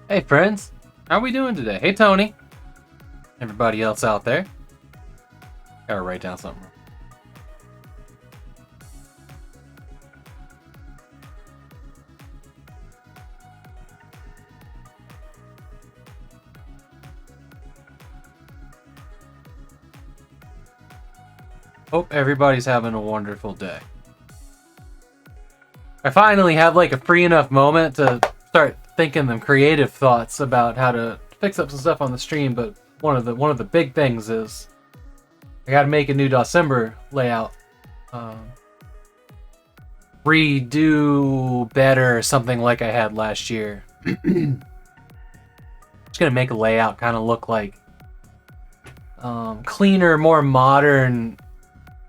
Hey friends, how are we doing today? Hey Tony, everybody else out there. Gotta write down something. Hope everybody's having a wonderful day. I finally have like a free enough moment to start thinking them creative thoughts about how to fix up some stuff on the stream, but one of the big things is I gotta make a new Dosember layout. Redo better something like I had last year. Just gonna make a layout kind of look like cleaner, more modern,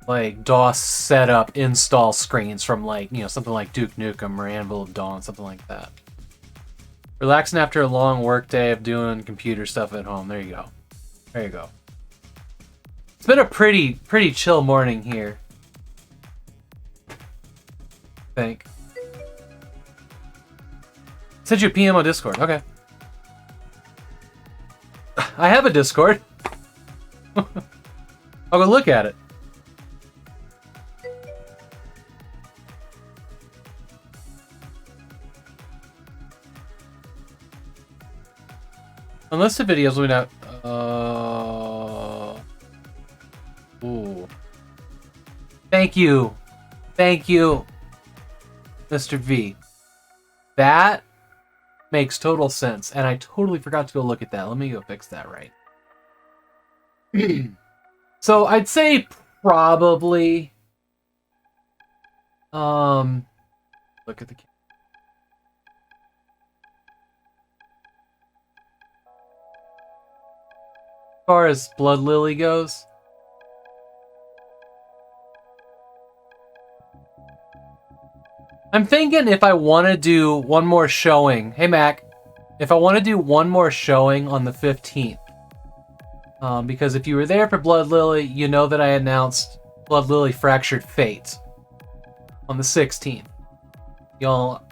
like DOS setup install screens from like, you know, something like Duke Nukem or Anvil of Dawn, something like that. Relaxing after a long work day of doing computer stuff at home. There you go. There you go. It's been a pretty chill morning here. I think. Send you a PM on Discord. Okay. I have a Discord. I'll go look at it. Unless the videos will not. Ooh. Thank you, Mr. V. That makes total sense, and I totally forgot to go look at that. Let me go fix that right. So I'd say probably. Look at the. As far as Blood Lily goes, I'm thinking if I want to do one more showing, hey Mac, if I want to do one more showing on the 15th, because if you were there for Blood Lily, you know that I announced Blood Lily Fractured Fate on the 16th. Y'all,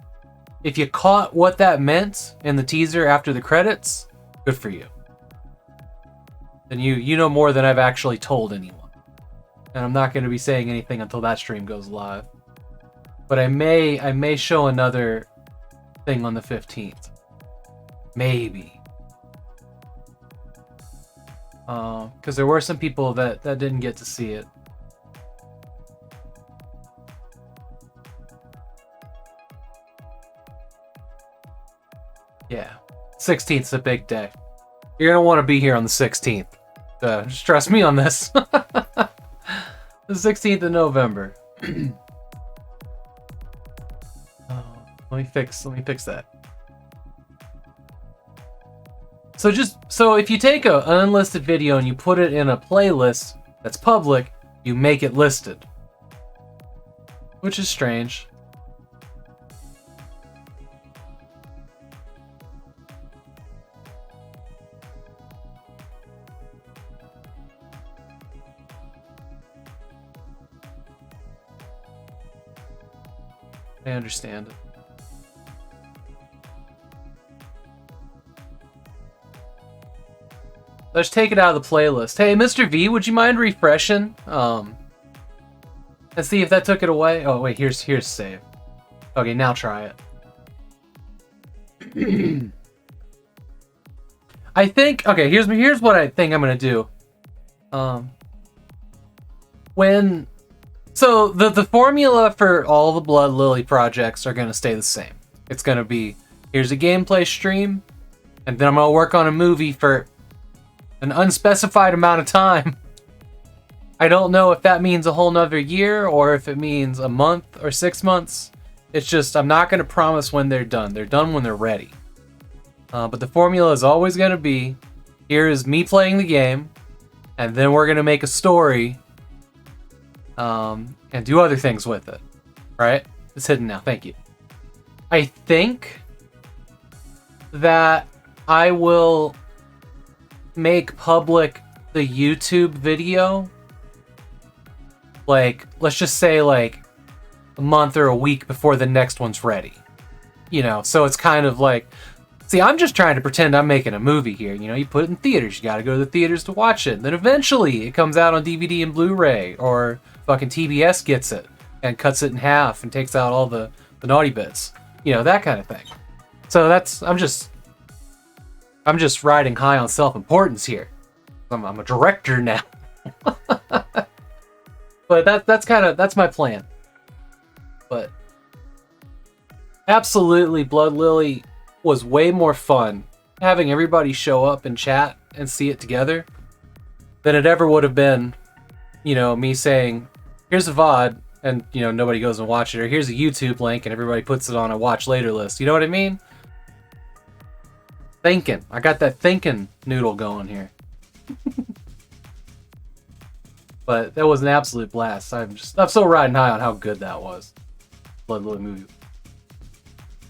if you caught what that meant in the teaser after the credits, good for you. Then you know more than I've actually told anyone. And I'm not going to be saying anything until that stream goes live. But I may show another thing on the 15th. Maybe. Because there were some people that didn't get to see it. Yeah. 16th's a big day. You're going to want to be here on the 16th. Just trust me on this. The 16th of November. Let me fix that. So if you take an unlisted video and you put it in a playlist that's public, you make it listed. Which is strange. I understand it. Let's take it out of the playlist. Hey, Mr. V, would you mind refreshing? Let's see if that took it away. Oh wait, here's save. Okay, now try it. I think here's what I think I'm gonna do. So the formula for all the Blood Lily projects are gonna stay the same. It's gonna be, here's a gameplay stream, and then I'm gonna work on a movie for an unspecified amount of time. I don't know if that means a whole nother year or if it means a month or 6 months. It's just, I'm not gonna promise when they're done. They're done when they're ready. But the formula is always gonna be, here is me playing the game, and then we're gonna make a story, and do other things with it. Right? It's hidden now. Thank you. I think that I will make public the YouTube video, like, let's just say like a month or a week before the next one's ready. You know, so it's kind of like, See, I'm just trying to pretend I'm making a movie here. You know, you put it in theaters. You gotta go to the theaters to watch it. Then eventually it comes out on DVD and Blu-ray, or fucking TBS gets it and cuts it in half and takes out all the naughty bits. You know, that kind of thing. So I'm just riding high on self-importance here. I'm a director now. But that's my plan. But absolutely, Blood Lily was way more fun having everybody show up and chat and see it together than it ever would have been, you know, me saying, here's a VOD, and, you know, nobody goes and watch it, or here's a YouTube link and everybody puts it on a watch later list. You know what I mean? Thinking. I got that thinking noodle going here. But that was an absolute blast. I'm so riding high on how good that was. Blood Lily movie.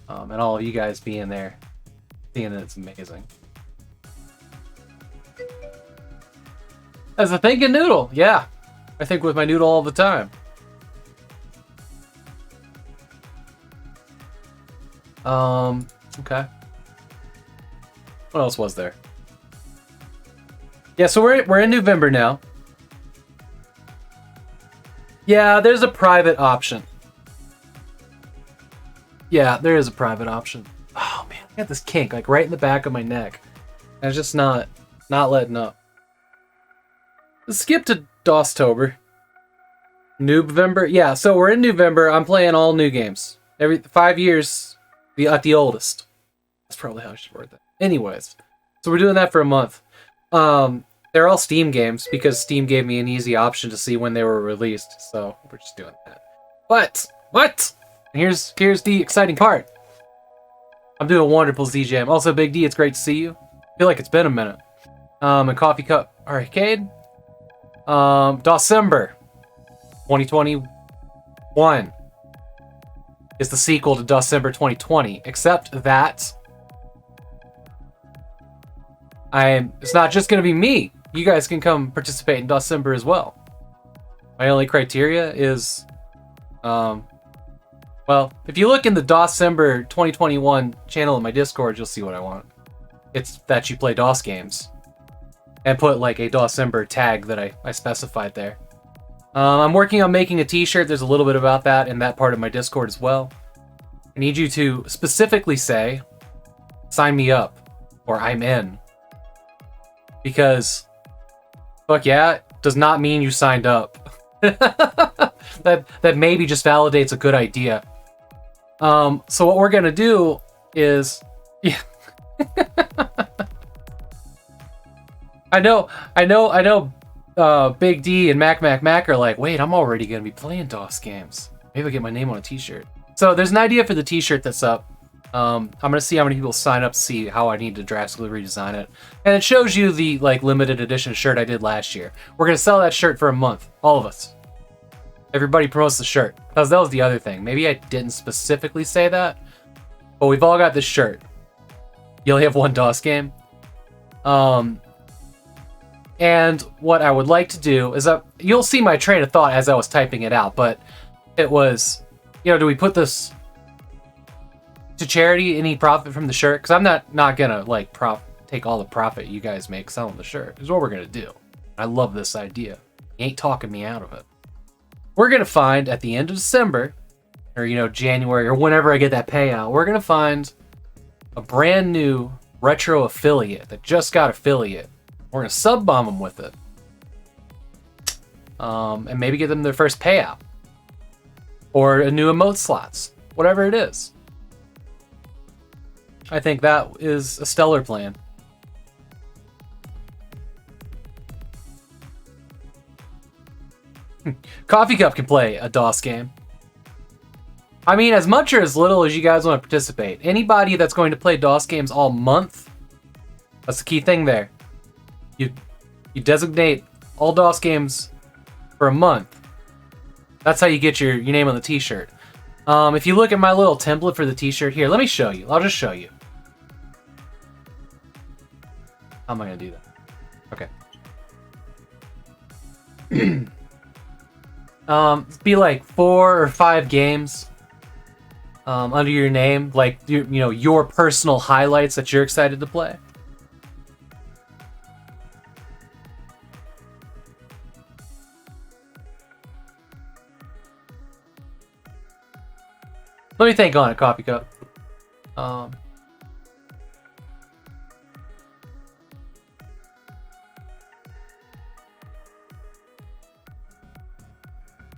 And all of you guys being there, seeing it, it's amazing. As a thinking noodle, yeah. I think with my noodle all the time. Okay. What else was there? Yeah, so we're in November now. Yeah, there's a private option. Yeah, there is a private option. Oh man, I got this kink like right in the back of my neck. And it's just not letting up. Let's skip to Dostober. Noobvember? Yeah, so we're in November. I'm playing all new games. Every 5 years at the oldest. That's probably how I should word that. Anyways, so we're doing that for a month. They're all Steam games because Steam gave me an easy option to see when they were released, so we're just doing that. But what? Here's the exciting part. I'm doing wonderful Z-Jam. Also, Big D, it's great to see you. I feel like it's been a minute. And Coffee Cup Arcade. Dosember 2021 is the sequel to Dosember 2020, except that it's not just going to be me. You guys can come participate in Dosember as well. My only criteria is, well, if you look in the Dosember 2021 channel in my Discord, you'll see what I want. It's that you play DOS games. And put like a Dosember tag that I specified there. I'm working on making a t-shirt. There's a little bit about that in that part of my Discord as well. I need you to specifically say, sign me up, or I'm in. Because, fuck yeah, it does not mean you signed up. that maybe just validates a good idea. So what we're gonna do is, yeah. I know. Big D and Mac are like, wait, I'm already gonna be playing DOS games. Maybe I'll get my name on a t-shirt. So there's an idea for the t-shirt that's up. I'm gonna see how many people sign up to see how I need to drastically redesign it. And it shows you the like limited edition shirt I did last year. We're gonna sell that shirt for a month. All of us. Everybody promotes the shirt. That was the other thing. Maybe I didn't specifically say that, but we've all got this shirt. You only have one DOS game. And what I would like to do is, you'll see my train of thought as I was typing it out, but it was, you know, do we put this to charity, any profit from the shirt? Because I'm not gonna like take all the profit you guys make selling the shirt. This is what we're gonna do. I love this idea. You ain't talking me out of it. We're gonna find at the end of December, or you know, January, or whenever I get that payout, we're gonna find a brand new retro affiliate that just got affiliate. We're gonna sub bomb them with it, and maybe give them their first payout, or a new emote slots, whatever it is. I think that is a stellar plan. Coffee Cup can play a DOS game. I mean, as much or as little as you guys want to participate. Anybody that's going to play DOS games all month, that's the key thing there. You designate all DOS games for a month. That's how you get your name on the t-shirt. If you look at my little template for the t-shirt here, let me show you. I'll just show you. How am I going to do that? Okay. Be like 4 or 5 games. under your name, like you know, your personal highlights that you're excited to play. Let me think on it, Coffee Cup.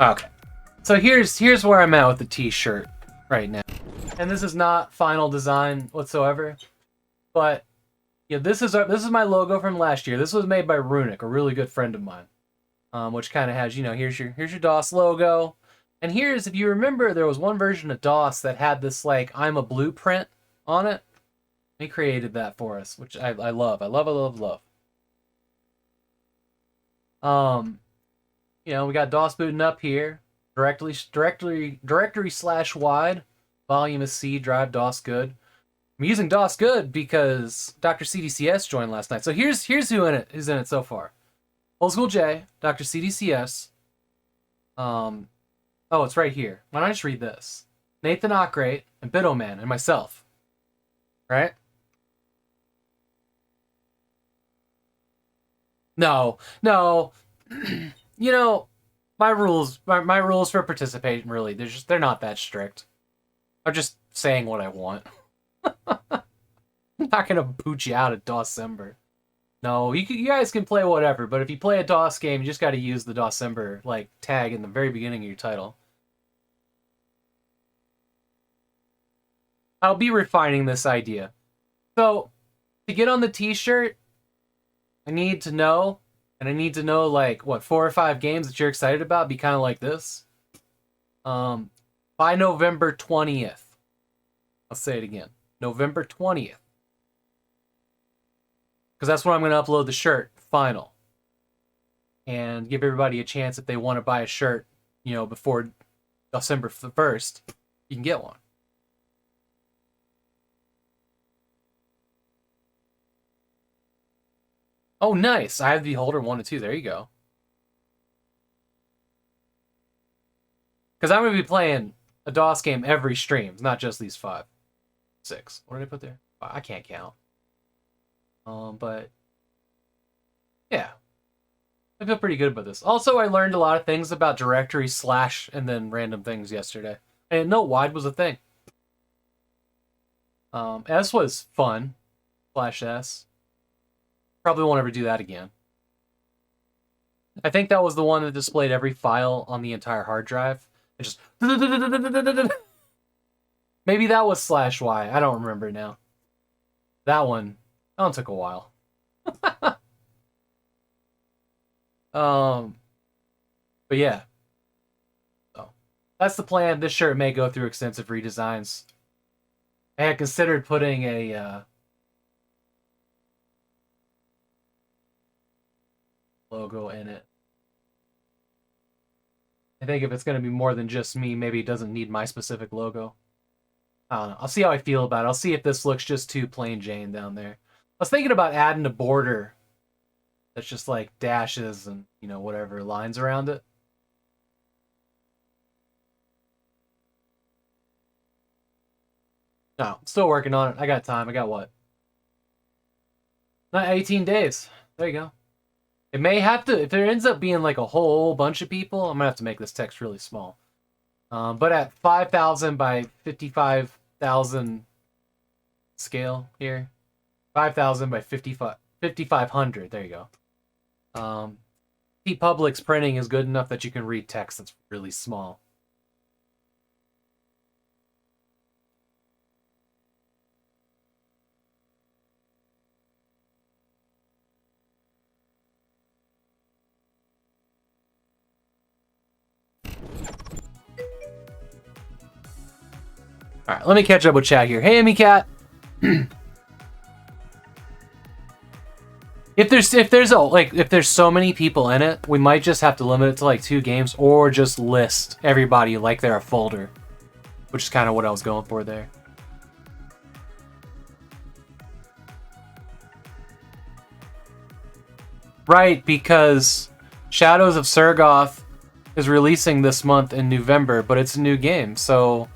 Okay. So here's where I'm at with the t-shirt right now. And this is not final design whatsoever. But yeah, this is my logo from last year. This was made by Runic, a really good friend of mine. Which kind of has, you know, here's your DOS logo. And here's, if you remember, there was one version of DOS that had this, like, I'm a blueprint on it. He created that for us, which I love. I love. You know, we got DOS booting up here. Directory/wide. Volume is C, drive DOS good. I'm using DOS good because Dr. CDCS joined last night. So here's who's in it so far. Old School J, Dr. CDCS. Oh, it's right here. Why don't I just read this? Nathan Ockrate and Bitoman and myself. Right? No. You know, my rules for participating, really, they're not that strict. I'm just saying what I want. I'm not gonna boot you out of Dosember. No, you guys can play whatever, but if you play a DOS game, you just got to use the Dosember like tag in the very beginning of your title. I'll be refining this idea. So, to get on the t-shirt, I need to know like, what, 4 or 5 games that you're excited about, be kind of like this. By November 20th. I'll say it again. November 20th. Because that's when I'm going to upload the shirt, final. And give everybody a chance if they want to buy a shirt, you know, before December 1st, you can get one. Oh, nice. I have the holder 1 and 2. There you go. Because I'm going to be playing a DOS game every stream, not just these 5. 6. What did I put there? I can't count. But yeah, I feel pretty good about this. Also, I learned a lot of things about directory / and then random things yesterday. I didn't know wide was a thing. S was fun. /S. Probably won't ever do that again. I think that was the one that displayed every file on the entire hard drive. It just maybe that was /Y. I don't remember now. That one took a while. But yeah. So that's the plan. This shirt may go through extensive redesigns. I had considered putting a logo in it. I think if it's going to be more than just me, maybe it doesn't need my specific logo. I don't know. I'll see how I feel about it. I'll see if this looks just too plain Jane down there. I was thinking about adding a border that's just like dashes and, you know, whatever lines around it. No, I'm still working on it. I got time. I got what? Not 18 days. There you go. It may have to, if there ends up being like a whole bunch of people, I'm going to have to make this text really small. But at 5,000 by 55,000 scale here, 5,000 by 5,500, there you go. T-Public's printing is good enough that you can read text that's really small. All right, let me catch up with chat here. Hey, Amy Cat. If there's so many people in it, we might just have to limit it to like 2 games, or just list everybody like they're a folder, which is kind of what I was going for there. Right, because Shadows of Sergoth is releasing this month in November, but it's a new game, so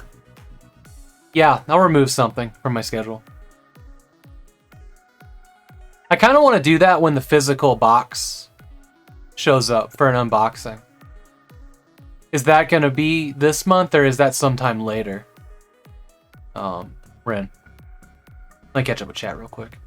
Yeah, I'll remove something from my schedule. I kind of want to do that when the physical box shows up for an unboxing. Is that going to be this month or is that sometime later? Ren. Let me catch up with chat real quick.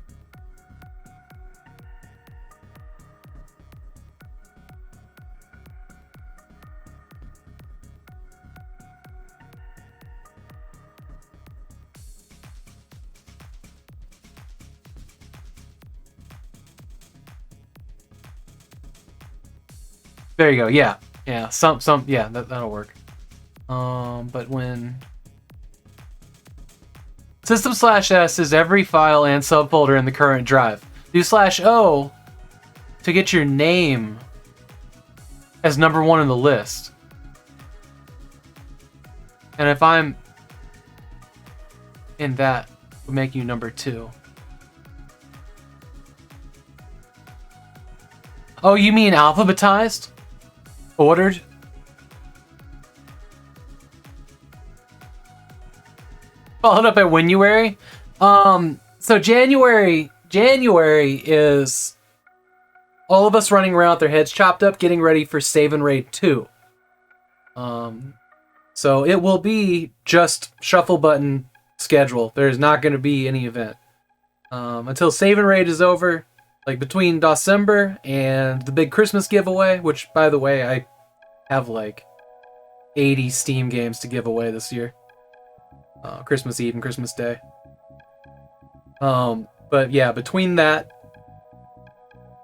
There you go. Yeah. Yeah. Yeah, that'll work. But when system/s is every file and subfolder in the current drive. Do /o to get your name as number 1 in the list. And if I'm in that, would make you number 2. Oh, you mean alphabetized? Ordered? Followed up at Winuary. So January is all of us running around with their heads chopped up, getting ready for Save&Raid 2. So it will be just shuffle button schedule. There's not going to be any event until Save&Raid is over. Like between Dosember and the big Christmas giveaway, which by the way, I have like 80 Steam games to give away this year. Christmas Eve and Christmas Day. But yeah, between that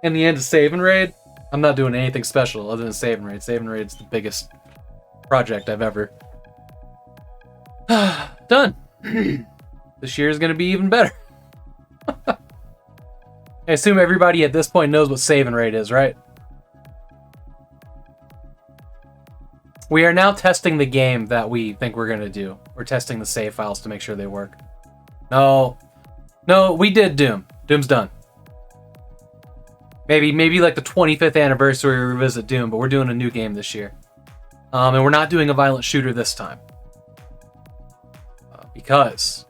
and the end of Save&Raid, I'm not doing anything special other than Save&Raid. Save&Raid's the biggest project I've ever done. This year is going to be even better. I assume everybody at this point knows what Save&Raid is, right? We are now testing the game that we think we're going to do. We're testing the save files to make sure they work. No, we did Doom. Doom's done. Maybe like the 25th anniversary we revisit Doom, but we're doing a new game this year. And we're not doing a violent shooter this time. Because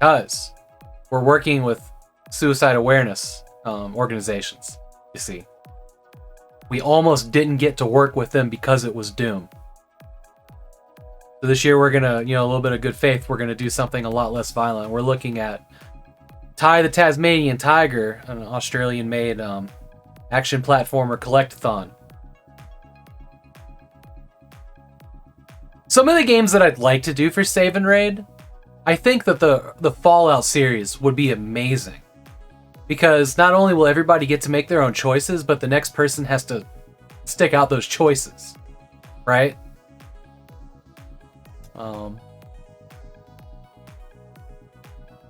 we're working with suicide awareness organizations, you see. We almost didn't get to work with them because it was Doom. So this year we're gonna, a little bit of good faith, we're gonna do something a lot less violent. We're looking at Ty the Tasmanian Tiger, an Australian-made action platformer collectathon. Some of the games that I'd like to do for Save&Raid, I think that the Fallout series would be amazing. Because not only will everybody get to make their own choices, but the next person has to stick out those choices, right?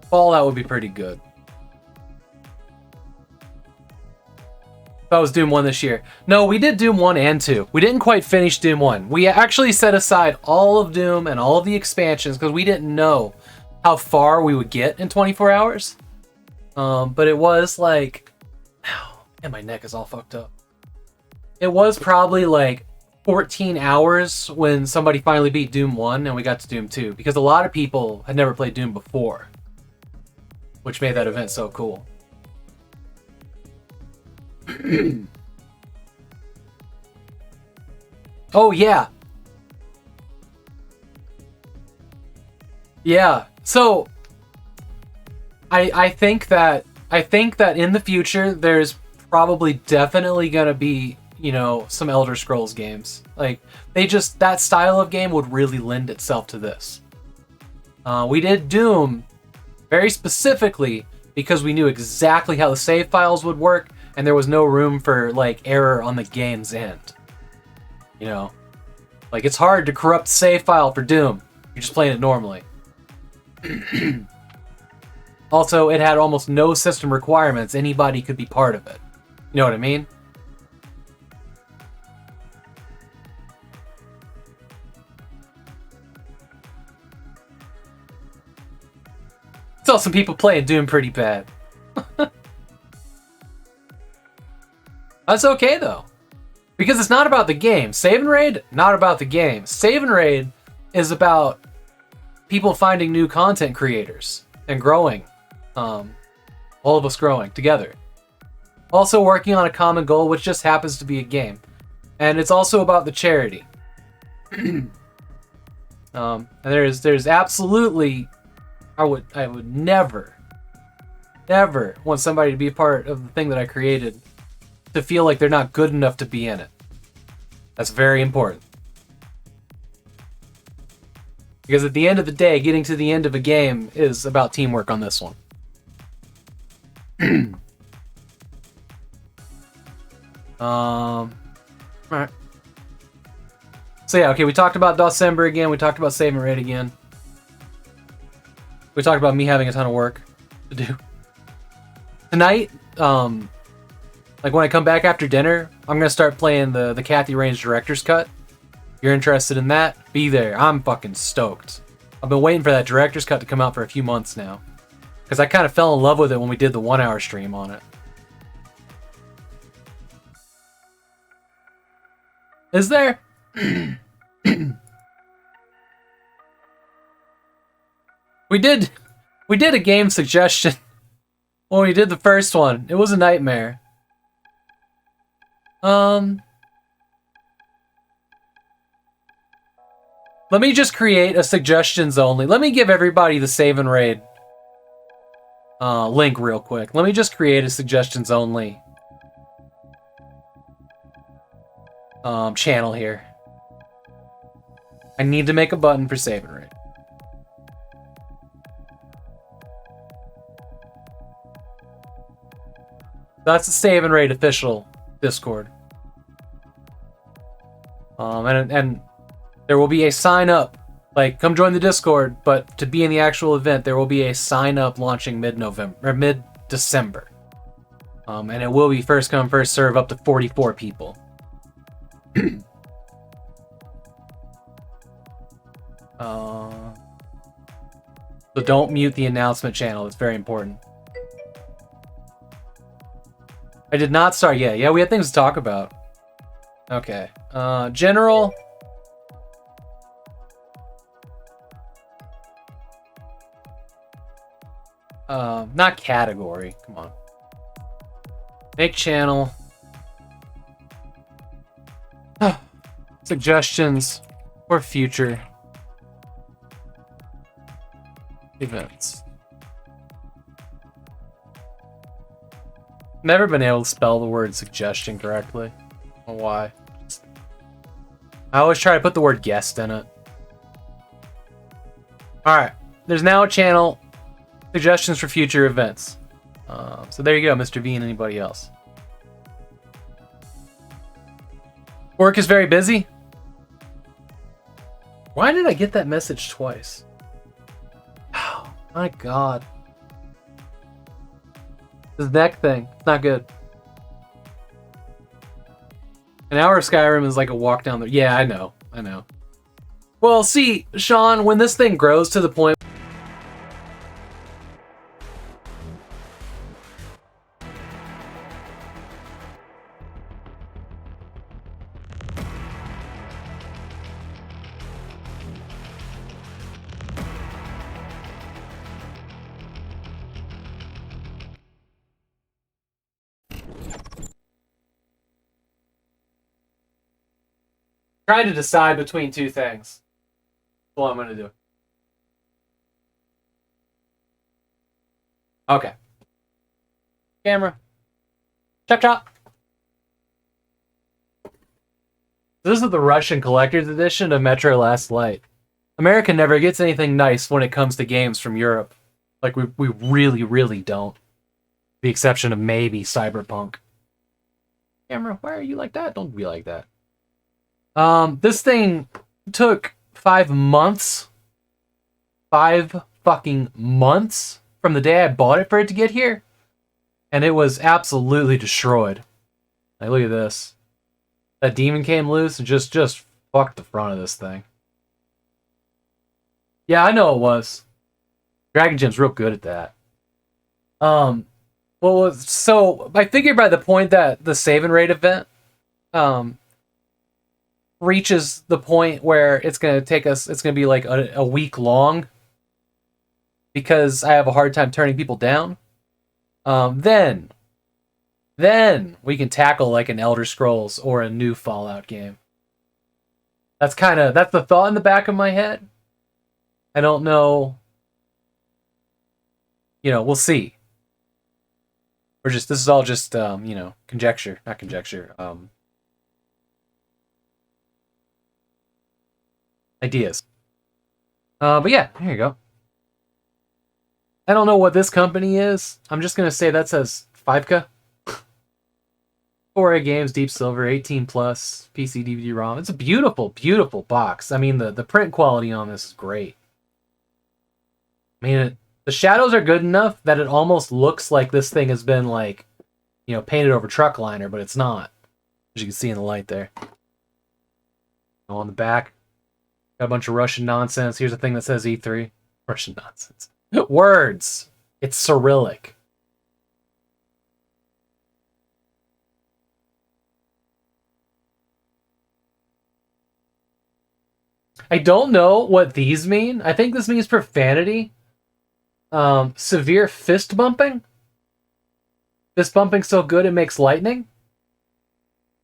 Fallout would be pretty good. If I was Doom 1 this year. No, we did Doom 1 and 2. We didn't quite finish Doom 1. We actually set aside all of Doom and all of the expansions because we didn't know how far we would get in 24 hours. But it was like... Ow, and my neck is all fucked up. It was probably like 14 hours when somebody finally beat Doom 1 and we got to Doom 2. Because a lot of people had never played Doom before. Which made that event so cool. Oh, yeah. Yeah. So... I think that in the future there's probably definitely gonna be, some Elder Scrolls games. Like that style of game would really lend itself to this. We did Doom very specifically because we knew exactly how the save files would work and there was no room for like error on the game's end. Like it's hard to corrupt the save file for Doom. You're just playing it normally. Also, it had almost no system requirements. Anybody could be part of it. You know what I mean? Saw some people playing Doom pretty bad. That's okay, though. Because it's not about the game. Save&Raid, not about the game. Save&Raid is about people finding new content creators and growing. All of us growing together. Also working on a common goal, which just happens to be a game. And it's also about the charity. And there's absolutely, I would never want somebody to be a part of the thing that I created to feel like they're not good enough to be in it. That's very important. Because at the end of the day, getting to the end of a game is about teamwork on this one. Alright. So yeah, okay, we talked about Dosember again, we talked about Save&Raid again. We talked about me having a ton of work to do. Tonight, like when I come back after dinner, I'm gonna start playing the Kathy Range Director's Cut. If you're interested in that, be there. I'm fucking stoked. I've been waiting for that Director's Cut to come out for a few months now. Because I kind of fell in love with it when we did the 1 hour stream on it. Is there? We did a game suggestion when we did the first one. It was a nightmare. Let me just create a suggestions only. Let me give everybody the Save&Raid link real quick. Let me just create a suggestions only channel here. I need to make a button for Save&Raid. That's the Save&Raid official Discord. And there will be a sign up. Like, come join the Discord, but to be in the actual event, there will be a sign up launching mid-November or mid-December. And it will be first come, first serve up to 44 people. So don't mute the announcement channel. It's very important. I did not start yet. Yeah, we had things to talk about. Okay. General. Not category. Come on. Make channel. Suggestions for future events. Never been able to spell the word suggestion correctly. I don't know why. I always try to put the word guest in it. Alright. There's now a channel. Suggestions for future events. So there you go, Mr. V and anybody else. Work is very busy. Why did I get that message twice? Oh, my God. This neck thing. It's not good. An hour of Skyrim is like a walk down the... Yeah, I know. I know. Well, see, Sean, when this thing grows to the point... Trying to decide between two things. That's what I'm going to do. Okay. Camera. Chop chop. This is the Russian Collector's Edition of Metro Last Light. America never gets anything nice when it comes to games from Europe. Like, we really, really don't. The exception of maybe Cyberpunk. Camera, why are you like that? Don't be like that. This thing took 5 months. 5 fucking months from the day I bought it for it to get here. And it was absolutely destroyed. Like, look at this. That demon came loose and just fucked the front of this thing. Yeah, I know it was. Dragon Gem's real good at that. Well, so I figured by the point that the Save&Raid event, reaches the point where it's going to take us, it's going to be like a week long because I have a hard time turning people down, then we can tackle like an Elder Scrolls or a new Fallout game. That's the thought in the back of my head. I don't know. You know, we'll see. This is all just, you know, conjecture, not conjecture. Ideas. But yeah, here you go. I don't know what this company is. I'm just gonna say that says 5K. 4A Games, Deep Silver, 18 plus, PC DVD-ROM. It's a beautiful, beautiful box. I mean, the print quality on this is great. I mean, the shadows are good enough that it almost looks like this thing has been, like, you know, painted over truck liner, but it's not. As you can see in the light there. On the back, got a bunch of Russian nonsense. Here's a thing that says E3. Russian nonsense. Words! It's Cyrillic. I don't know what these mean. I think this means profanity. Severe fist bumping? Fist bumping so good it makes lightning?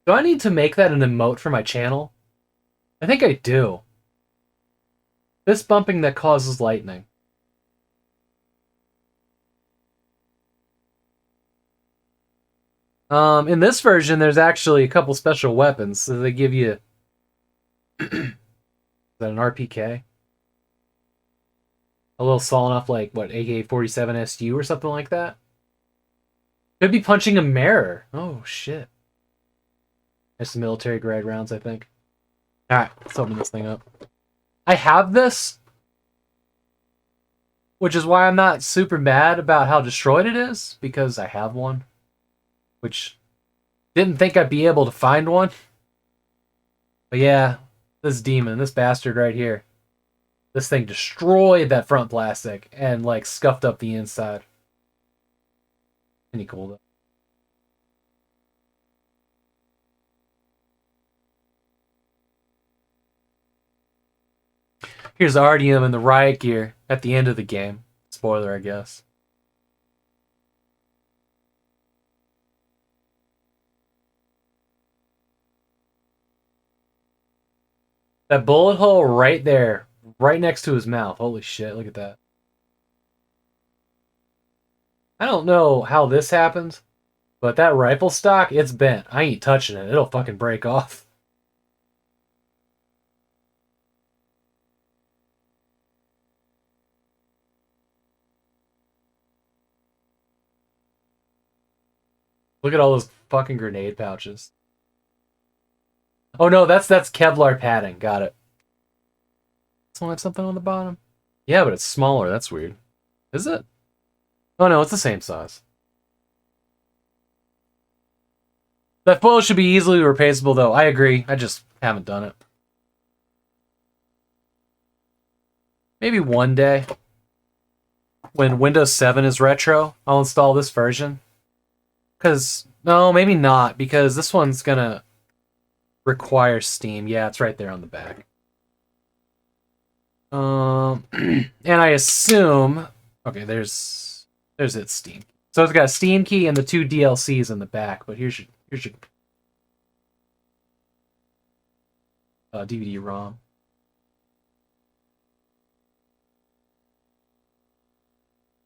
Do I need to make that an emote for my channel? I think I do. Fist bumping that causes lightning. In this version, there's actually a couple special weapons. So they give you... Is that an RPK? A little sawn off, like, what, AK-47 SU or something like that? Could be punching a mirror. Oh, shit. There's some military grade rounds, I think. Alright, let's open this thing up. I have this, which is why I'm not super mad about how destroyed it is, because I have one. Which, didn't think I'd be able to find one. But yeah, this demon, this bastard right here. This thing destroyed that front plastic and, like, scuffed up the inside. Pretty cool, though. Here's Artyom in the riot gear at the end of the game. Spoiler, I guess. That bullet hole right there, right next to his mouth. Holy shit, look at that. I don't know how this happened, but that rifle stock, it's bent. I ain't touching it. It'll fucking break off. Look at all those fucking grenade pouches. Oh no, that's Kevlar padding. Got it. This one have something on the bottom? Yeah, but it's smaller. That's weird. Is it? Oh no, it's the same size. That foil should be easily replaceable, though. I agree. I just haven't done it. Maybe one day, when Windows 7 is retro, I'll install this version. Because, no, maybe not, because this one's gonna require Steam. Yeah, it's right there on the back. And I assume... Okay, there's its Steam. So it's got a Steam key and the 2 DLCs in the back, but here's your DVD-ROM.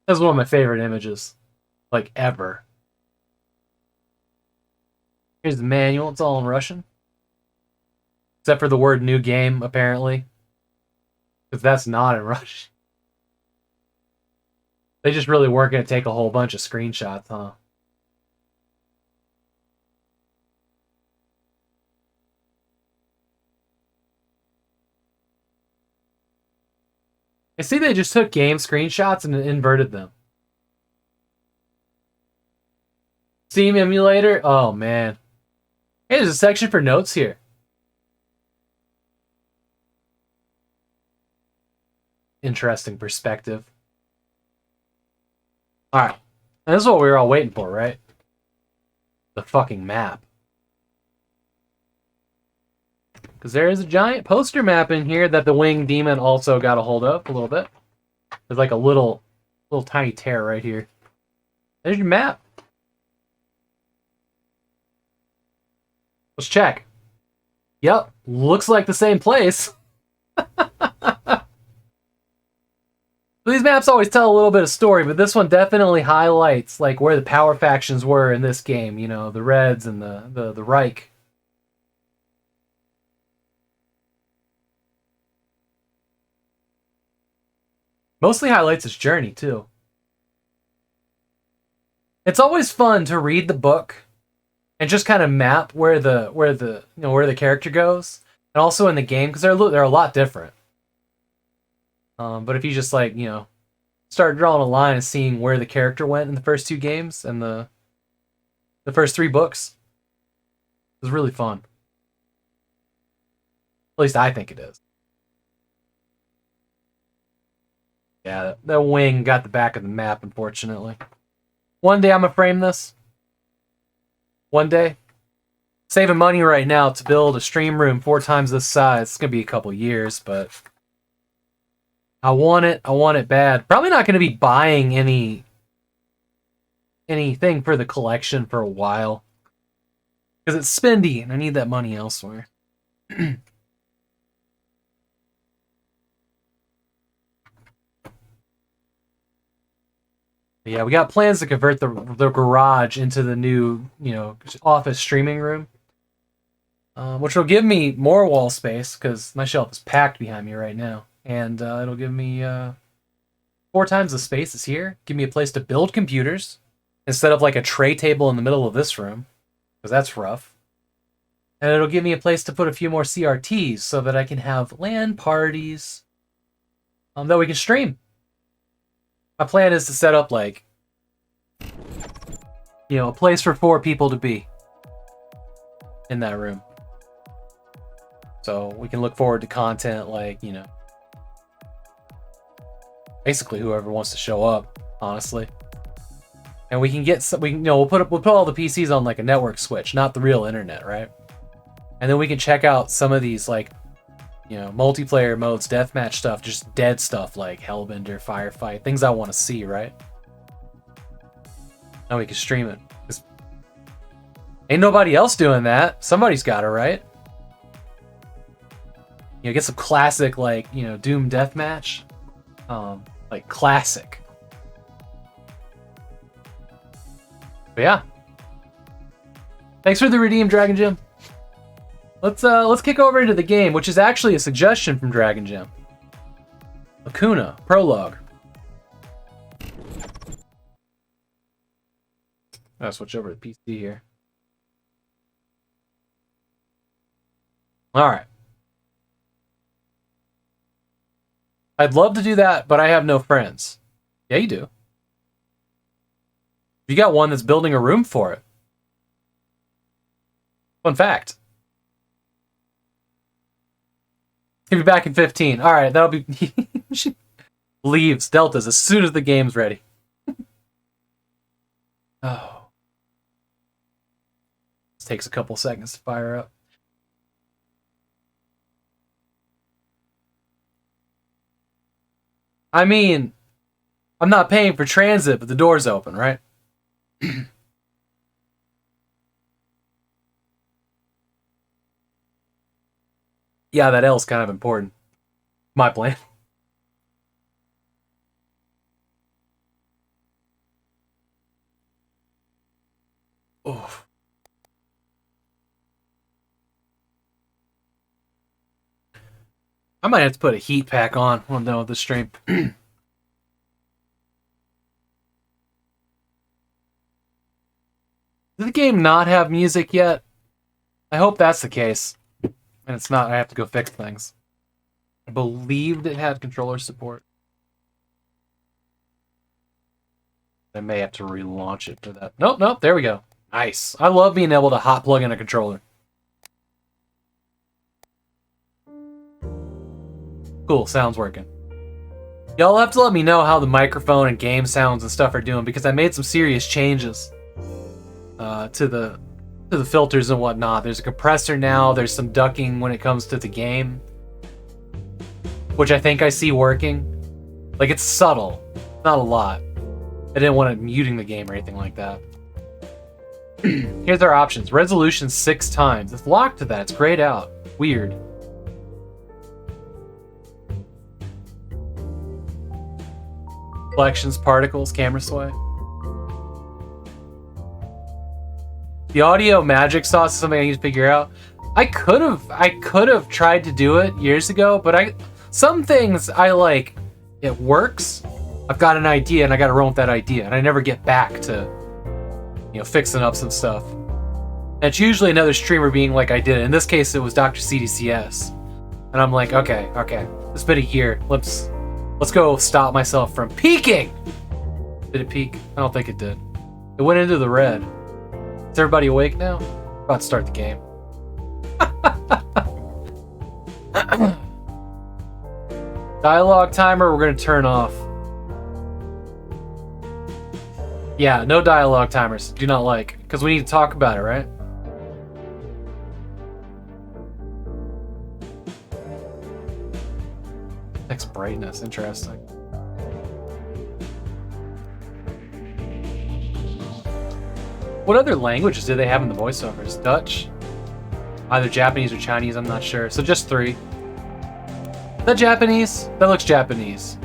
That's one of my favorite images, like, ever. Here's the manual. It's all in Russian. Except for the word new game, apparently. Because that's not in Russian. They just really weren't going to take a whole bunch of screenshots, huh? I see they just took game screenshots and inverted them. Steam emulator? Oh, man. Hey, there's a section for notes here. Interesting perspective. Alright. And this is what we were all waiting for, right? The fucking map. Because there is a giant poster map in here that the Winged Demon also got a hold of a little bit. There's like a little little tiny tear right here. There's your map. Let's check. Yep, looks like the same place. These maps always tell a little bit of story, but this one definitely highlights like where the power factions were in this game. You know, the Reds and the Reich. Mostly highlights its journey too. It's always fun to read the book and just kind of map where the character goes, and also in the game because they're a lot different. But if you just like start drawing a line and seeing where the character went in the first 2 games and the first 3 books, it was really fun. At least I think it is. Yeah, that wing got the back of the map, unfortunately. One day I'm gonna frame this. One day. Saving money right now to build a stream room 4 times this size. It's gonna be a couple years, but I want it. I want it bad. Probably not gonna be buying anything for the collection for a while. Because it's spendy and I need that money elsewhere. Yeah, we got plans to convert the garage into the new, office streaming room. Which will give me more wall space, because my shelf is packed behind me right now. And it'll give me 4 times the space is here. Give me a place to build computers, instead of like a tray table in the middle of this room, because that's rough. And it'll give me a place to put a few more CRTs, so that I can have LAN parties that we can stream. My plan is to set up like, a place for 4 people to be in that room. So we can look forward to content like, basically whoever wants to show up, honestly. And we can get some, we'll put all the PCs on like a network switch, not the real internet, right? And then we can check out some of these like, multiplayer modes, deathmatch stuff, just dead stuff like Hellbender, Firefight, things I want to see, right? Now we can stream it. Ain't nobody else doing that. Somebody's got it, right? Get some classic, like, Doom deathmatch. Like, classic. But yeah. Thanks for the redeem, Dragon Gem. Let's kick over into the game, which is actually a suggestion from Dragon Gem. Lacuna, Prologue. I'll switch over to PC here. Alright. I'd love to do that, but I have no friends. Yeah, you do. You got one that's building a room for it. Fun fact. He'll be back in 15. Alright, that'll be... She leaves Deltas as soon as the game's ready. Oh. This takes a couple seconds to fire up. I mean, I'm not paying for transit, but the door's open, right? Yeah, that L's kind of important. My plan. Oof. I might have to put a heat pack on when I'm done with the stream. Does the game not have music yet? I hope that's the case. And it's not, I have to go fix things. I believed it had controller support. I may have to relaunch it for that. Nope, there we go. Nice. I love being able to hot plug in a controller. Cool, sound's working. Y'all have to let me know how the microphone and game sounds and stuff are doing, because I made some serious changes to the filters and whatnot. There's a compressor now, there's some ducking when it comes to the game, which I think I see working. Like, it's subtle, Not a lot. I didn't want it muting the game or anything like that. Here's our options. Resolution 6 times. It's locked to that. It's grayed out. Weird. Reflections, particles, camera sway. The audio magic sauce is something I need to figure out. I could have tried to do it years ago, but some things I like. It works. I've got an idea and I got to run with that idea, and I never get back to, fixing up some stuff. And it's usually another streamer being like, I did it. In this case, it was Dr. CDCS, and I'm like, okay, it's been a year. Let's go stop myself from peaking. Did it peak? I don't think it did. It went into the red. Is everybody awake now? About to start the game. Dialogue timer, we're going to turn off. Yeah, no dialogue timers. Do not like. Because we need to talk about it, right? Next brightness. Interesting. What other languages do they have in the voiceovers? Dutch? Either Japanese or Chinese, I'm not sure. So just 3. Is that Japanese? That looks Japanese.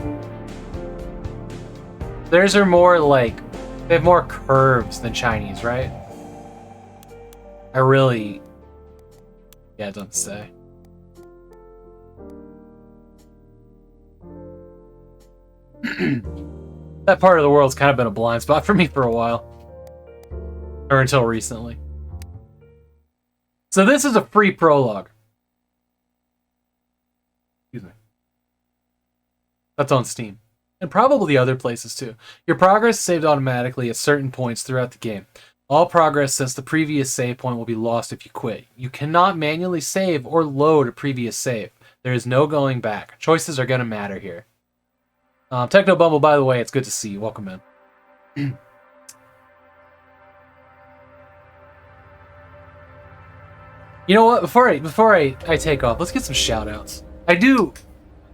Theirs are more like... They have more curves than Chinese, right? Yeah, it doesn't say. That part of the world's kind of been a blind spot for me for a while. Or until recently. So this is a free prologue. Excuse me. That's on Steam. And probably other places too. Your progress is saved automatically at certain points throughout the game. All progress since the previous save point will be lost if you quit. You cannot manually save or load a previous save. There is no going back. Choices are going to matter here. Techno Bumble, by the way, it's good to see you. Welcome in. You know what? Before I take off, let's get some shout-outs. I do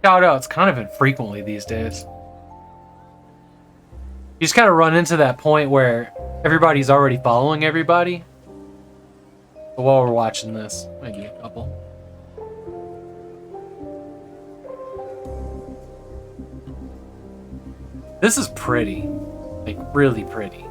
shout-outs kind of infrequently these days. You just kind of run into that point where everybody's already following everybody. But while we're watching this, maybe a couple. This is pretty. Like, really pretty.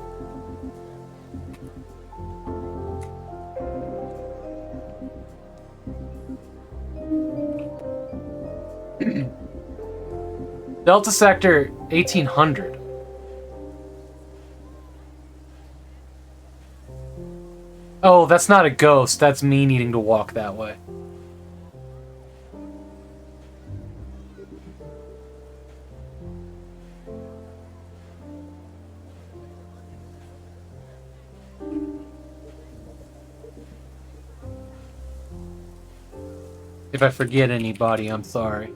Delta Sector 1800. Oh, that's not a ghost. That's me needing to walk that way. If I forget anybody, I'm sorry.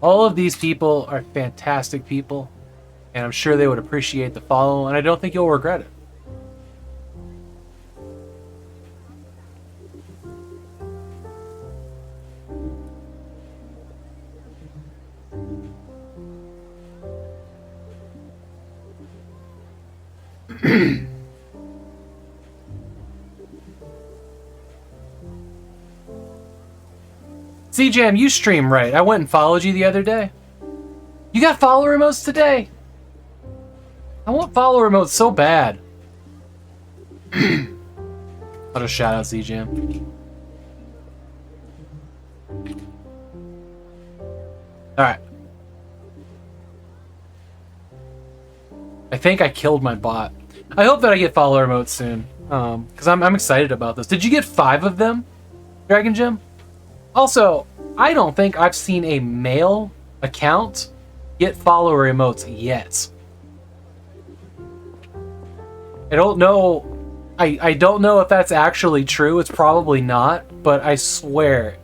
All of these people are fantastic people, and I'm sure they would appreciate the follow, and I don't think you'll regret it. CJam, you stream right. I went and followed you the other day. You got follower emotes today? I want follower emotes so bad. I'll just shout out CJam. Alright. I think I killed my bot. I hope that I get follower emotes soon. Because I'm excited about this. Did you get 5 of them, Dragon Gem? Also, I don't think I've seen a male account get follower emotes yet. I don't know. I don't know if that's actually true. It's probably not, but I swear,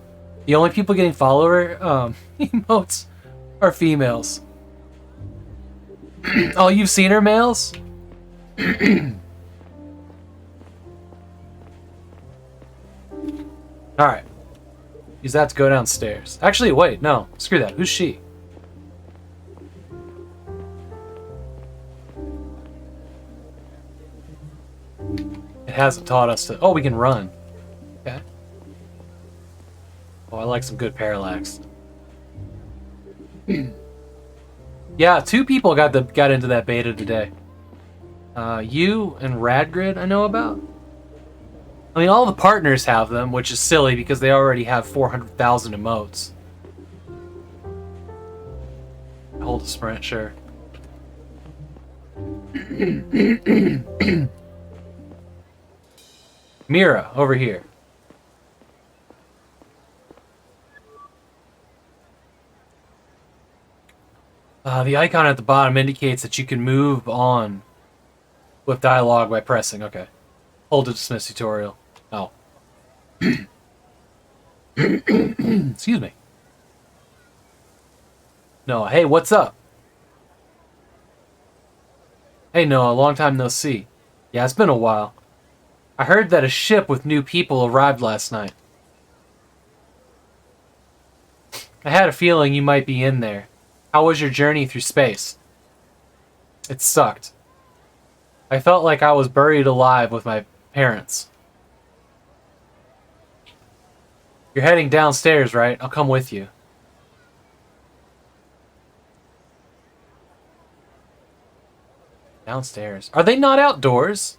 the only people getting follower emotes are females. Oh, you've seen her mails? Alright. Use that to go downstairs. Actually, wait, no. Screw that. Who's she? It hasn't taught us to... Oh, we can run. Okay. Oh, I like some good parallax. Yeah, 2 people got into that beta today. You and Radgrid I know about. I mean, all the partners have them, which is silly because they already have 400,000 emotes. Hold a sprint, sure. Mira, over here. The icon at the bottom indicates that you can move on with dialogue by pressing. Okay. Hold to dismiss tutorial. Oh. Excuse me. Noah, hey, what's up? Hey, Noah, long time no see. Yeah, it's been a while. I heard that a ship with new people arrived last night. I had a feeling you might be in there. How was your journey through space? It sucked. I felt like I was buried alive with my parents. You're heading downstairs, right? I'll come with you. Downstairs. Are they not outdoors?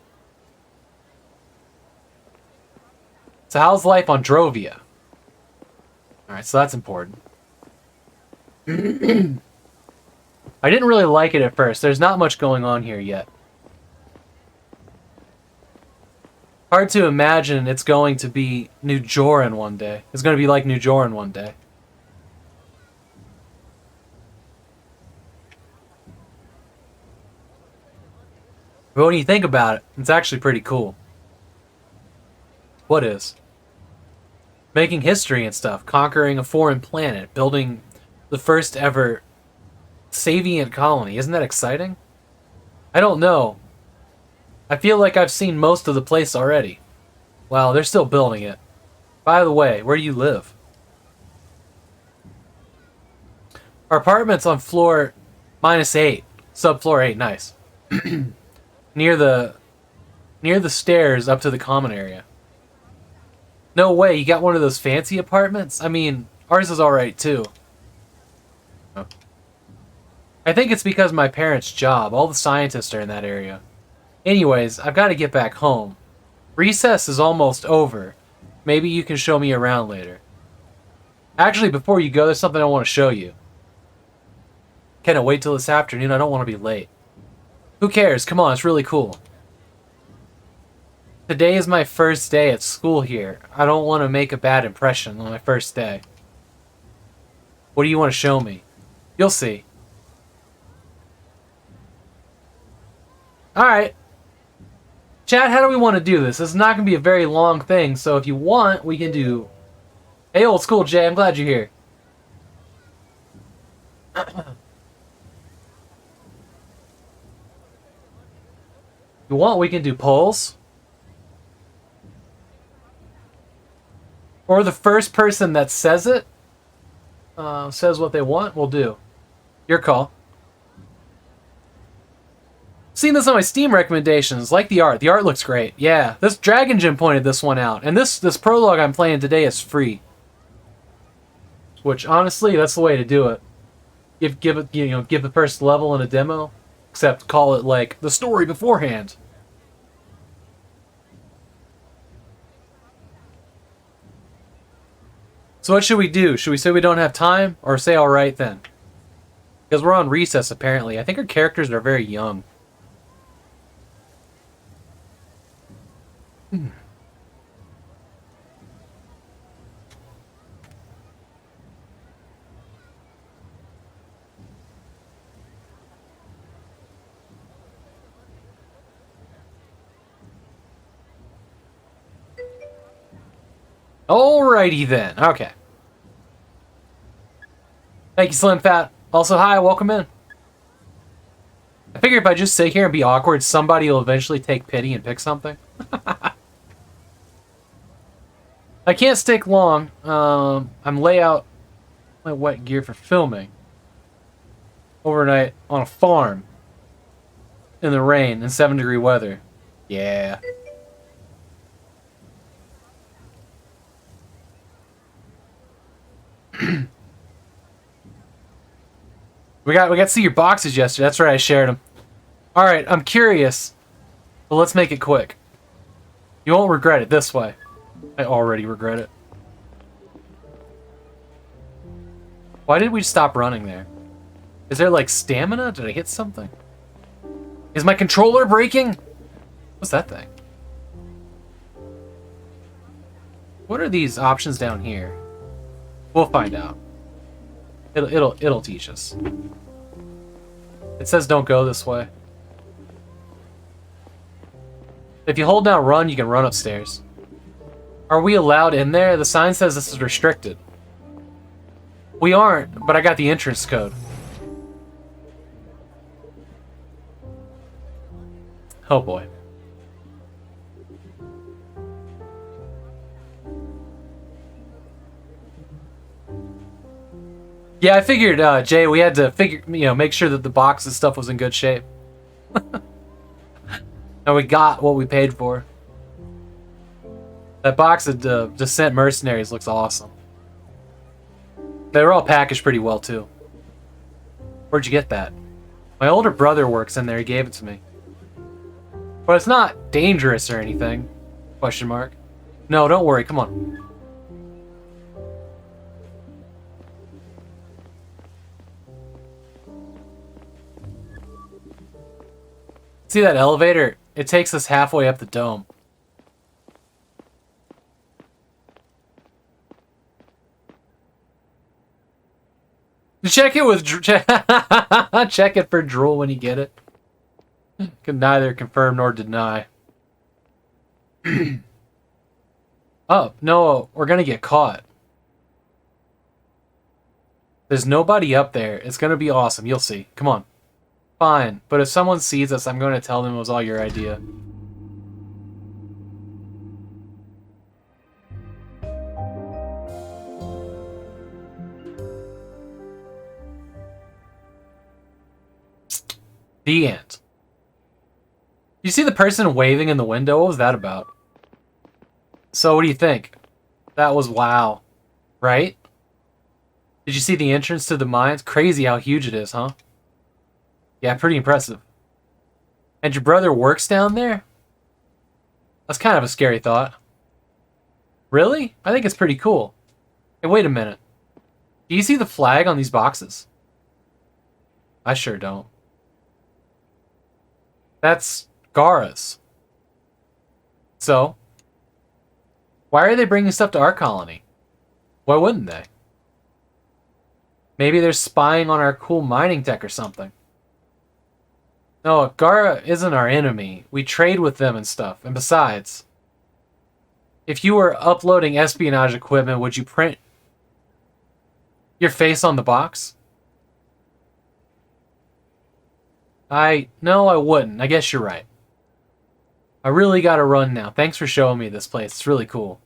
So how's life on Drovia? Alright, so that's important. I didn't really like it at first. There's not much going on here yet. Hard to imagine it's going to be New Joran one day. It's going to be like New Joran one day. But when you think about it, it's actually pretty cool. What is? Making history and stuff. Conquering a foreign planet. Building the first ever Savient colony. Isn't that exciting? I don't know. I feel like I've seen most of the place already. Wow, they're still building it. By the way, where do you live? Our apartment's on floor -8. Subfloor 8, nice. near the stairs up to the common area. No way, you got one of those fancy apartments? I mean, ours is alright too. Oh. I think it's because of my parents' job. All the scientists are in that area. Anyways, I've got to get back home. Recess is almost over. Maybe you can show me around later. Actually, before you go, there's something I want to show you. Can I wait till this afternoon? I don't want to be late. Who cares? Come on, it's really cool. Today is my first day at school here. I don't want to make a bad impression on my first day. What do you want to show me? You'll see. Alright. Chat, how do we want to do this? This is not going to be a very long thing, so if you want, we can do... Hey, old school Jay, I'm glad you're here. If you want, we can do polls. Or the first person that says it, says what they want, we'll do. Your call. Seen this on my Steam recommendations. Like the art. The art looks great. Yeah, this Dragon Gym pointed this one out. And this prologue I'm playing today is free. Which, honestly, that's the way to do it. Give it, give the first level in a demo. Except call it, like, the story beforehand. So what should we do? Should we say we don't have time? Or say alright then? Because we're on recess, apparently. I think our characters are very young. Alrighty then. Okay. Thank you, Slim Fat. Also, hi, welcome in. I figure if I just sit here and be awkward, somebody will eventually take pity and pick something. I can't stick long. I'm lay out my wet gear for filming. Overnight on a farm. In the rain and 7-degree weather. Yeah. We got to see your boxes yesterday. That's right, I shared them. Alright, I'm curious. But let's make it quick. You won't regret it this way. I already regret it. Why did we stop running there? Is there like stamina? Did I hit something? Is my controller breaking? What's that thing? What are these options down here? We'll find out. It'll teach us. It says don't go this way. If you hold down run, you can run upstairs. Are we allowed in there? The sign says this is restricted. We aren't, but I got the entrance code. Oh boy. Yeah, I figured, Jay, we had to make sure that the box and stuff was in good shape. And we got what we paid for. That box of Descent Mercenaries looks awesome. They were all packaged pretty well, too. Where'd you get that? My older brother works in there. He gave it to me. But it's not dangerous or anything. Question mark. No, don't worry. Come on. See that elevator? It takes us halfway up the dome. Check it with check it for drool when you get it. Can neither confirm nor deny. Oh, no, we're gonna get caught. There's nobody up there. It's gonna be awesome. You'll see. Come on. Fine, but if someone sees us, I'm going to tell them it was all your idea. The end. You see the person waving in the window? What was that about? So what do you think? That was wow. Right? Did you see the entrance to the mines? Crazy how huge it is, huh? Yeah, pretty impressive. And your brother works down there? That's kind of a scary thought. Really? I think it's pretty cool. Hey, wait a minute. Do you see the flag on these boxes? I sure don't. That's Gara's. So, why are they bringing stuff to our colony? Why wouldn't they? Maybe they're spying on our cool mining tech or something. No, Gara isn't our enemy. We trade with them and stuff. And besides, if you were uploading espionage equipment, would you print your face on the box? No, I wouldn't. I guess you're right. I really gotta run now. Thanks for showing me this place. It's really cool.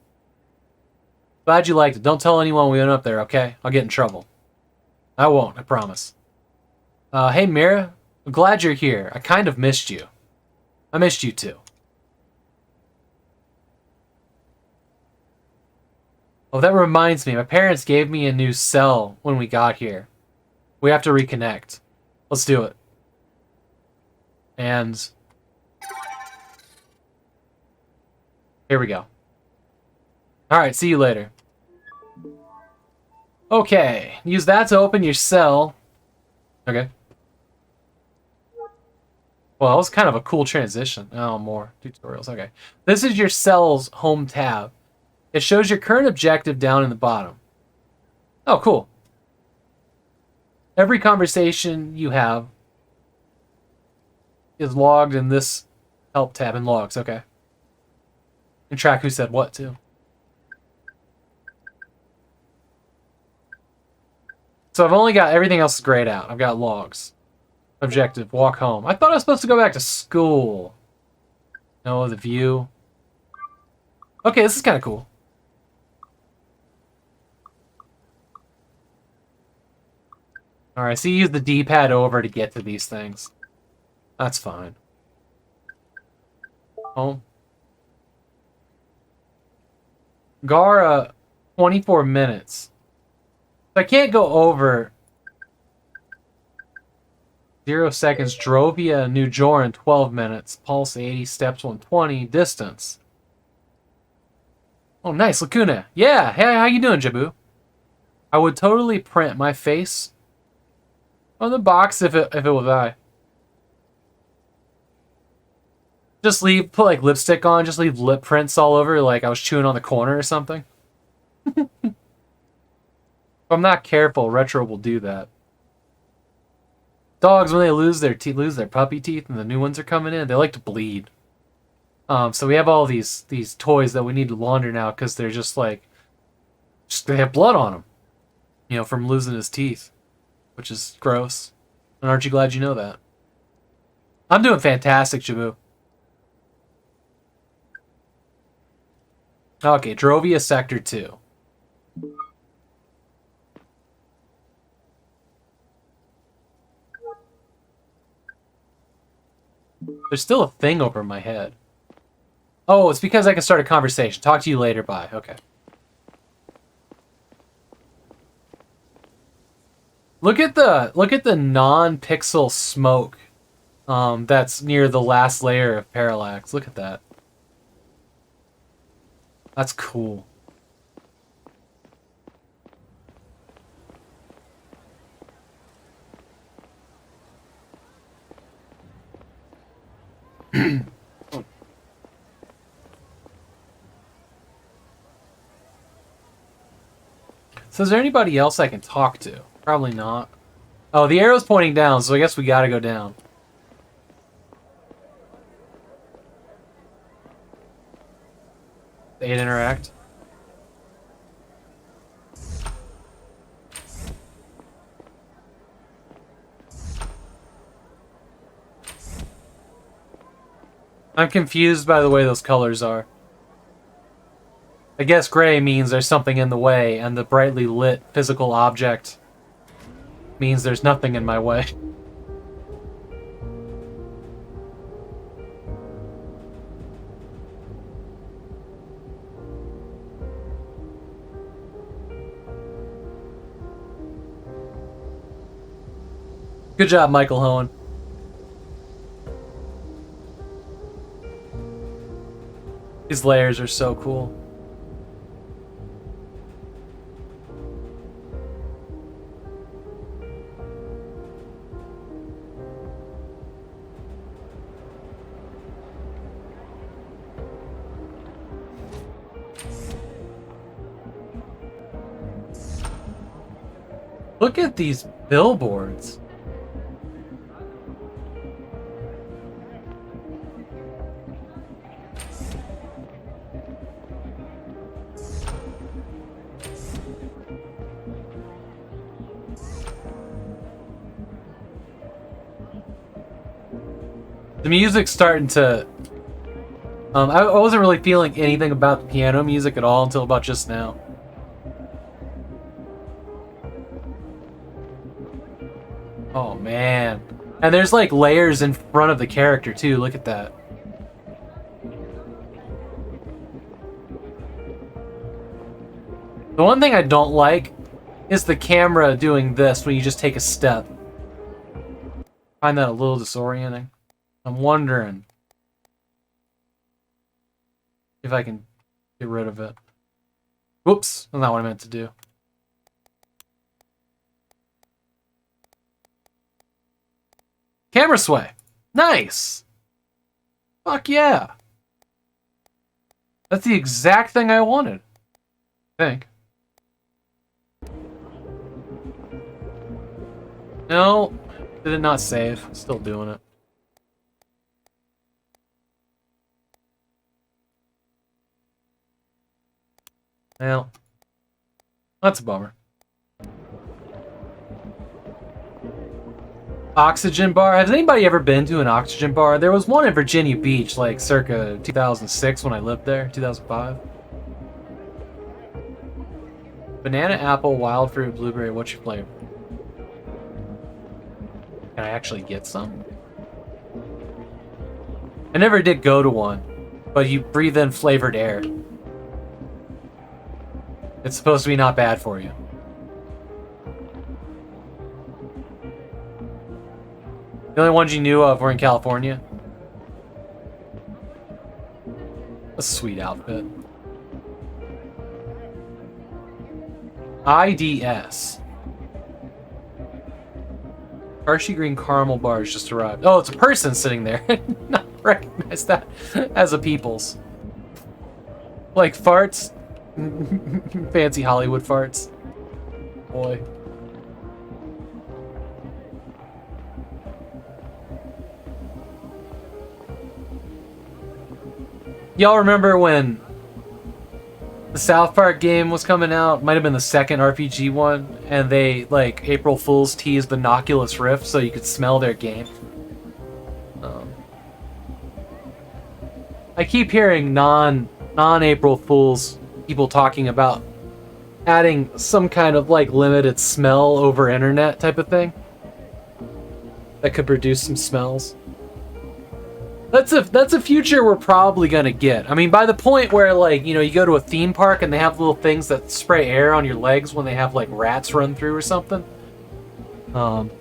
Glad you liked it. Don't tell anyone we went up there, okay? I'll get in trouble. I won't, I promise. Hey, Mira. I'm glad you're here. I kind of missed you. I missed you too. Oh, that reminds me. My parents gave me a new cell when we got here. We have to reconnect. Let's do it. And here we go. Alright, see you later. Okay, use that to open your cell. Okay. Well, that was kind of a cool transition. Oh, more tutorials. Okay. This is your cell's home tab. It shows your current objective down in the bottom. Oh, cool. Every conversation you have is logged in this help tab in logs. Okay. And track who said what, too. So I've only got everything else is grayed out. I've got logs. Objective, walk home. I thought I was supposed to go back to school. No, the view. Okay, this is kind of cool. Alright, so you use the D-pad over to get to these things. That's fine. Home. Gara, 24 minutes. I can't go over 0 seconds. Drovia, New Joran, 12 minutes. Pulse, 80 steps, 120. Distance. Oh, nice. Lacuna. Yeah. Hey, how you doing, Jabu? I would totally print my face on the box if it was I. Just put like lipstick on, just leave lip prints all over, like I was chewing on the corner or something. If I'm not careful, Retro will do that. Dogs, when they lose their puppy teeth and the new ones are coming in, they like to bleed. So we have all these toys that we need to launder now because they're just like, they have blood on them, you know, from losing his teeth, which is gross. And aren't you glad you know that? I'm doing fantastic, Jabu. Okay, Drovia Sector 2. There's still a thing over my head. Oh, it's because I can start a conversation. Talk to you later, bye. Okay. Look at the non-pixel smoke that's near the last layer of parallax. Look at that. That's cool. So is there anybody else I can talk to? Probably not. Oh, the arrow's pointing down, so I guess we gotta go down. They interact. I'm confused by the way those colors are. I guess gray means there's something in the way, and the brightly lit physical object means there's nothing in my way. Good job, Michael Hohen. These layers are so cool. Look at these billboards. The music's starting to... I wasn't really feeling anything about the piano music at all until about just now. Oh, man. And there's, like, layers in front of the character, too. Look at that. The one thing I don't like is the camera doing this when you just take a step. I find that a little disorienting. I'm wondering if I can get rid of it. Whoops, that's not what I meant to do. Camera sway. Nice. Fuck yeah. That's the exact thing I wanted. I think. No. Did it not save? Still doing it. Well, that's a bummer. Oxygen bar. Has anybody ever been to an oxygen bar? There was one in Virginia Beach, like circa 2006 when I lived there, 2005. Banana, apple, wild fruit, blueberry. What's your flavor? Can I actually get some? I never did go to one, but you breathe in flavored air. It's supposed to be not bad for you. The only ones you knew of were in California. A sweet outfit. IDS. Hershey green caramel bars just arrived. Oh, it's a person sitting there. Not recognize that as a people's. Like farts. Fancy Hollywood farts. Boy. Y'all remember when the South Park game was coming out? Might have been the second RPG one, and they like April Fool's teased the Noculus Rift so you could smell their game. I keep hearing non-April Fool's people talking about adding some kind of like limited smell over internet type of thing that could produce some smells. That's a future we're probably gonna get. I mean, by the point where, like, you know, you go to a theme park and they have little things that spray air on your legs when they have like rats run through or something. It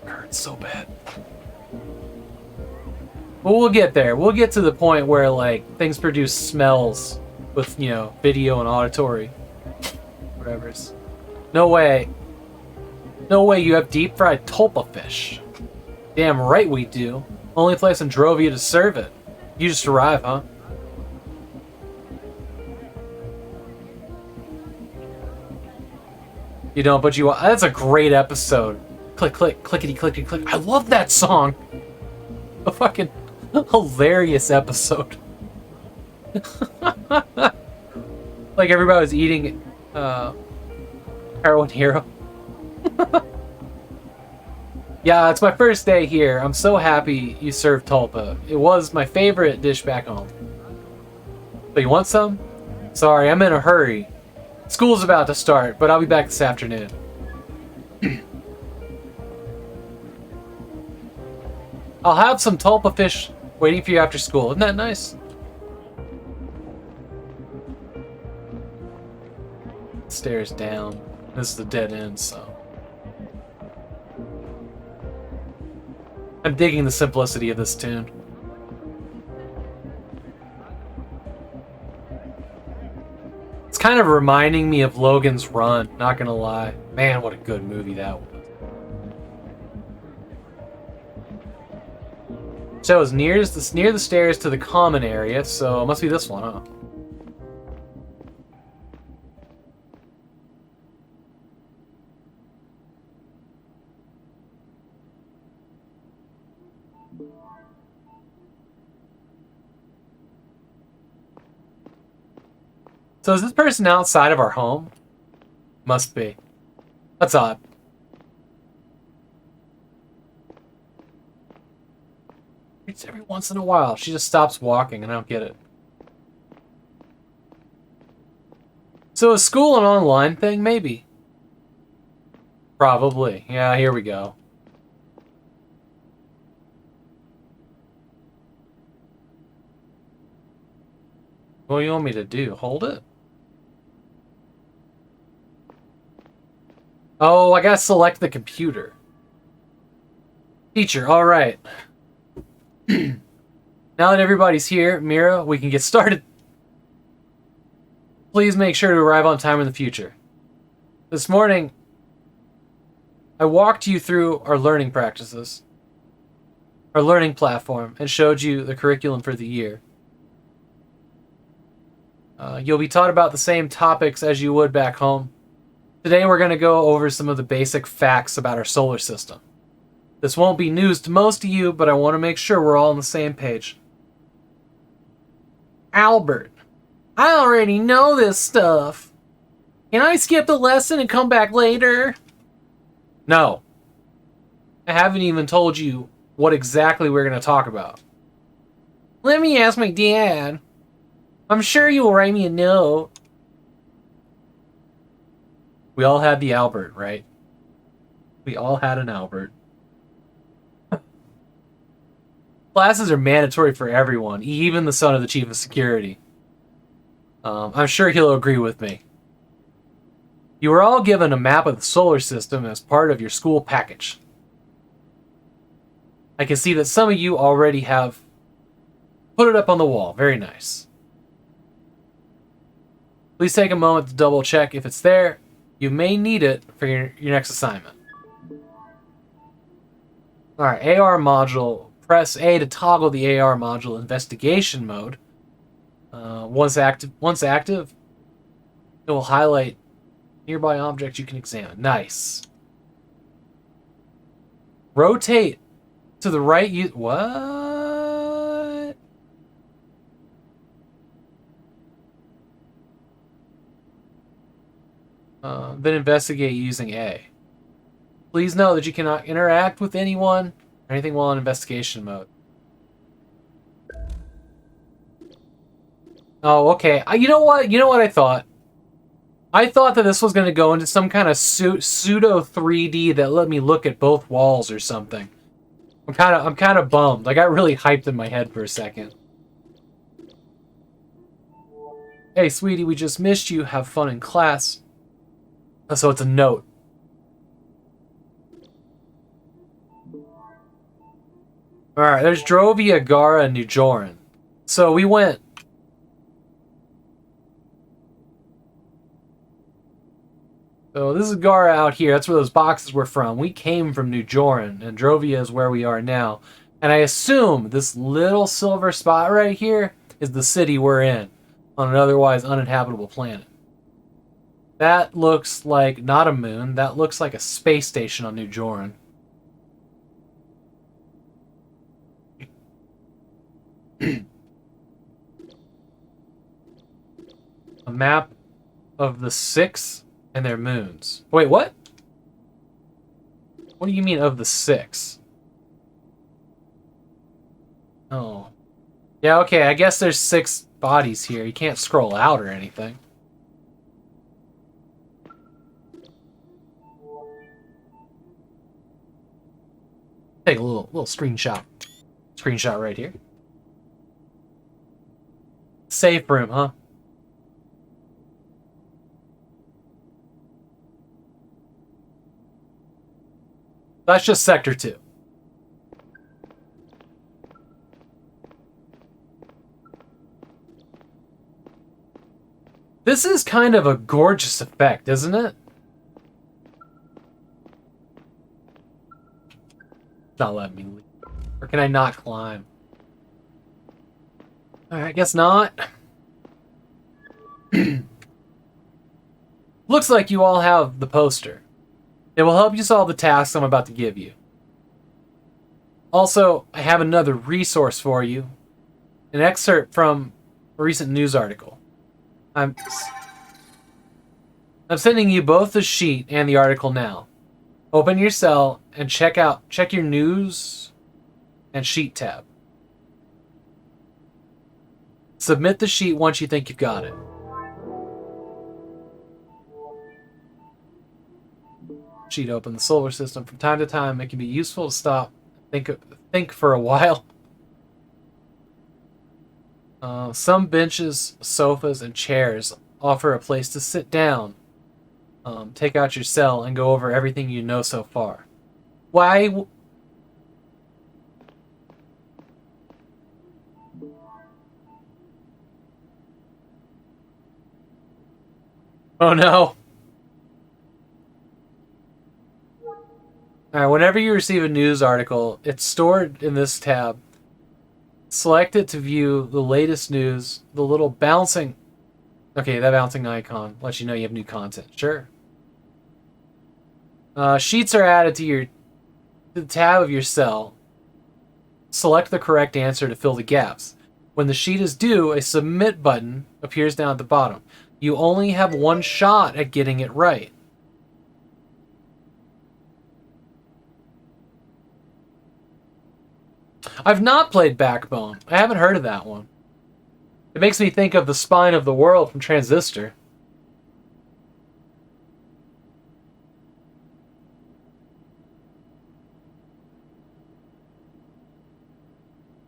hurts so bad. But we'll get there. We'll get to the point where like things produce smells with, you know, video and auditory, whatever's. No way. No way. You have deep fried tulpa fish. Damn right we do. Only place in Drovia to serve it. You just arrived, huh? You don't, but you... That's a great episode. Click, click, clickety, clickety, click. I love that song. A fucking hilarious episode. Like everybody was eating Heroin Hero. Yeah, it's my first day here. I'm so happy you served tulpa. It was my favorite dish back home. So you want some? Sorry, I'm in a hurry. School's about to start, but I'll be back this afternoon. I'll have some tulpa fish waiting for you after school. Isn't that nice? Stairs down. This is the dead end, so... I'm digging the simplicity of this tune. It's kind of reminding me of Logan's Run, not gonna lie. Man, what a good movie that was. So it's near the stairs to the common area, so it must be this one, huh? So is this person outside of our home? Must be. That's odd. It's every once in a while. She just stops walking and I don't get it. So is school an online thing? Maybe. Probably. Yeah, here we go. What do you want me to do? Hold it? Oh, I gotta select the computer. Teacher, alright. Now that everybody's here, Mira, we can get started. Please make sure to arrive on time in the future. This morning, I walked you through our learning practices, our learning platform, and showed you the curriculum for the year. You'll be taught about the same topics as you would back home. Today we're going to go over some of the basic facts about our solar system. This won't be news to most of you, but I want to make sure we're all on the same page. Albert, I already know this stuff. Can I skip the lesson and come back later? No. I haven't even told you what exactly we're going to talk about. Let me ask my dad. I'm sure you will write me a note. We all had the Albert, right? We all had an Albert. Classes are mandatory for everyone, even the son of the chief of security. I'm sure he'll agree with me. You were all given a map of the solar system as part of your school package. I can see that some of you already have put it up on the wall. Very nice. Please take a moment to double check if it's there. You may need it for your next assignment. Alright, AR module. Press A to toggle the AR module investigation mode. Once active, it will highlight nearby objects you can examine. Nice. Rotate to the right. What? Then investigate using A. Please note that you cannot interact with anyone or anything while in investigation mode. Oh, okay. You know what? You know what I thought? I thought that this was going to go into some kind of pseudo 3D that let me look at both walls or something. I'm kind of bummed. I got really hyped in my head for a second. Hey, sweetie, we just missed you. Have fun in class. So it's a note. Alright, there's Drovia, Gara, and Newjoran. So we went... So this is Gara out here. That's where those boxes were from. We came from Newjoran, and Drovia is where we are now. And I assume this little silver spot right here is the city we're in, on an otherwise uninhabitable planet. That looks like not a moon. That looks like a space station on Newjoran. A map of the 6 and their moons. Wait, what? What do you mean of the 6? Oh. Yeah, okay, I guess there's 6 bodies here. You can't scroll out or anything. Take a little screenshot. Screenshot right here. Safe room, huh? That's just Sector 2. This is kind of a gorgeous effect, isn't it? Not letting me leave. Or can I not climb? Alright, I guess not. Looks like you all have the poster. It will help you solve the tasks I'm about to give you. Also, I have another resource for you. An excerpt from a recent news article. I'm sending you both the sheet and the article now. Open your cell and check your news and sheet tab. Submit the sheet once you think you've got it. Sheet open. The solar system. From time to time, it can be useful to stop, think for a while. Some benches, sofas, and chairs offer a place to sit down. Take out your cell and go over everything you know so far. Why? Oh no. Alright, whenever you receive a news article, it's stored in this tab. Select it to view the latest news. The little bouncing... Okay, that bouncing icon lets you know you have new content. Sure. Sheets are added to the tab of your cell. Select the correct answer to fill the gaps. When the sheet is due, a submit button appears down at the bottom. You only have one shot at getting it right. I've not played Backbone. I haven't heard of that one. It makes me think of The Spine of the World from Transistor.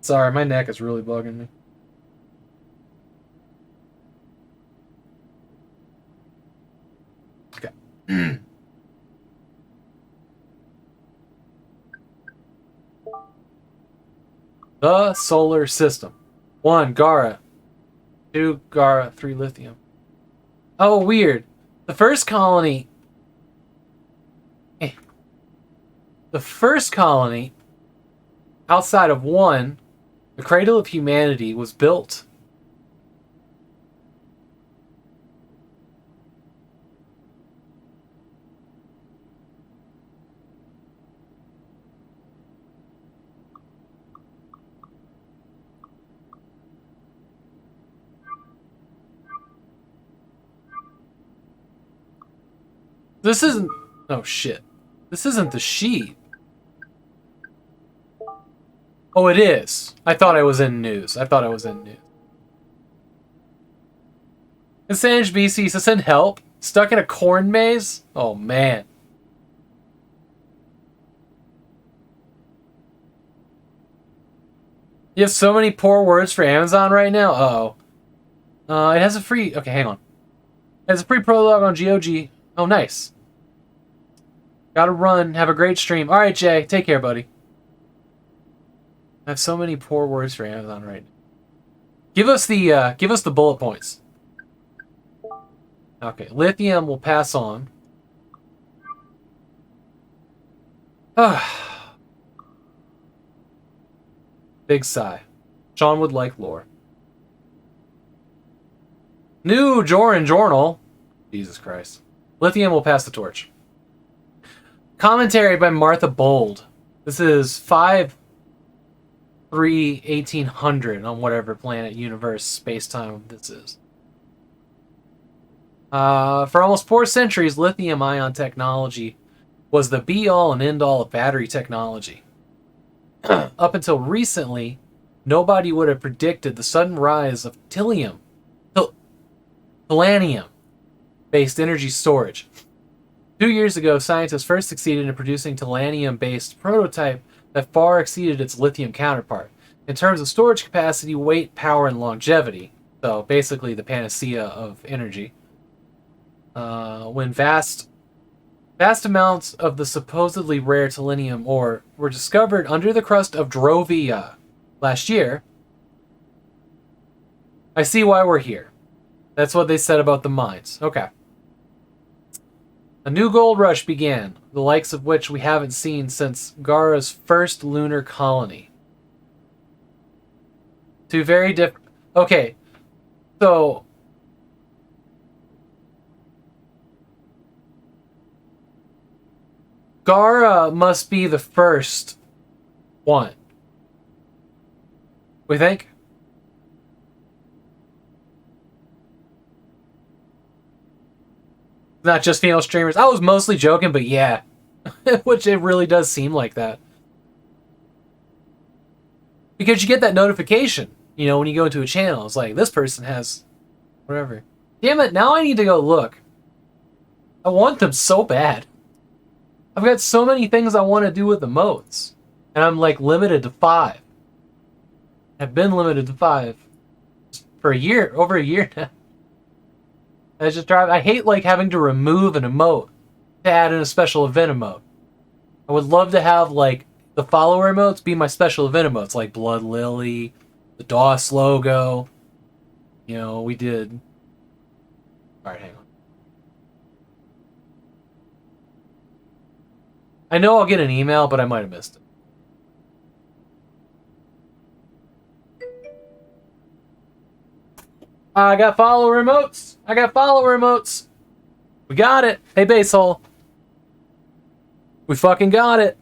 Sorry, my neck is really bugging me. Okay. The solar system. 1, Gara. 2, Gara. 3, lithium. Oh, weird. The first colony... The first colony, outside of 1, the Cradle of Humanity, was built. This isn't... Oh, shit. This isn't the sheet. Oh, it is. I thought I was in news. Insanage BC to send help? Stuck in a corn maze? Oh, man. You have so many poor words for Amazon right now? Uh-oh. It has a free... Okay, hang on. It has a free prologue on GOG. Oh, nice. Gotta run. Have a great stream. Alright, Jay. Take care, buddy. I have so many poor words for Amazon right now. Give us the bullet points. Okay, lithium will pass on. Big sigh. Sean would like lore. New Joran Journal. Jesus Christ. Lithium will pass the torch. Commentary by Martha Bold. This is 5/3/1800 on whatever planet, universe, space-time this is. For almost 4 centuries, lithium-ion technology was the be-all and end-all of battery technology. Up until recently, nobody would have predicted the sudden rise of tellanium-based energy storage. 2 years ago, scientists first succeeded in producing tellanium-based prototype that far exceeded its lithium counterpart in terms of storage capacity, weight, power, and longevity. So basically the panacea of energy. When vast amounts of the supposedly rare tellurium ore were discovered under the crust of Drovia last year. I see why we're here. That's what they said about the mines. Okay. A new gold rush began, the likes of which we haven't seen since Gara's first lunar colony. Two very different... Okay, so... Gara must be the first one. We think? Not just female streamers. I was mostly joking, but yeah. Which it really does seem like that. Because you get that notification, you know, when you go into a channel. It's like, this person has whatever. Damn it, now I need to go look. I want them so bad. I've got so many things I want to do with emotes. And I'm like limited to 5. I've been limited to 5 for a year, over a year now. I hate like having to remove an emote to add in a special event emote. I would love to have like the follower emotes be my special event emotes, like Blood Lily, the DOS logo. You know, we did. Alright, hang on. I know I'll get an email, but I might have missed it. I got follower emotes. We got it. Hey, Basehole. We fucking got it.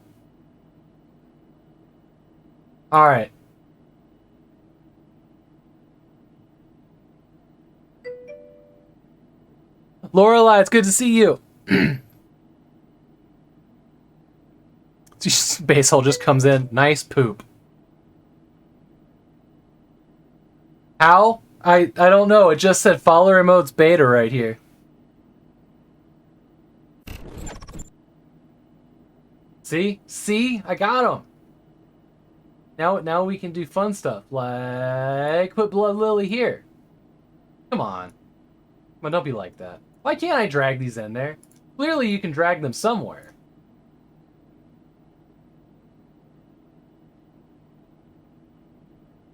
Alright. Lorelai, it's good to see you. Basehole just comes in. Nice poop. How? I don't know. It just said follower emotes beta right here. See? See? I got him. Now we can do fun stuff, like put Blood Lily here. Come on. Well, don't be like that. Why can't I drag these in there? Clearly you can drag them somewhere.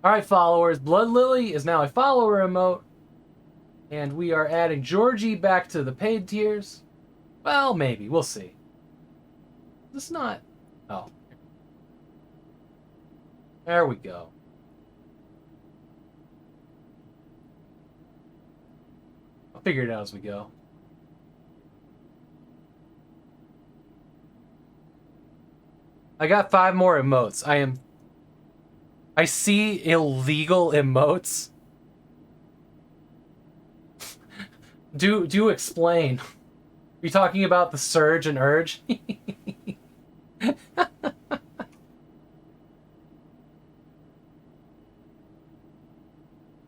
Alright, followers. Blood Lily is now a follower emote. And we are adding Georgie back to the paid tiers. Well, maybe. We'll see. It's not... Oh. There we go. I'll figure it out as we go. I got 5 more emotes. I see illegal emotes. Do explain. Are you talking about the Surge and Urge?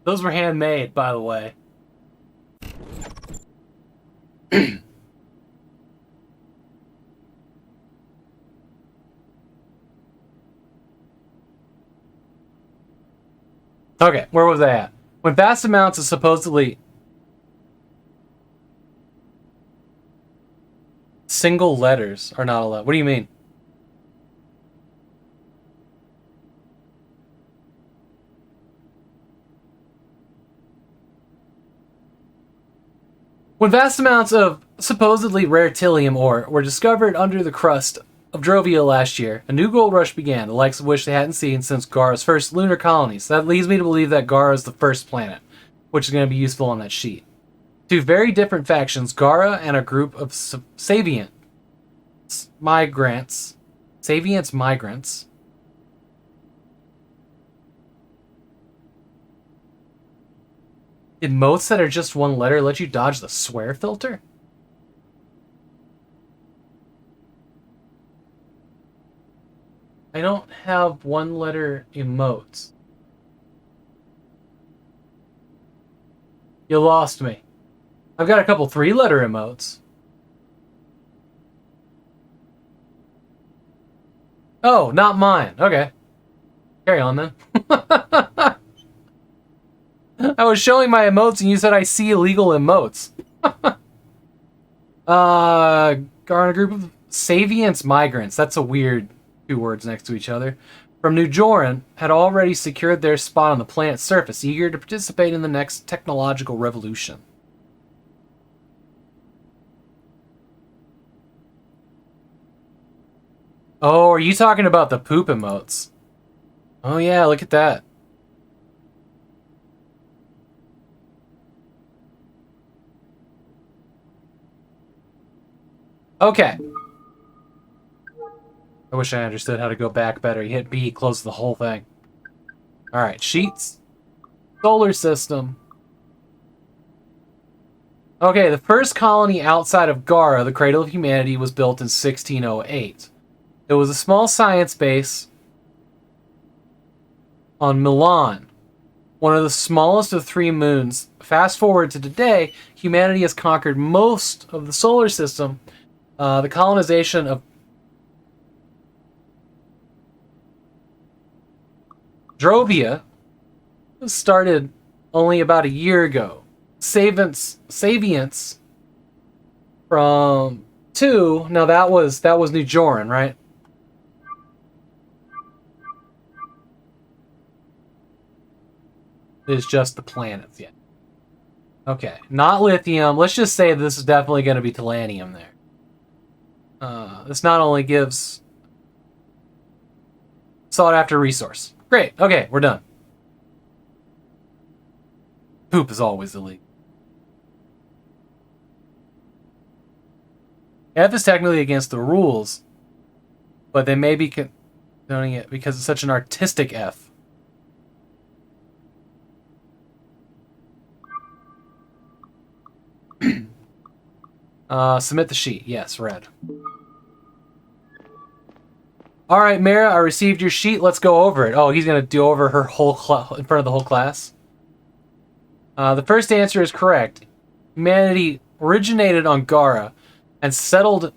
Those were handmade, by the way. Okay, where was I at? When vast amounts of supposedly single letters are not allowed. What do you mean? When vast amounts of supposedly rare Tillium ore were discovered under the crust of Drovia last year, a new gold rush began, the likes of which they hadn't seen since Gara's first lunar colonies. That leads me to believe that Gara is the first planet, which is going to be useful on that sheet. Two very different factions, Gara and a group of Savient migrants. Savient migrants. Emotes that are just one letter let you dodge the swear filter? I don't have one letter emotes. You lost me. I've got a couple 3-letter emotes. Oh, not mine. Okay. Carry on then. I was showing my emotes and you said I see illegal emotes. Garner group of Savients migrants. That's a weird 2 words next to each other. From New Joran had already secured their spot on the planet's surface, eager to participate in the next technological revolution. Oh, are you talking about the poop emotes? Oh yeah, look at that. Okay. I wish I understood how to go back better. You hit B, close the whole thing. Alright, sheets. Solar system. Okay, the first colony outside of Gara, the Cradle of Humanity, was built in 1608. It was a small science base on Milan, one of the smallest of 3 moons. Fast forward to today, humanity has conquered most of the solar system. The colonization of Drovia started only about a year ago. Savients from 2. Now that was New Joran, right? It's just the planets, yeah. Okay, not lithium. Let's just say this is definitely going to be Telanium there. This not only gives sought after resource. Great. Okay, we're done. Poop is always illegal. F is technically against the rules, but they may be condoning it because it's such an artistic F. Submit the sheet. Yes, red. All right, Mara, I received your sheet. Let's go over it. Oh, he's going to do over her whole in front of the whole class. The first answer is correct. Humanity originated on Gara and settled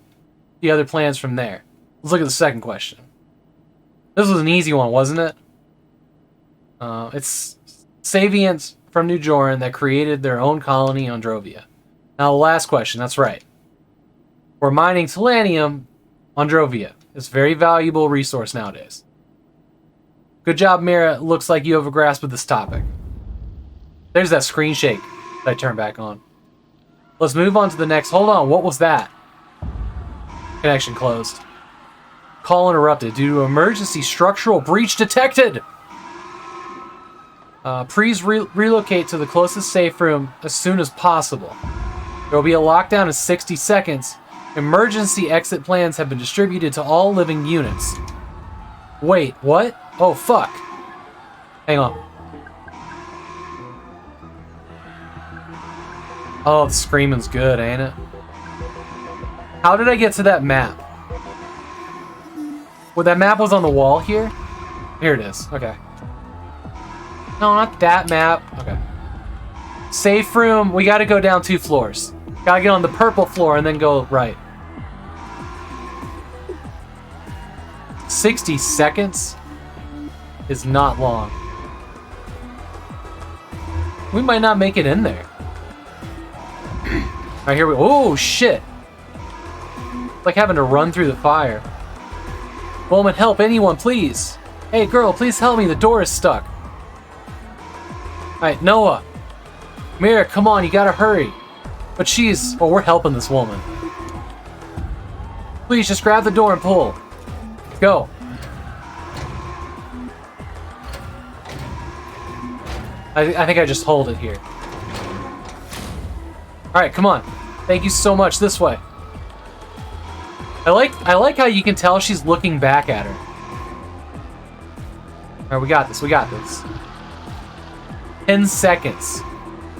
the other planets from there. Let's look at the second question. This was an easy one, wasn't it? It's Savians from New Joran that created their own colony on Drovia. Now, the last question, that's right. We're mining Telenium on Drovia. It's a very valuable resource nowadays. Good job, Mira. Looks like you have a grasp of this topic. There's that screen shake that I turned back on. Let's move on to the next. Hold on, what was that? Connection closed. Call interrupted due to emergency structural breach detected. Please relocate to the closest safe room as soon as possible. There will be a lockdown in 60 seconds. Emergency exit plans have been distributed to all living units. Wait, what? Oh, fuck. Hang on. Oh, the screaming's good, ain't it? How did I get to that map? Well, that map was on the wall here? Here it is. Okay. No, not that map. Okay. Safe room. We gotta go down 2 floors. Gotta get on the purple floor and then go right. 60 seconds is not long. We might not make it in there. Alright, here we go. Oh, shit. It's like having to run through the fire. Bowman, help anyone, please. Hey, girl, please help me. The door is stuck. Alright, Noah. Mira, come on, you gotta hurry. But she's... Oh, we're helping this woman. Please, just grab the door and pull. Go. I think I just hold it here. Alright, come on. Thank you so much. This way. I like how you can tell she's looking back at her. Alright, we got this. We got this. 10 seconds.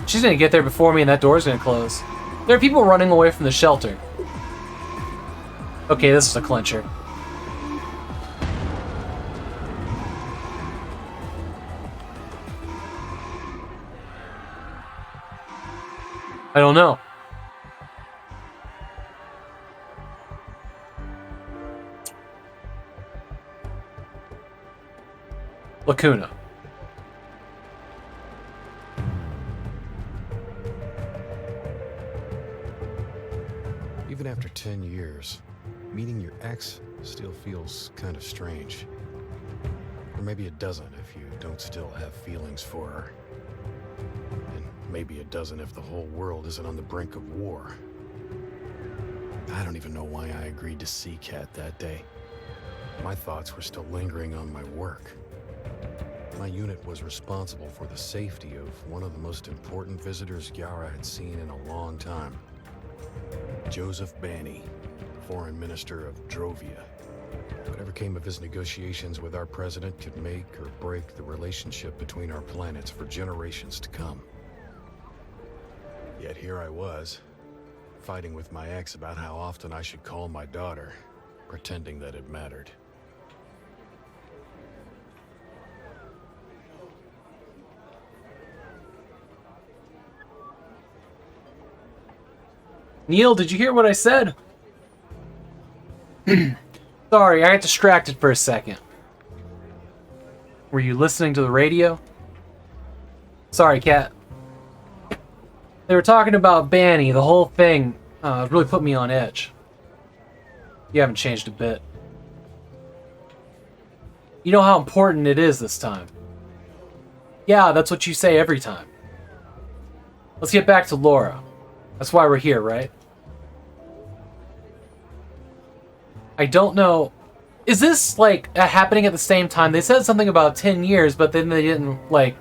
She's gonna get there before me and that door's gonna close. There are people running away from the shelter. Okay, this is a clincher. I don't know. Lacuna. Even after 10 years, meeting your ex still feels kind of strange. Or maybe it doesn't if you don't still have feelings for her. And maybe it doesn't if the whole world isn't on the brink of war. I don't even know why I agreed to see Kat that day. My thoughts were still lingering on my work. My unit was responsible for the safety of one of the most important visitors Yara had seen in a long time. Joseph Banny, Foreign Minister of Drovia. Whatever came of his negotiations with our president could make or break the relationship between our planets for generations to come. Yet here I was, fighting with my ex about how often I should call my daughter, pretending that it mattered. Neil, did you hear what I said? Sorry, I got distracted for a second. Were you listening to the radio? Sorry, Kat. They were talking about Banny, the whole thing really put me on edge. You haven't changed a bit. You know how important it is this time. Yeah, that's what you say every time. Let's get back to Laura. That's why we're here, right? I don't know. Is this, like, happening at the same time? They said something about 10 years, but then they didn't, like,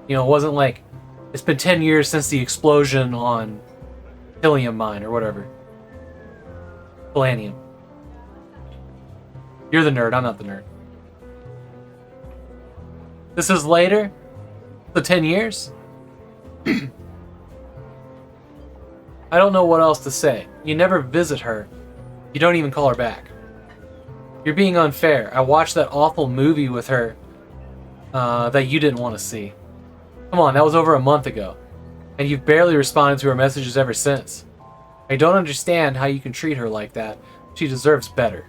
you know, it wasn't like, it's been 10 years since the explosion on Helium Mine, or whatever. Palladium. You're the nerd, I'm not the nerd. This is later? The 10 years? I don't know what else to say. You never visit her. You don't even call her back. You're being unfair. I watched that awful movie with her that you didn't want to see. Come on, that was over a month ago. and you've barely responded to her messages ever since. I don't understand how you can treat her like that. She deserves better.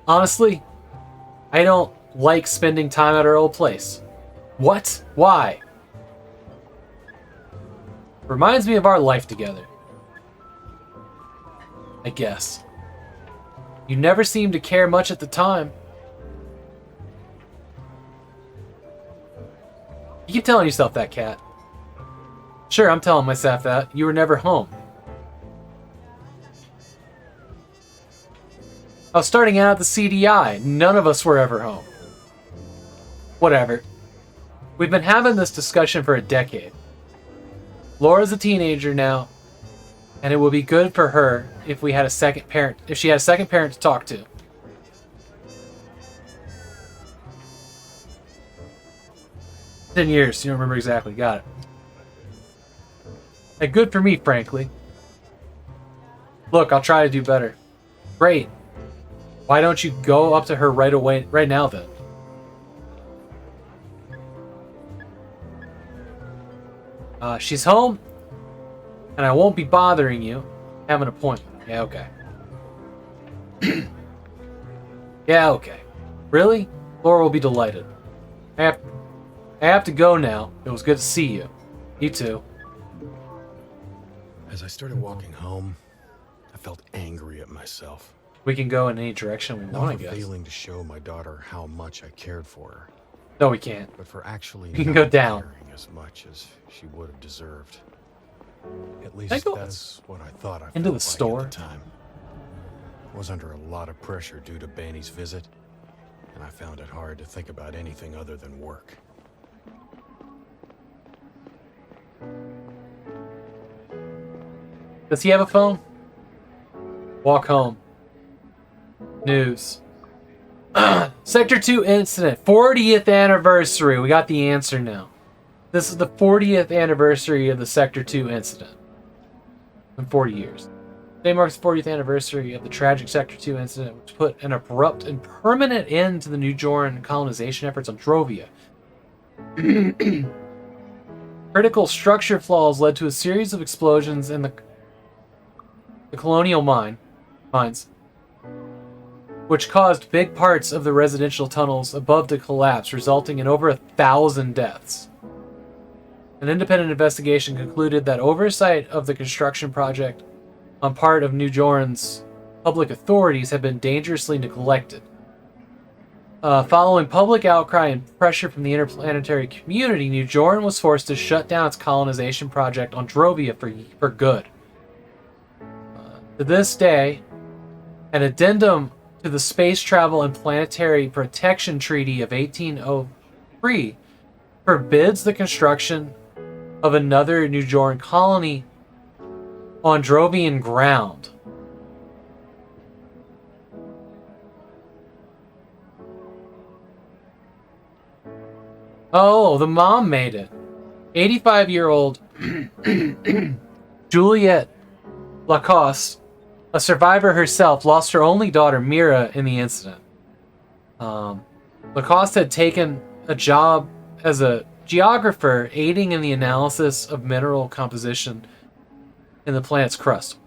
Honestly, I don't like spending time at our old place. What? Why? Reminds me of our life together. I guess. You never seemed to care much at the time. You keep telling yourself that, Kat. Sure, I'm telling myself that. You were never home. I was starting out at the CDI. None of us were ever home. Whatever. We've been having this discussion for a decade. Laura's a teenager now, and it would be good for her if we had a second parent, if she had a second parent to talk to. "10 years, you don't remember exactly, got it. And good for me, frankly. Look, I'll try to do better." Great. Why don't you go up to her right away, right now then? She's home, and I won't be bothering you. Have an appointment. Yeah, okay. Yeah, okay. Really? Laura will be delighted. I have to go now. It was good to see you. You too. As I started walking home, I felt angry at myself. We can go in any direction we Not want, I for guess. failing to show my daughter how much I cared for her, No, we can't. but for actually You can not go down. caring as much as she would have deserved. At I least go that's what I thought I into felt the like store? at the time. I was under a lot of pressure due to Banny's visit, and I found it hard to think about anything other than work. Does he have a phone? Walk home. News. Sector 2 incident. 40th anniversary. We got the answer now. This is the 40th anniversary of the Sector 2 incident. In 40 years. Today marks the 40th anniversary of the tragic Sector 2 incident, which put an abrupt and permanent end to the New Joran colonization efforts on Drovia. Critical structure flaws led to a series of explosions in the colonial mines, which caused big parts of the residential tunnels above to collapse, resulting in over 1,000 deaths. An independent investigation concluded that oversight of the construction project on part of New Joran's public authorities had been dangerously neglected. Following public outcry and pressure from the interplanetary community, New Joran was forced to shut down its colonization project on Drovia for good. To this day, an addendum to the Space Travel and Planetary Protection Treaty of 1803 forbids the construction of another New Joran colony on Drovian ground. Oh, the mom made it. 85-year-old Juliette Lacoste, a survivor herself, lost her only daughter, Mira, in the incident. Lacoste had taken a job as a geographer aiding in the analysis of mineral composition in the planet's crust.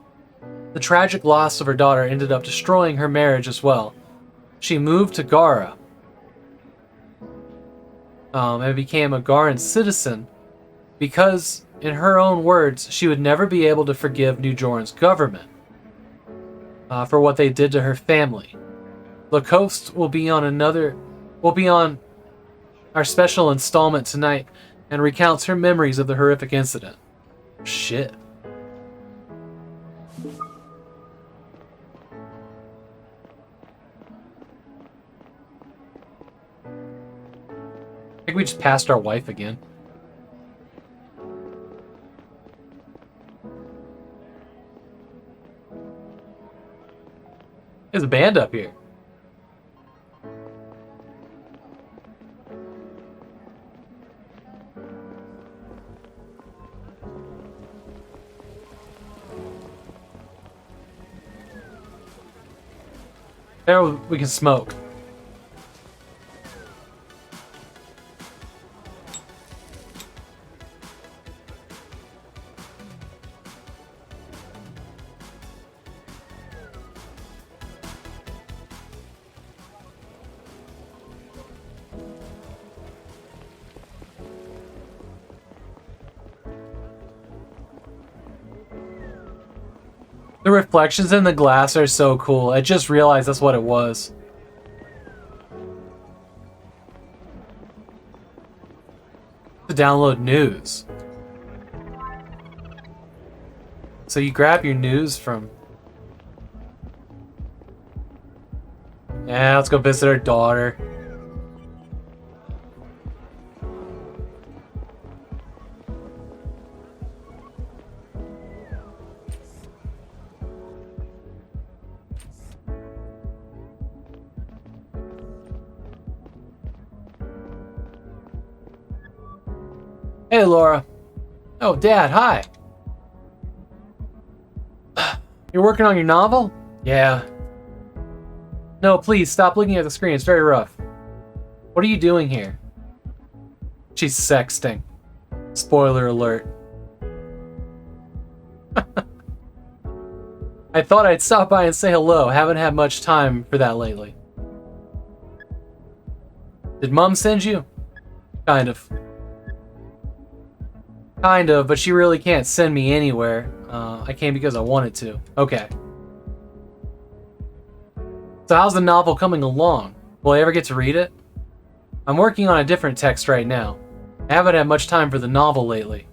The tragic loss of her daughter ended up destroying her marriage as well. She moved to Gara and became a Garan citizen because, in her own words, she would never be able to forgive New Joran's government for what they did to her family. Lacoste will be on our special installment tonight and recounts her memories of the horrific incident. Shit. I think we just passed our wife again. There's a band up here. There we can smoke. The reflections in the glass are so cool. I just realized that's what it was. To download news. So you grab your news from... Yeah, let's go visit our daughter. Hey, Laura. Oh, Dad, hi. You're working on your novel? Yeah. No, please, stop looking at the screen. It's very rough. What are you doing here? She's sexting. Spoiler alert. I thought I'd stop by and say hello. Haven't had much time for that lately. Did Mom send you? Kind of. Kind of, but she really can't send me anywhere. I came because I wanted to. Okay. So how's the novel coming along? Will I ever get to read it? I'm working on a different text right now. I haven't had much time for the novel lately.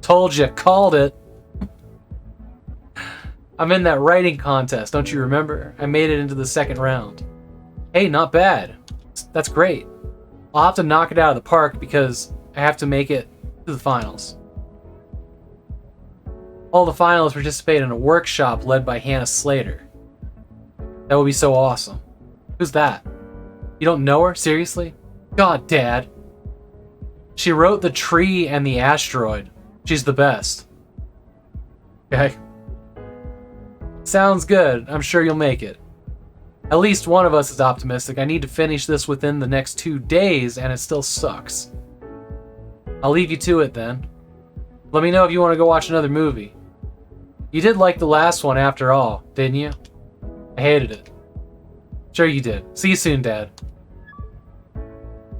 Told you, called it. I'm in that writing contest, don't you remember? I made it into the second round. Hey, not bad. That's great. I'll have to knock it out of the park because I have to make it to the finals. All the finalists participate in a workshop led by Hannah Slater. That would be so awesome. Who's that? You don't know her? Seriously? God, Dad. She wrote The Tree and the Asteroid. She's the best. Okay. Sounds good. I'm sure you'll make it. At least one of us is optimistic. I need to finish this within the next 2 days, and it still sucks. I'll leave you to it then. Let me know if you want to go watch another movie. You did like the last one after all, didn't you? I hated it. Sure you did. See you soon, Dad.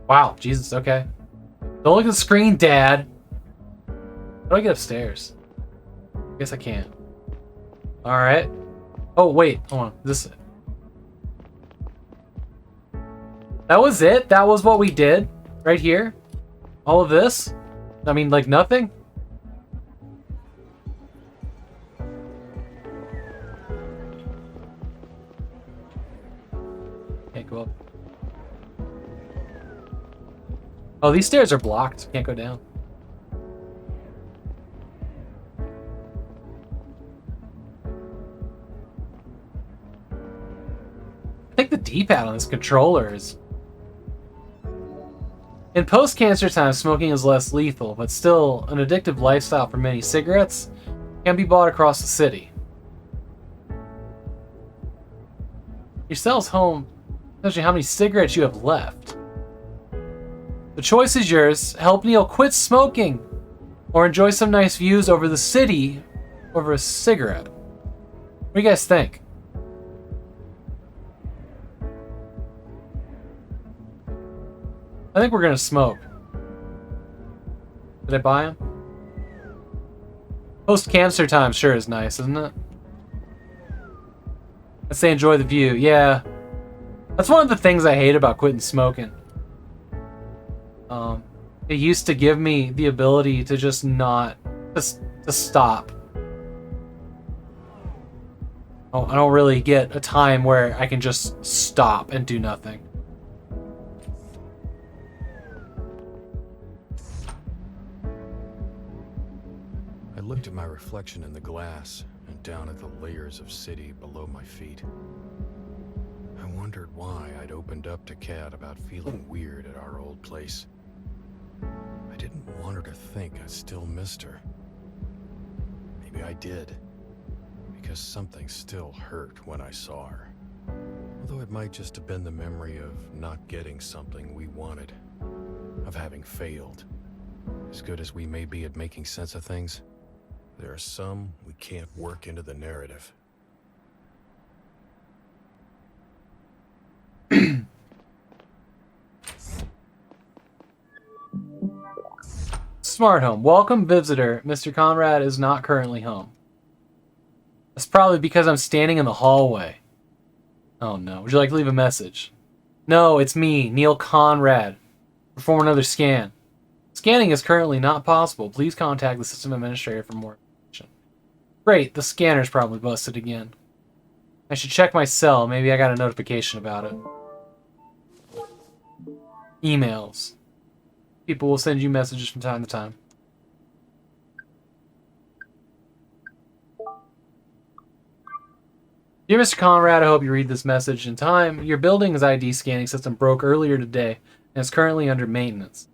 Wow, Jesus, okay. Don't look at the screen, Dad. How do I get upstairs? I guess I can't. Alright. Oh, wait, hold on. This is it. That was it? That was what we did? Right here? All of this? I mean, like nothing? Can't go up. Oh, these stairs are blocked. Can't go down. I think the D-pad on this controller is... In post-cancer time, smoking is less lethal, but still an addictive lifestyle for many. Cigarettes can be bought across the city. Your cell's home tells you how many cigarettes you have left. The choice is yours. Help Neil quit smoking, or enjoy some nice views over the city over a cigarette. What do you guys think? I think we're gonna smoke. Did I buy them? Post-cancer time sure is nice, isn't it? Let's say enjoy the view. Yeah. That's one of the things I hate about quitting smoking. It used to give me the ability to just not... to stop. Oh, I don't really get a time where I can just stop and do nothing. I looked at my reflection in the glass and down at the layers of city below my feet. I wondered why I'd opened up to Kat about feeling weird at our old place. I didn't want her to think I still missed her. Maybe I did, because something still hurt when I saw her. Although it might just have been the memory of not getting something we wanted, of having failed. As good as we may be at making sense of things, there are some we can't work into the narrative. Smart home. Welcome visitor. Mr. Conrad is not currently home. That's probably because I'm standing in the hallway. Oh no. Would you like to leave a message? No, it's me, Neil Conrad. Perform another scan. Scanning is currently not possible. Please contact the system administrator for more information. Great, the scanner's probably busted again. I should check my cell. Maybe I got a notification about it. Emails. People will send you messages from time to time. Dear Mr. Conrad, I hope you read this message in time. Your building's ID scanning system broke earlier today and is currently under maintenance.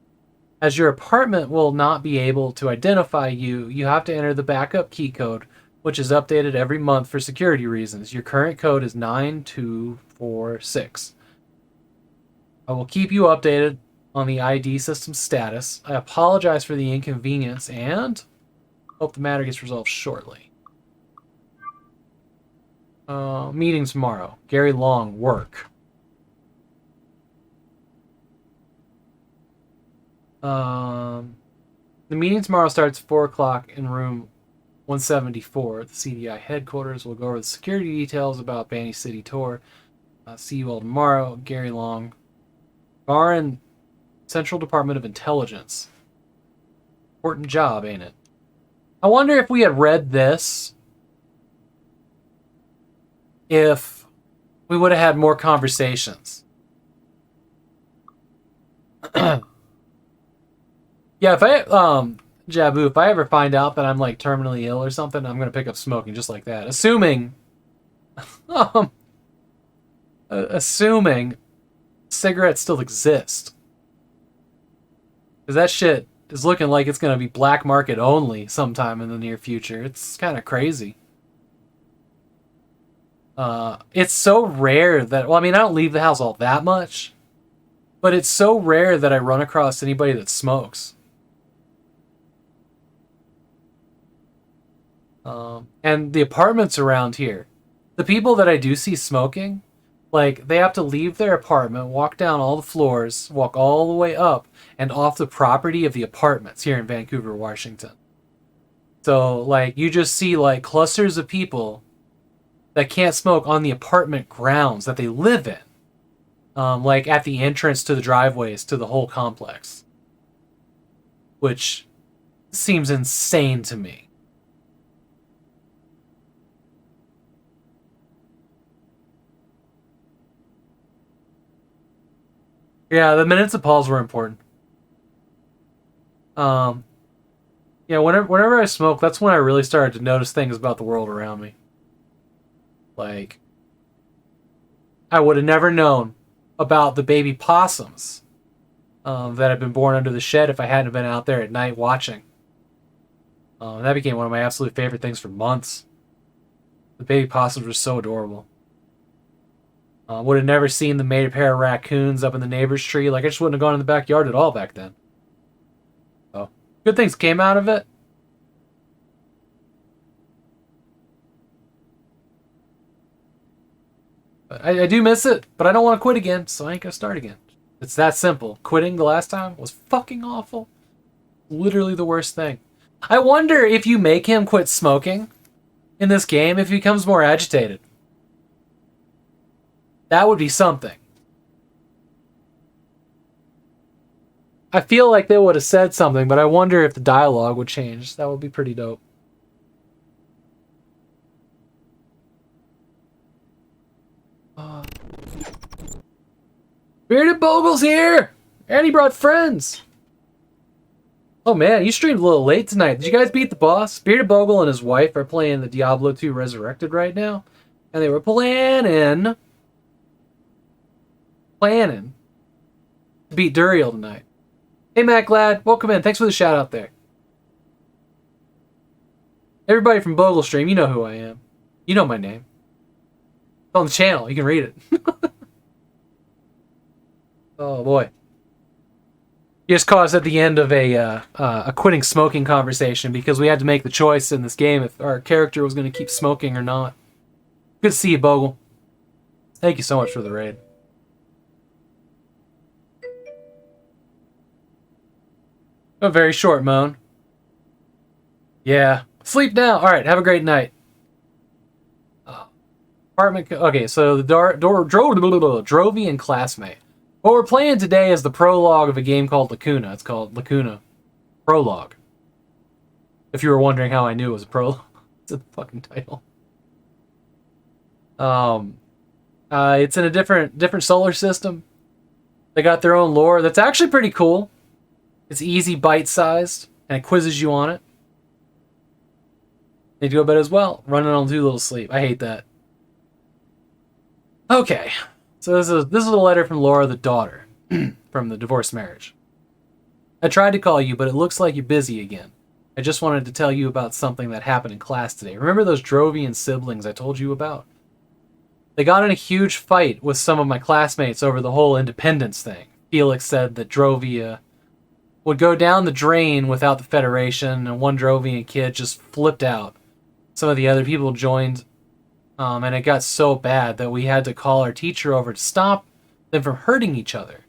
As your apartment will not be able to identify you, you have to enter the backup key code, which is updated every month for security reasons. Your current code is 9246. I will keep you updated on the ID system status. I apologize for the inconvenience and hope the matter gets resolved shortly. Meeting tomorrow. Gary Long, work. The meeting tomorrow starts at 4 o'clock in room 174 at the CDI headquarters. We'll go over the security details about Banny City Tour. See you all tomorrow. Gary Long. Barn, Central Department of Intelligence. Important job, ain't it? I wonder if we had read this, if we would have had more conversations. Yeah, if I, Jabu, if I ever find out that I'm like terminally ill or something, I'm gonna pick up smoking just like that. Assuming, assuming cigarettes still exist. Because that shit is looking like it's gonna be black market only sometime in the near future. It's kind of crazy. It's so rare that, well, I mean, I don't leave the house all that much, but it's so rare that I run across anybody that smokes. And the apartments around here, the people that I do see smoking, like, they have to leave their apartment, walk down all the floors, walk all the way up and off the property of the apartments here in Vancouver, Washington. So, like, you just see, like, clusters of people that can't smoke on the apartment grounds that they live in. Like, at the entrance to the driveways to the whole complex. Which seems insane to me. Yeah, the municipals were important. Yeah, whenever I smoke, that's when I really started to notice things about the world around me. Like, I would have never known about the baby possums that had been born under the shed if I hadn't been out there at night watching. That became one of my absolute favorite things for months. The baby possums were so adorable. Would have never seen the mated pair of raccoons up in the neighbor's tree. Like, I just wouldn't have gone in the backyard at all back then. So, good things came out of it. But I do miss it, but I don't want to quit again, so I ain't gonna start again. It's that simple. Quitting the last time was fucking awful. Literally the worst thing. I wonder if you make him quit smoking in this game, if he becomes more agitated. That would be something. I feel like they would have said something, but I wonder if the dialogue would change. That would be pretty dope. Bearded Bogle's here! And he brought friends! Oh man, you streamed a little late tonight. Did you guys beat the boss? Bearded Bogle and his wife are playing the Diablo 2 Resurrected right now. And they were planning to beat Duriel tonight. Hey Matt Glad, welcome in. Thanks for the shout out there. Everybody from Bogle Stream, you know who I am. You know my name. It's on the channel, you can read it. Oh boy. You just caught us at the end of a quitting smoking conversation because we had to make the choice in this game if our character was going to keep smoking or not. Good to see you, Bogle. Thank you so much for the raid. A very short moan. Yeah. Sleep now. Alright, have a great night. Okay, so the Drovey and classmate. What we're playing today is the prologue of a game called Lacuna. It's called Lacuna Prologue. If you were wondering how I knew it was a prologue, it's a fucking title. It's in a different solar system. They got their own lore that's actually pretty cool. It's easy, bite-sized, and it quizzes you on it. Need to go to bed as well. Running on too little sleep. I hate that. Okay, so this is a letter from Laura, the daughter, from the divorced marriage. I tried to call you, but it looks like you're busy again. I just wanted to tell you about something that happened in class today. Remember those Drovian siblings I told you about? They got in a huge fight with some of my classmates over the whole independence thing. Felix said that Drovia would go down the drain without the Federation, and one Drovian kid just flipped out. Some of the other people joined, and it got so bad that we had to call our teacher over to stop them from hurting each other.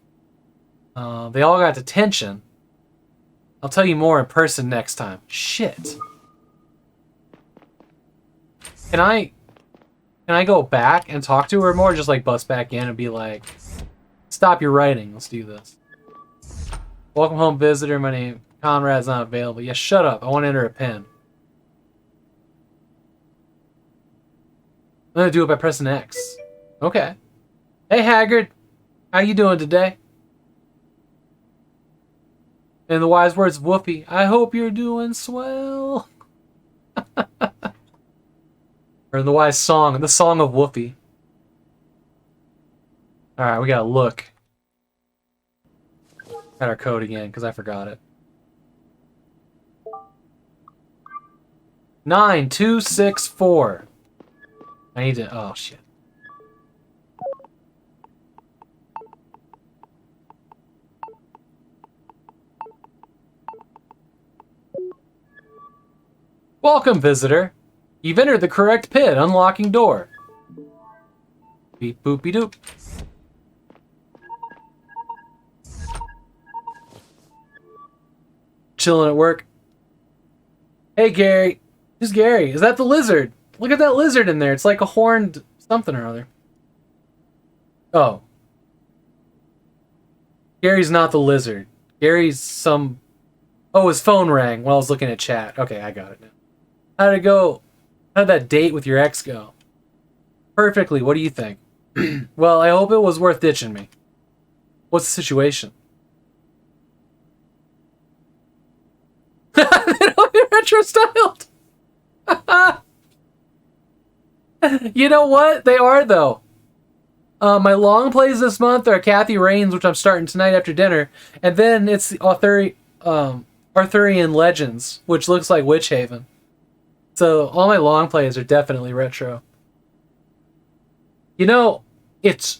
They all got detention. I'll tell you more in person next time. Shit. Can I go back and talk to her more? Just like bust back in and be like, stop your writing. Let's do this. Welcome home, visitor. My name Conrad's not available. Yeah, shut up. I want to enter a pin. I'm gonna do it by pressing X. Okay. Hey, Haggard. How you doing today? In the wise words of Whoopi, I hope you're doing swell. Or in the wise song, the song of Whoopi. Alright, we gotta look at our code again, because I forgot it. 9264. I need to... Oh, shit. Welcome, visitor. You've entered the correct pit. Unlocking door. Beep boopy doop. Chilling at work. Hey, Gary. Who's Gary? Is that the lizard? Look at that lizard in there. It's like a horned something or other. Oh. Gary's not the lizard. Gary's some... Oh, his phone rang while I was looking at chat. Okay, I got it now. How'd it go? How'd that date with your ex go? Perfectly. What do you think? Well, I hope it was worth ditching me. What's the situation? They don't be retro-styled. You know what? They are, though. My long plays this month are Kathy Rains, which I'm starting tonight after dinner. And then it's the Arthurian Legends, which looks like Witch Haven. So all my long plays are definitely retro. You know, it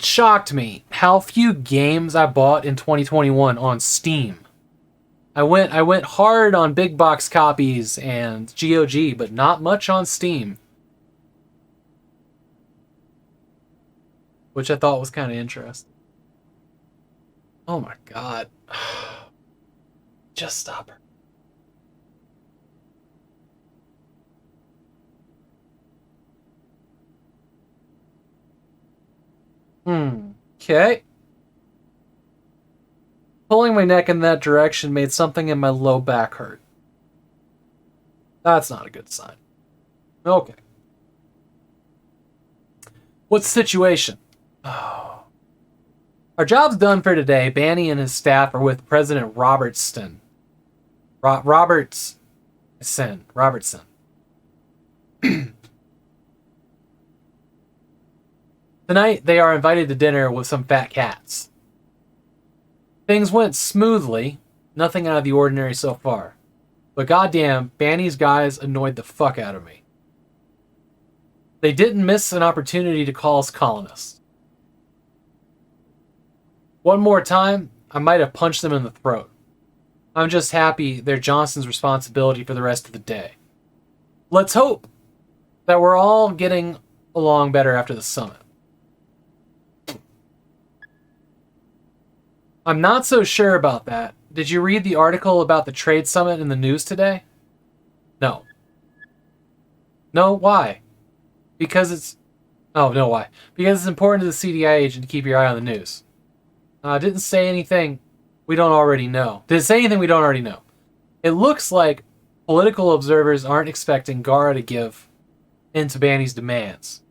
shocked me how few games I bought in 2021 on Steam. I went hard on big box copies and GOG, but not much on Steam. Which I thought was kind of interesting. Oh my god. Just stop her. Okay. Pulling my neck in that direction made something in my low back hurt. That's not a good sign. Okay. What's the situation? Oh. Our job's done for today. Banny and his staff are with President Robertson. Robertson. Tonight, they are invited to dinner with some fat cats. Things went smoothly. Nothing out of the ordinary so far. But goddamn, Banny's guys annoyed the fuck out of me. They didn't miss an opportunity to call us colonists. One more time, I might have punched them in the throat. I'm just happy they're Johnson's responsibility for the rest of the day. Let's hope that we're all getting along better after the summit. I'm not so sure about that. Did you read the article about the trade summit in the news today? No. No? Why? Because it's... Oh, no, why? Because it's important to the CDI agent to keep your eye on the news. Didn't say anything we don't already know. Didn't say anything we don't already know. It looks like political observers aren't expecting Gara to give in to Banny's demands.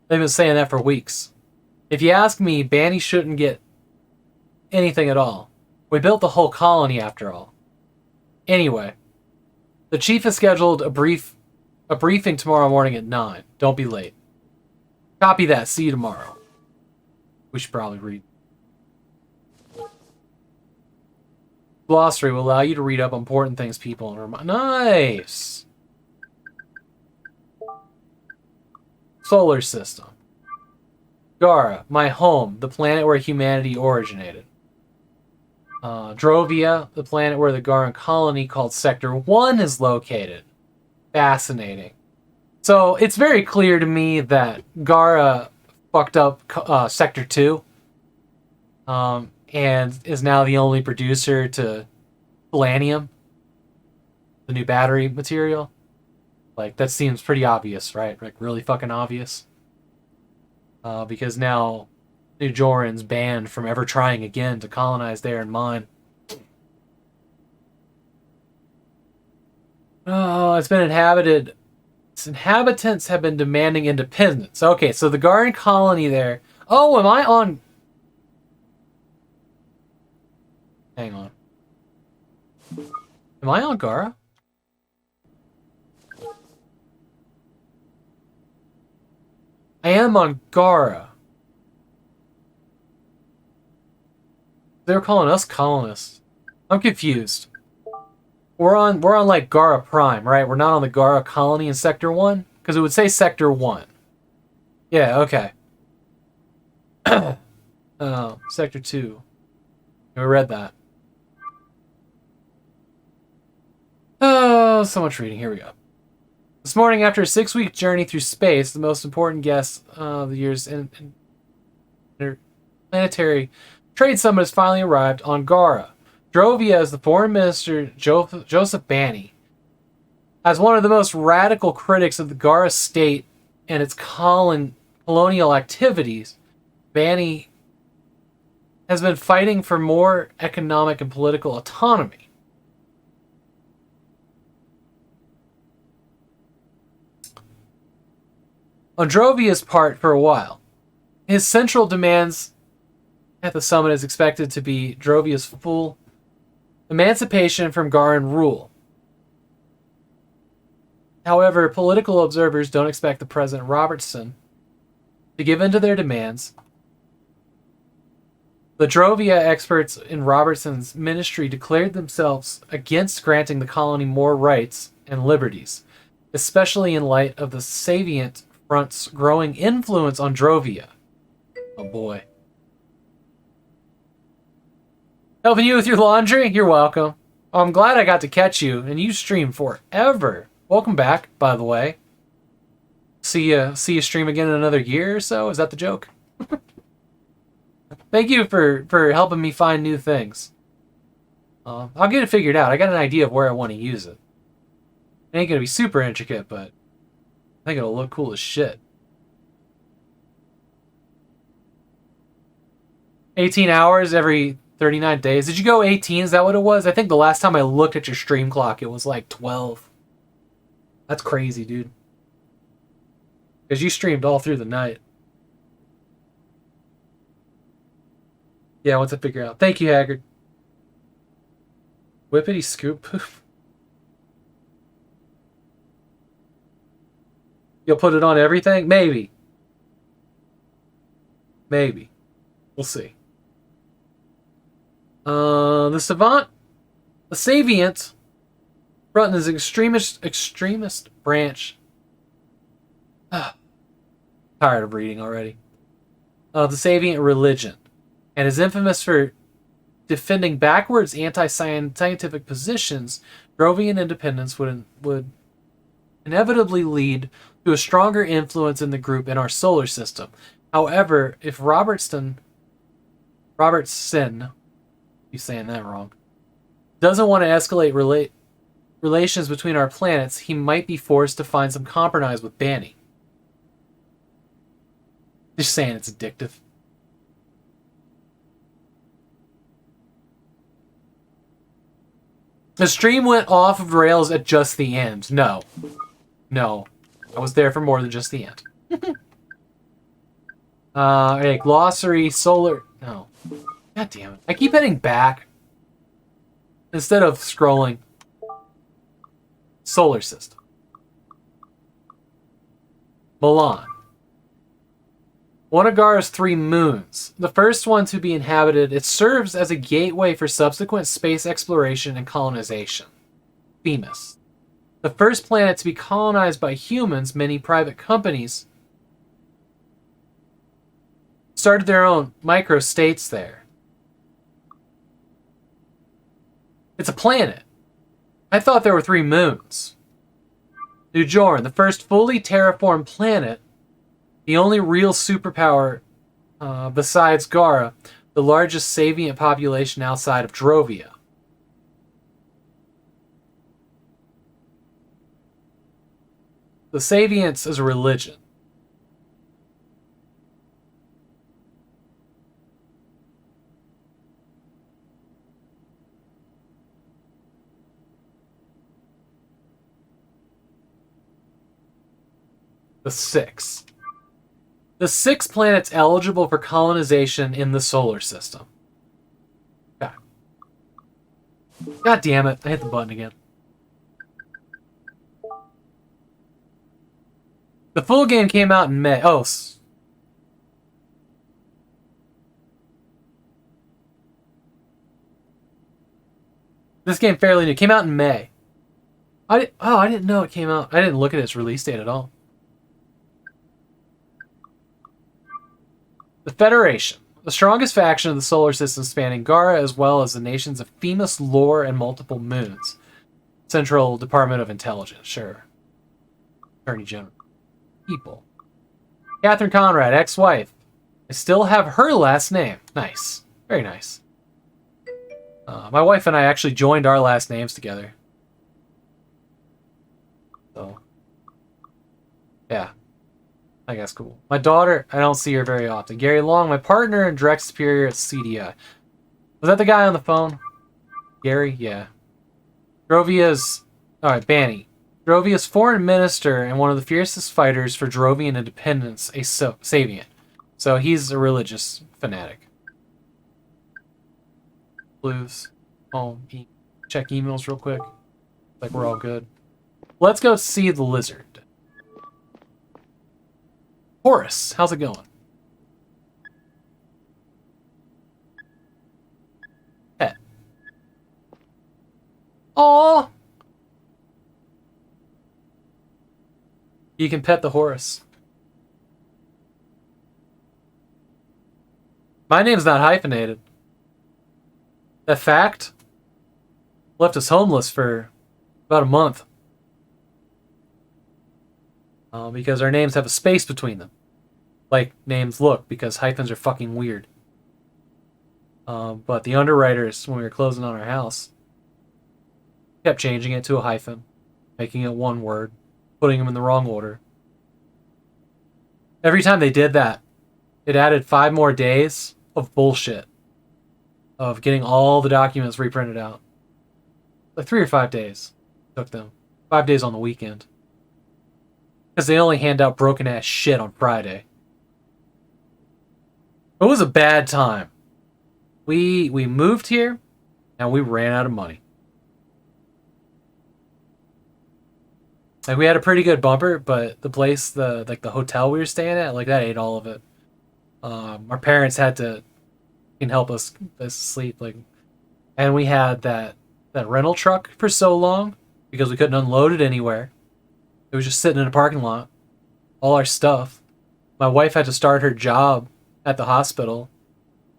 They've been saying that for weeks. If you ask me, Banny shouldn't get anything at all. We built the whole colony after all. Anyway, the chief has scheduled a briefing tomorrow morning at 9. Don't be late. Copy that. See you tomorrow. We should probably read. Glossary will allow you to read up important things people and remind. Nice! Solar system. Gara, my home, the planet where humanity originated. Drovia, the planet where the Garan colony called Sector 1 is located. Fascinating. So, it's very clear to me that Gara fucked up Sector 2. And is now the only producer to Polanium, the new battery material. Like, that seems pretty obvious, right? Like, really fucking obvious. Because now New Joran's banned from ever trying again to colonize there and mine. Oh, it's been inhabited. Its inhabitants have been demanding independence. Okay, so the Garan colony there. Oh, am I on... Hang on. Am I on Gara? I am on Gara. They were calling us colonists. I'm confused. We're on like Gara Prime, right? We're not on the Gara colony in Sector 1? Because it would say Sector 1. Yeah, okay. Sector 2. I read that. Oh, so much reading. Here we go. This morning, after a 6-week journey through space, the most important guest of the year's interplanetary trade summit has finally arrived on Gara. Drovia as the foreign minister, Joseph Banny. As one of the most radical critics of the Gara state and its colonial activities, Banny has been fighting for more economic and political autonomy. On Drovia's part for a while. His central demands at the summit is expected to be Drovia's full emancipation from Garan rule. However, political observers don't expect the President Robertson to give in to their demands. The Drovia experts in Robertson's ministry declared themselves against granting the colony more rights and liberties, especially in light of the Savient Front's growing influence on Drovia. Oh boy. Helping you with your laundry? You're welcome. Oh, I'm glad I got to catch you, and you stream forever. Welcome back, by the way. See you stream again in another year or so? Is that the joke? Thank you for helping me find new things. I'll get it figured out. I got an idea of where I want to use it. It ain't gonna be super intricate, but I think it'll look cool as shit. 18 hours every 39 days. Did you go 18? Is that what it was? I think the last time I looked at your stream clock, it was like 12. That's crazy, dude. Because you streamed all through the night. Yeah, once I figure out. Thank you, Haggard. Whippity scoop poof. You'll put it on everything? Maybe. Maybe. We'll see. The Savant, the Savient front is an extremist branch. Tired of reading already. Of the Savient religion, and is infamous for defending backwards anti-scientific positions. Drovian independence would inevitably lead to a stronger influence in the group in our solar system. However, if Robertson, you saying that wrong, doesn't want to escalate relations between our planets, he might be forced to find some compromise with Banny. Just saying it's addictive. The stream went off of rails at just the end. No. No. I was there for more than just the end. Okay, glossary, solar... No. God damn it. I keep heading back instead of scrolling. Solar system. Milan. One of Gara's 3 moons. The first one to be inhabited, it serves as a gateway for subsequent space exploration and colonization. Themis. The first planet to be colonized by humans, many private companies started their own micro-states there. It's a planet. I thought there were 3 moons. Newjorn, the first fully terraformed planet, the only real superpower besides Gara, the largest Savient population outside of Drovia. The Savients is a religion. The 6. The 6 planets eligible for colonization in the solar system. Okay. God damn it. I hit the button again. The full game came out in May. Oh. This game fairly new. Came out in May. I didn't know it came out. I didn't look at its release date at all. The Federation, the strongest faction of the solar system spanning Gara as well as the nations of famous lore and multiple moons. Central Department of Intelligence, sure. Attorney General. People. Catherine Conrad, ex-wife. I still have her last name. Nice. Very nice. My wife and I actually joined our last names together. So, yeah. I guess cool. My daughter, I don't see her very often. Gary Long, my partner and direct superior at CDI. Was that the guy on the phone? Gary? Yeah. Drovia's... Alright, Banny. Drovia's foreign minister and one of the fiercest fighters for Drovian independence, a Savient. So he's a religious fanatic. Blues. Home. Check emails real quick. Like we're all good. Let's go see the lizard. Horace, how's it going? Pet. Aww. You can pet the Horace. My name's not hyphenated. That fact left us homeless for about a month. Because our names have a space between them. Like names look, because hyphens are fucking weird. But the underwriters, when we were closing on our house, kept changing it to a hyphen, making it one word, putting them in the wrong order. Every time they did that, it added 5 more days of bullshit. Of getting all the documents reprinted out. Like 3 or 5 days it took them. 5 days on the weekend. Because they only hand out broken ass shit on Friday. It was a bad time. We moved here and we ran out of money. Like we had a pretty good bumper, but the place, the hotel we were staying at, like that ate all of it. Our parents had to help us sleep, like, and we had that rental truck for so long because we couldn't unload it anywhere. It was just sitting in a parking lot. All our stuff. My wife had to start her job at the hospital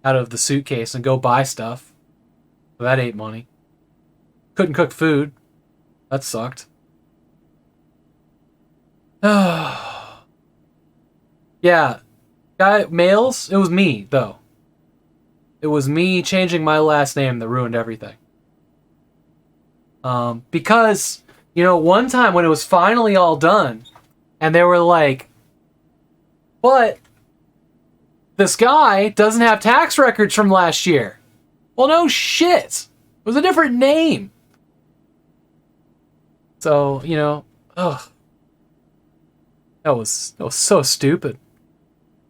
out of the suitcase and go buy stuff. So that ate money. Couldn't cook food. That sucked. Yeah. Males, it was me, though. It was me changing my last name that ruined everything. Because, you know, one time when it was finally all done, and they were like, but this guy doesn't have tax records from last year. Well, no shit. It was a different name. So, you know, ugh. That was so stupid.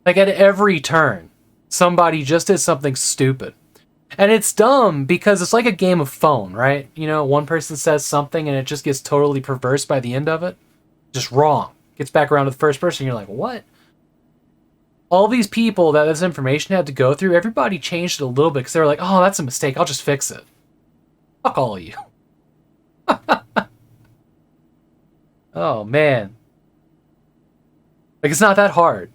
Like, at every turn, somebody just did something stupid. And it's dumb because it's like a game of phone, right? You know, one person says something and it just gets totally perverse by the end of it. Just wrong. Gets back around to the first person, you're like, what? All these people that this information had to go through, everybody changed it a little bit because they were like, oh, that's a mistake, I'll just fix it. Fuck all of you. Oh, man. Like, it's not that hard.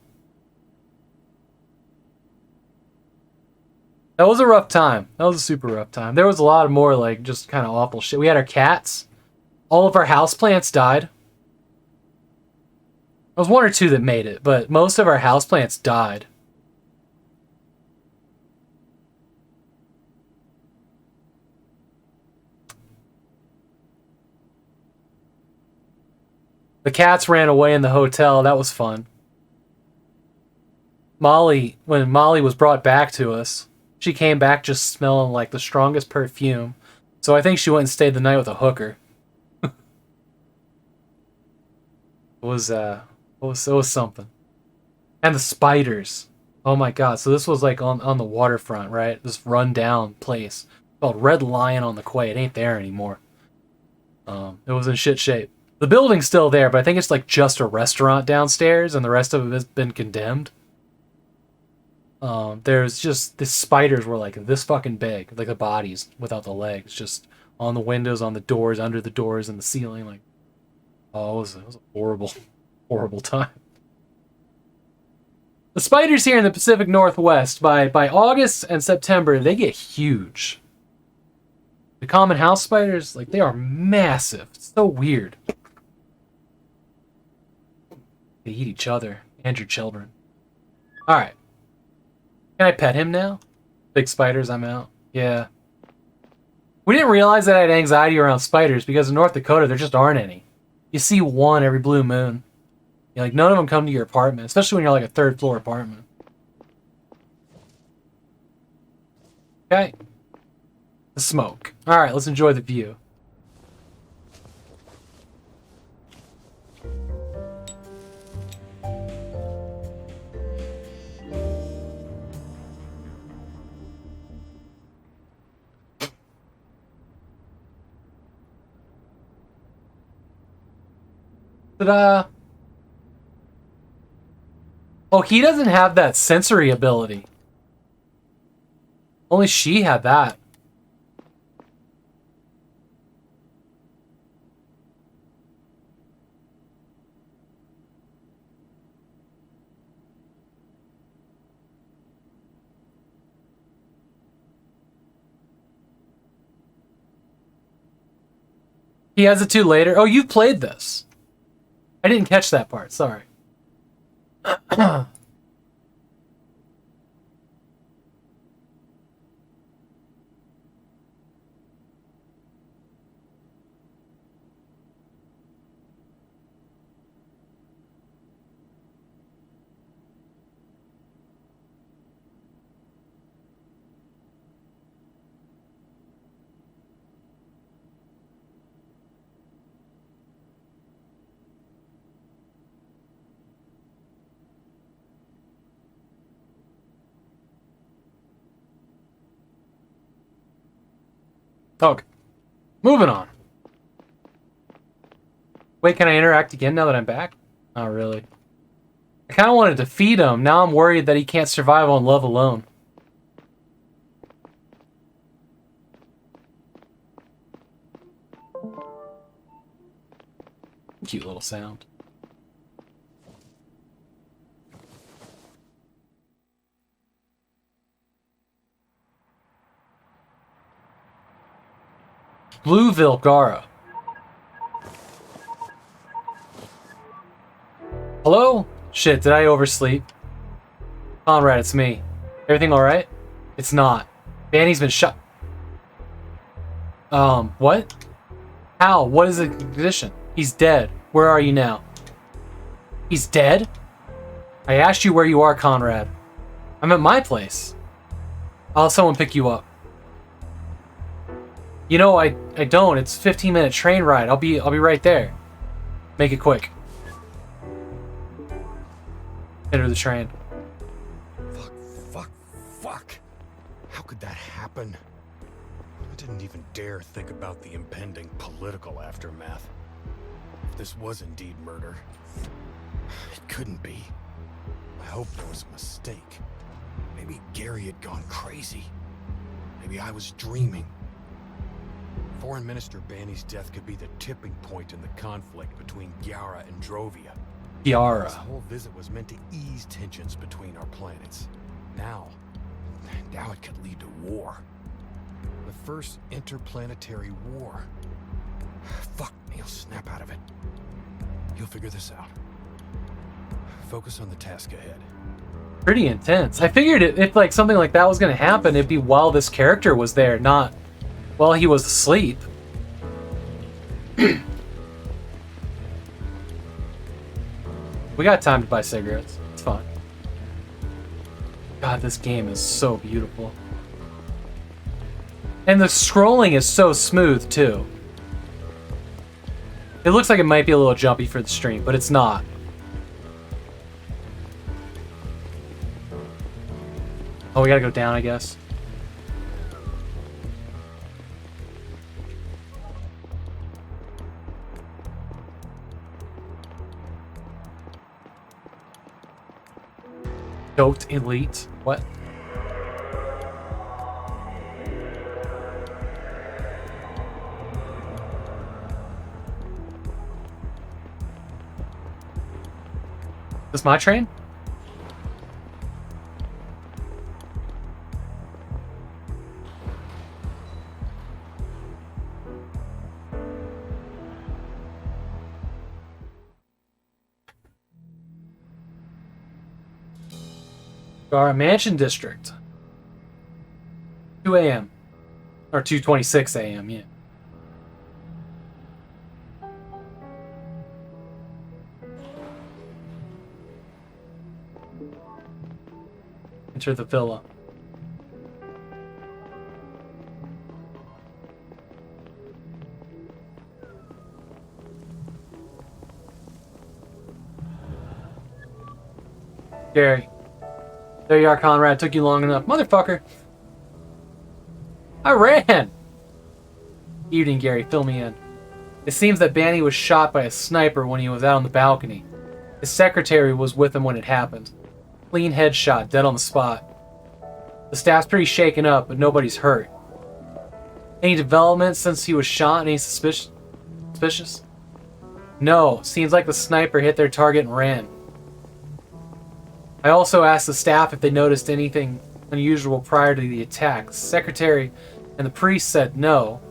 That was a rough time. That was a super rough time. There was a lot of more, like, just kind of awful shit. We had our cats. All of our houseplants died. There was one or two that made it, but most of our houseplants died. The cats ran away in the hotel. That was fun. When Molly was brought back to us, she came back just smelling like the strongest perfume. So I think she went and stayed the night with a hooker. It was something. And the spiders. Oh my god. So this was like on the waterfront, right? This rundown place called Red Lion on the Quay. It ain't there anymore. It was in shit shape. The building's still there, but I think it's like just a restaurant downstairs and the rest of it has been condemned. There's just, the spiders were like this fucking big, like the bodies without the legs, just on the windows, on the doors, under the doors, and the ceiling. Like, oh, it was a horrible, horrible time. The spiders here in the Pacific Northwest, by August and September, they get huge. The common house spiders, like, they are massive. It's so weird. They eat each other and your children. Alright. Can I pet him now? Big spiders, I'm out. Yeah. We didn't realize that I had anxiety around spiders because in North Dakota there just aren't any. You see one every blue moon. You're like, none of them come to your apartment, especially when you're like a third floor apartment. Okay. The smoke. Alright, let's enjoy the view. Ta-da! Oh, he doesn't have that sensory ability. Only she had that. He has it too later. Oh, you've played this. I didn't catch that part, sorry. Okay. Moving on. Wait, can I interact again now that I'm back? Not really. I kind of wanted to feed him. Now I'm worried that he can't survive on love alone. Cute little sound. Blue Vilgara. Hello? Shit, did I oversleep? Conrad, it's me. Everything alright? It's not. Banny's been shot. What? How? What is the condition? He's dead. Where are you now? He's dead? I asked you where you are, Conrad. I'm at my place. I'll have someone pick you up. You know, I don't. It's a 15-minute train ride. I'll be right there. Make it quick. Enter the train. Fuck. How could that happen? I didn't even dare think about the impending political aftermath. If this was indeed murder, it couldn't be. I hope there was a mistake. Maybe Gary had gone crazy. Maybe I was dreaming. Foreign Minister Banny's death could be the tipping point in the conflict between Gyara and Drovia. Gyara. This whole visit was meant to ease tensions between our planets. Now it could lead to war. The first interplanetary war. Fuck, Neil, snap out of it. You'll figure this out. Focus on the task ahead. Pretty intense. I figured if like something like that was going to happen, it'd be while this character was there, not while he was asleep. We got time to buy cigarettes. It's fine. God, this game is so beautiful. And the scrolling is so smooth, too. It looks like it might be a little jumpy for the stream, but it's not. Oh, we gotta go down, I guess. Goat Elite? What? Is this my train? Our Mansion District. 2 a.m. Or 2:26 a.m., yeah. Enter the villa. Gary. There you are, Conrad. Took you long enough. Motherfucker. I ran! Evening, Gary. Fill me in. It seems that Banny was shot by a sniper when he was out on the balcony. His secretary was with him when it happened. Clean headshot, dead on the spot. The staff's pretty shaken up, but nobody's hurt. Any developments since he was shot? Any suspicious? No. Seems like the sniper hit their target and ran. I also asked the staff if they noticed anything unusual prior to the attack. The secretary and the priest said no.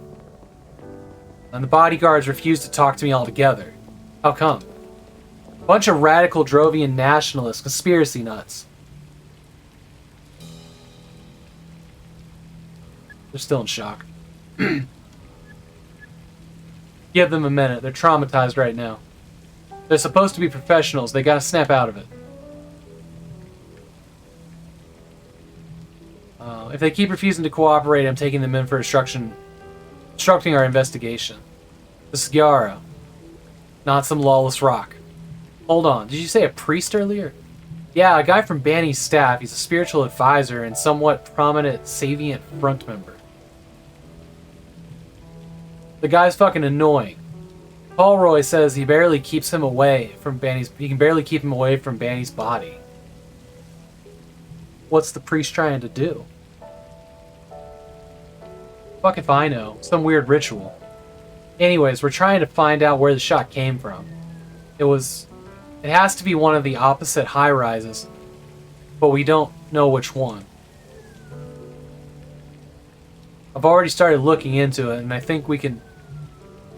And the bodyguards refused to talk to me altogether. How come? Bunch of radical Drovian nationalists, conspiracy nuts. They're still in shock. Give them a minute. They're traumatized right now. They're supposed to be professionals. They gotta snap out of it. If they keep refusing to cooperate, I'm taking them in for instructing our investigation. This is Gyara, not some lawless rock. Hold on, did you say a priest earlier? Yeah, a guy from Banny's staff. He's a spiritual advisor and somewhat prominent Savient front member. The guy's fucking annoying. Paul Roy says he barely keeps him away from Banny's. He can barely keep him away from Banny's body. What's the priest trying to do? Fuck if I know. Some weird ritual. Anyways, we're trying to find out where the shot came from. It has to be one of the opposite high-rises, but we don't know which one. I've already started looking into it, and I think we can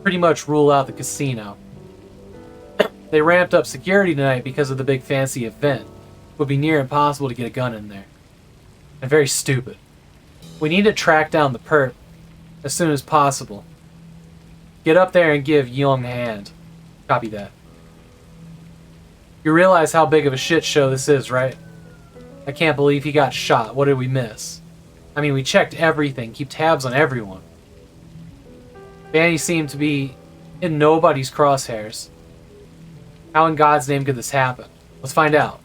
pretty much rule out the casino. They ramped up security tonight because of the big fancy event. It would be near impossible to get a gun in there. And very stupid. We need to track down the perp as soon as possible. Get up there and give Young a hand. Copy that. You realize how big of a shit show this is, right? I can't believe he got shot. What did we miss? I mean, we checked everything. Keep tabs on everyone. Danny seemed to be in nobody's crosshairs. How in God's name could this happen? Let's find out.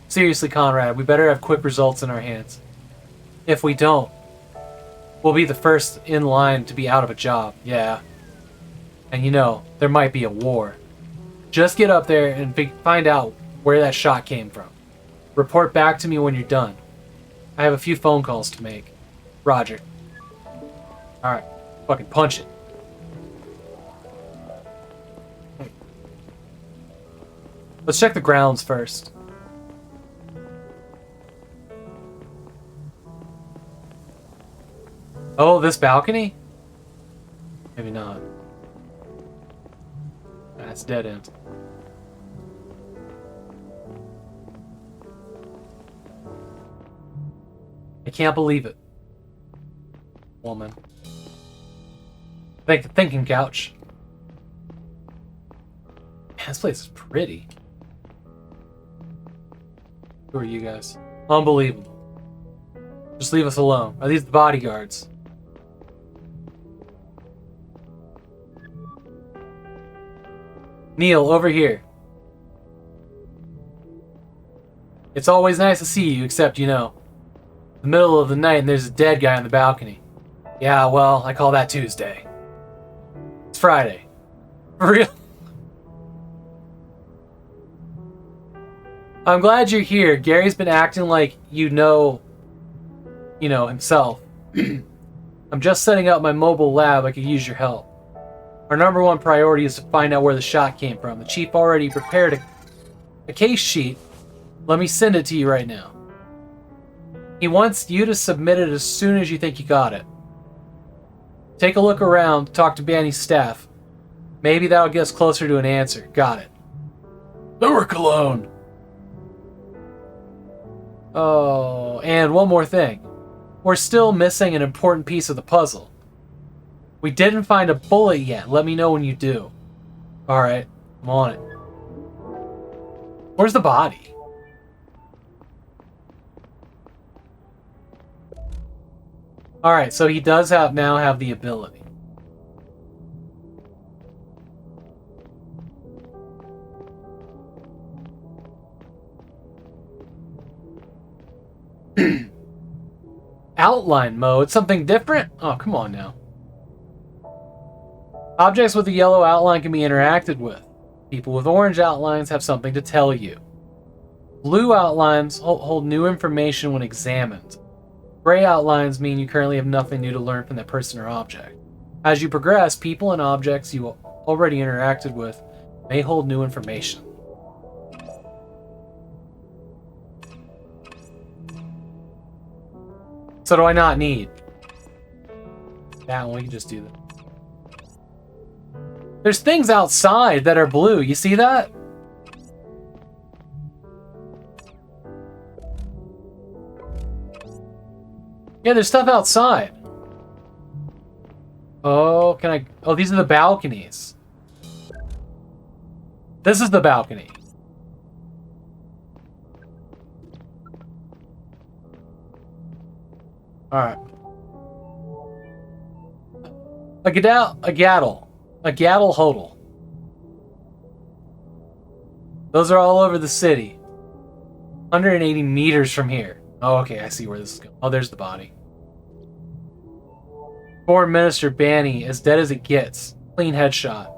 Seriously, Conrad, we better have quick results in our hands. If we don't, we'll be the first in line to be out of a job. Yeah. And you know, there might be a war. Just get up there and find out where that shot came from. Report back to me when you're done. I have a few phone calls to make. Roger. Alright. Fucking punch it. Let's check the grounds first. Oh, this balcony? Maybe not. That's dead end. I can't believe it. Woman. Thinking couch. Man, this place is pretty. Who are you guys? Unbelievable. Just leave us alone. Are these the bodyguards? Neil, over here. It's always nice to see you, except, you know, the middle of the night and there's a dead guy on the balcony. Yeah, well, I call that Tuesday. It's Friday. For real? I'm glad you're here. Gary's been acting like you know himself. I'm just setting up my mobile lab. I could use your help. Our number one priority is to find out where the shot came from. The chief already prepared a case sheet. Let me send it to you right now. He wants you to submit it as soon as you think you got it. Take a look around, talk to Banny's staff. Maybe that'll get us closer to an answer. Got it. Never cologne. Oh, and one more thing. We're still missing an important piece of the puzzle. We didn't find a bullet yet. Let me know when you do. Alright, I'm on it. Where's the body? Alright, so he does now have the ability. Outline mode? Something different? Oh, come on now. Objects with a yellow outline can be interacted with. People with orange outlines have something to tell you. Blue outlines hold new information when examined. Gray outlines mean you currently have nothing new to learn from that person or object. As you progress, people and objects you already interacted with may hold new information. So do I not need that one? We can just do that. There's things outside that are blue. You see that? Yeah, there's stuff outside. Oh, can I... Oh, these are the balconies. This is the balcony. Alright. A gaddle hodl. Those are all over the city. 180 meters from here. Oh, okay, I see where this is going. Oh, there's the body. Foreign Minister Banny, as dead as it gets. Clean headshot.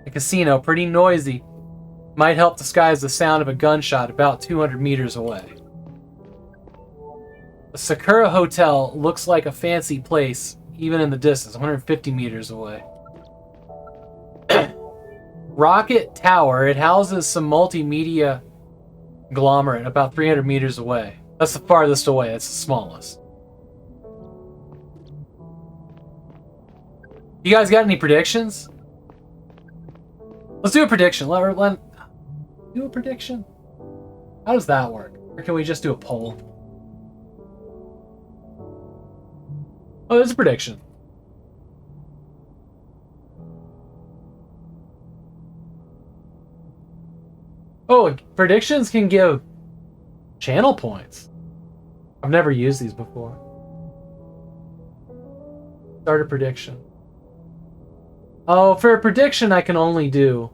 The casino, pretty noisy. Might help disguise the sound of a gunshot about 200 meters away. The Sakura Hotel looks like a fancy place, even in the distance, 150 meters away. Rocket Tower, it houses some multimedia conglomerate about 300 meters away. That's the farthest away, that's the smallest. You guys got any predictions? Let's do a prediction. Let do a prediction. How does that work? Or can we just do a poll? Oh, there's a prediction. Oh, predictions can give channel points. I've never used these before. Start a prediction. Oh, for a prediction, I can only do...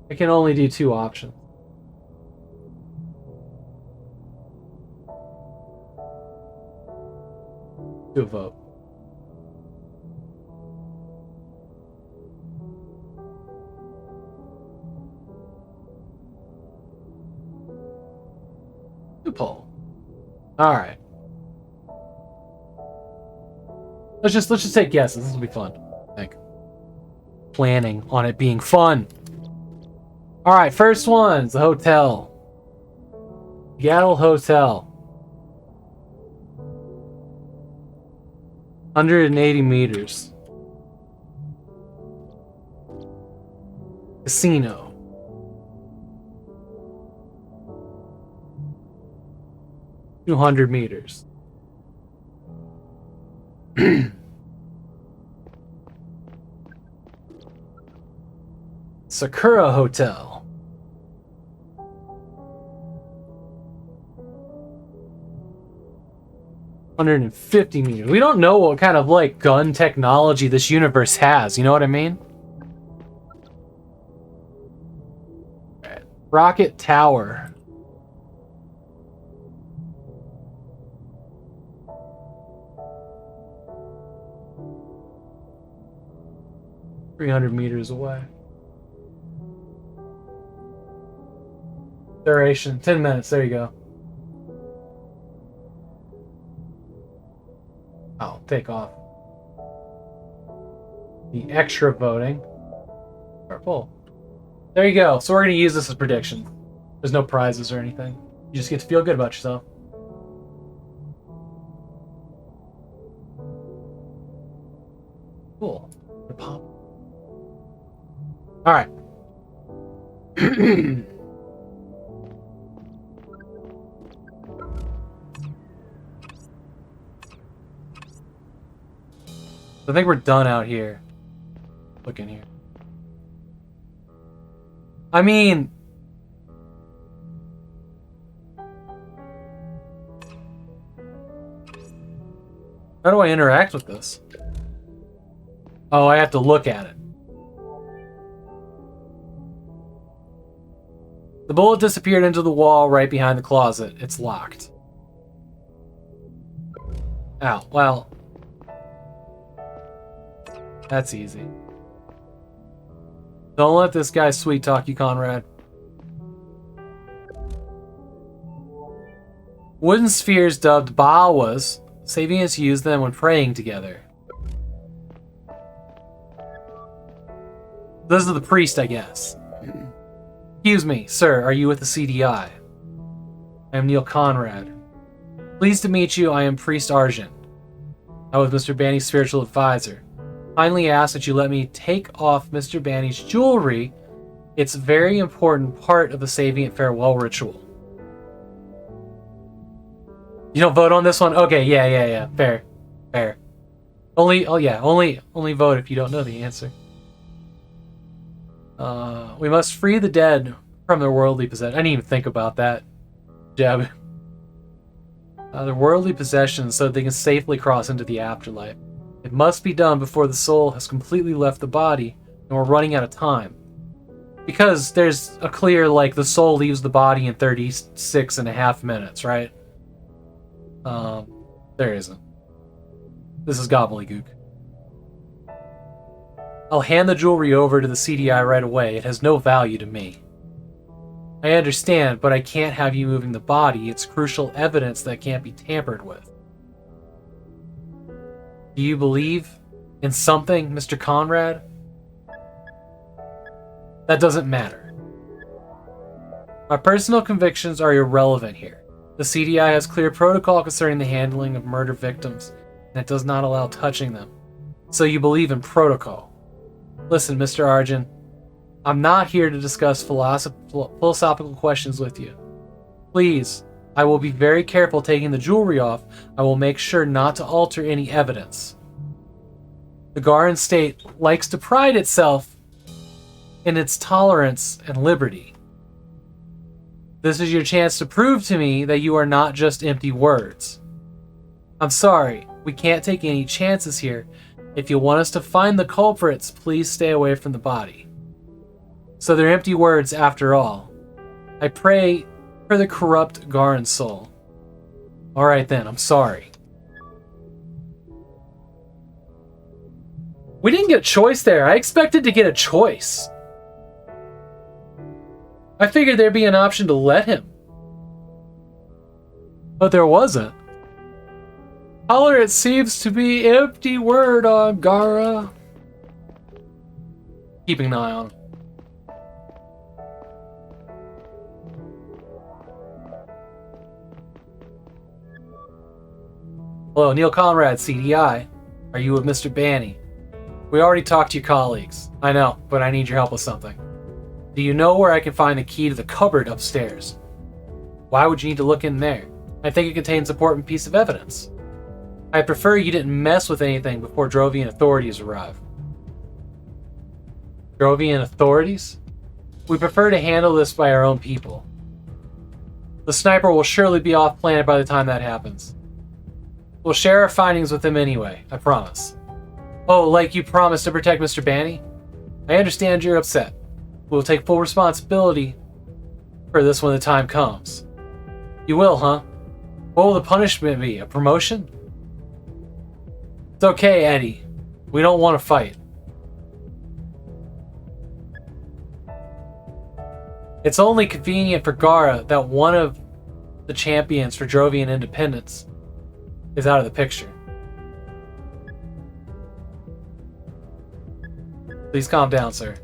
I can only do 2 options. Do a vote. Do poll. All right. Let's just take guesses. This will be fun. I think. Planning on it being fun. All right, first one's the hotel. Seattle Hotel. 180 meters. Casino. 200 meters. Sakura Hotel. 150 meters. We don't know what kind of, like, gun technology this universe has, you know what I mean? Right. Rocket Tower. $300 away. Duration, 10 minutes, there you go. Oh, take off. The extra voting. Purple. There you go. So we're going to use this as prediction. There's no prizes or anything. You just get to feel good about yourself. Cool. The pop. All right. I think we're done out here. Look in here. I mean... How do I interact with this? Oh, I have to look at it. The bullet disappeared into the wall right behind the closet. It's locked. Ow, well... That's easy. Don't let this guy sweet talk you, Conrad. Wooden spheres dubbed Bawas. Savians use them when praying together. Those are the priest, I guess. Excuse me, sir, are you with the CDI? I am Neil Conrad. Pleased to meet you, I am Priest Artyom. I was Mr. Banny's spiritual advisor. Kindly ask that you let me take off Mr. Banny's jewelry. It's a very important part of the Saving Farewell ritual. You don't vote on this one? Okay, yeah. Fair. Only vote if you don't know the answer. We must free the dead from their worldly possessions. I didn't even think about that. Jeb. Their worldly possessions so that they can safely cross into the afterlife. It must be done before the soul has completely left the body, and we're running out of time. Because there's a clear, like, the soul leaves the body in 36.5 minutes, right? There isn't. This is gobbledygook. I'll hand the jewelry over to the CDI right away. It has no value to me. I understand, but I can't have you moving the body. It's crucial evidence that can't be tampered with. Do you believe in something, Mr. Conrad? That doesn't matter. My personal convictions are irrelevant here. The CDI has clear protocol concerning the handling of murder victims, and it does not allow touching them. So you believe in protocol. Listen, Mr. Artyom, I'm not here to discuss philosophical questions with you. Please, I will be very careful taking the jewelry off. I will make sure not to alter any evidence. The Garan state likes to pride itself in its tolerance and liberty. This is your chance to prove to me that you are not just empty words. I'm sorry, we can't take any chances here. If you want us to find the culprits, please stay away from the body. So they're empty words after all. I pray for the corrupt Garan soul. Alright then, I'm sorry. We didn't get a choice there. I expected to get a choice. I figured there'd be an option to let him. But there wasn't. Tolerance seems to be empty word on Gara. Keeping an eye on him. Hello, Neil Conrad, CDI. Are you with Mr. Banny? We already talked to your colleagues. I know, but I need your help with something. Do you know where I can find the key to the cupboard upstairs? Why would you need to look in there? I think it contains an important piece of evidence. I prefer you didn't mess with anything before Drovian authorities arrive. Drovian authorities? We prefer to handle this by our own people. The sniper will surely be off planet by the time that happens. We'll share our findings with him anyway, I promise. Oh, like you promised to protect Mr. Banny? I understand you're upset. We'll take full responsibility for this when the time comes. You will, huh? What will the punishment be? A promotion? It's okay, Eddie. We don't want to fight. It's only convenient for Gara that one of the champions for Drovian independence is out of the picture. Please calm down, sir.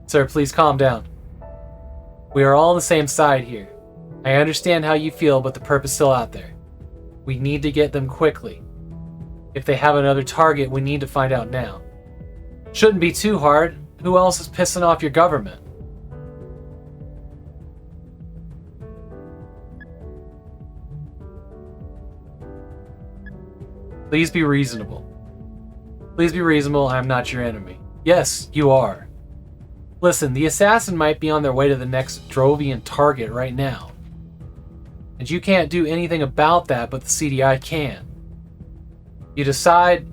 Sir, please calm down. We are all on the same side here. I understand how you feel, but the perp is still out there. We need to get them quickly. If they have another target, we need to find out now. Shouldn't be too hard. Who else is pissing off your government? Please be reasonable. Please be reasonable, I am not your enemy. Yes, you are. Listen, the assassin might be on their way to the next Drovian target right now. And you can't do anything about that, but the CDI can. You decide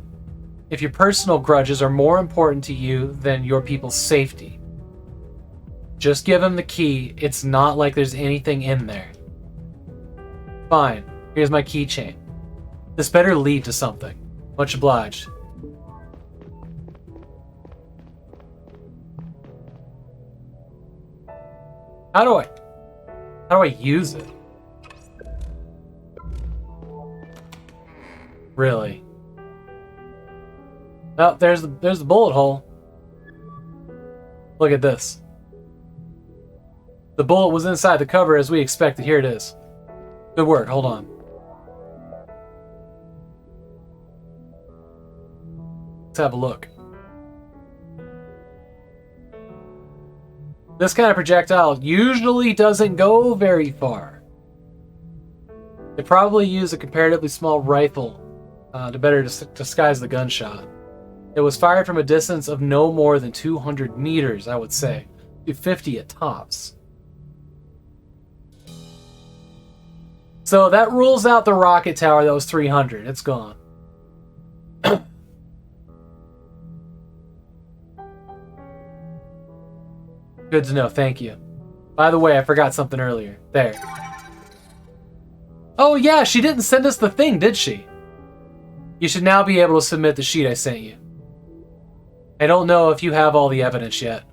if your personal grudges are more important to you than your people's safety. Just give him the key. It's not like there's anything in there. Fine. Here's my keychain. This better lead to something. Much obliged. How do I use it? Really? Oh, there's the bullet hole. Look at this. The bullet was inside the cover as we expected. Here it is. Good work. Hold on. Let's have a look. This kind of projectile usually doesn't go very far. They probably use a comparatively small rifle to better disguise the gunshot. It was fired from a distance of no more than 200 meters, I would say. 250 at tops. So that rules out the rocket tower that was 300. It's gone. Good to know, thank you. By the way, I forgot something earlier. There. Oh yeah, she didn't send us the thing, did she? You should now be able to submit the sheet I sent you. I don't know if you have all the evidence yet,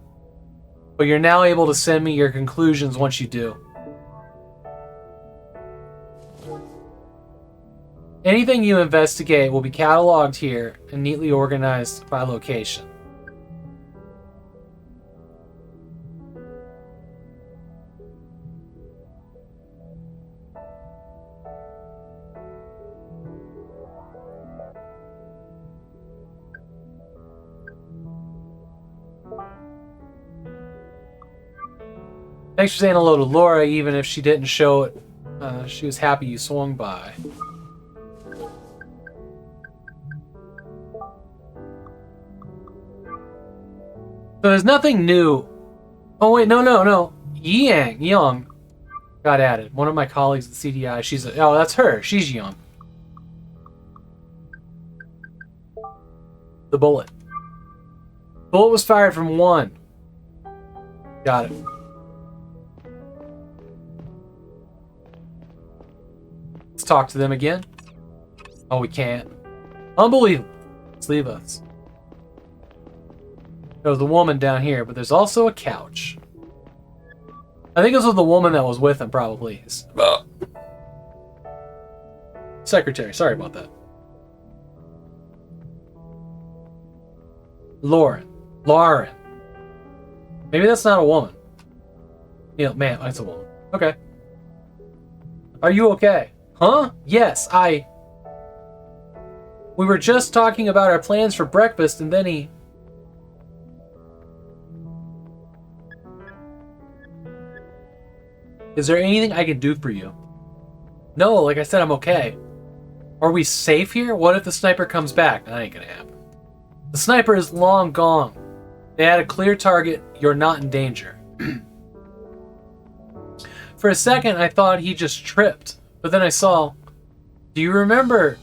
but you're now able to send me your conclusions once you do. Anything you investigate will be cataloged here and neatly organized by location. Thanks for saying hello to Laura, even if she didn't show it. She was happy you swung by. So there's nothing new. Oh wait, no. Young got added. One of my colleagues at CDI, oh, that's her. She's young. The bullet. Bullet was fired from 1. Got it. Let's talk to them again. Oh, we can't. Unbelievable. Let's leave us. There was a woman down here, but there's also a couch. I think this was the woman that was with him, probably. Secretary, sorry about that. Lauren. Maybe that's not a woman. Man, that's a woman. Okay. Are you okay? Huh? Yes, we were just talking about our plans for breakfast, and then he... Is there anything I can do for you? No, like I said, I'm okay. Are we safe here? What if the sniper comes back? That ain't gonna happen. The sniper is long gone. They had a clear target. You're not in danger. For a second, I thought he just tripped. But then I saw... Do you remember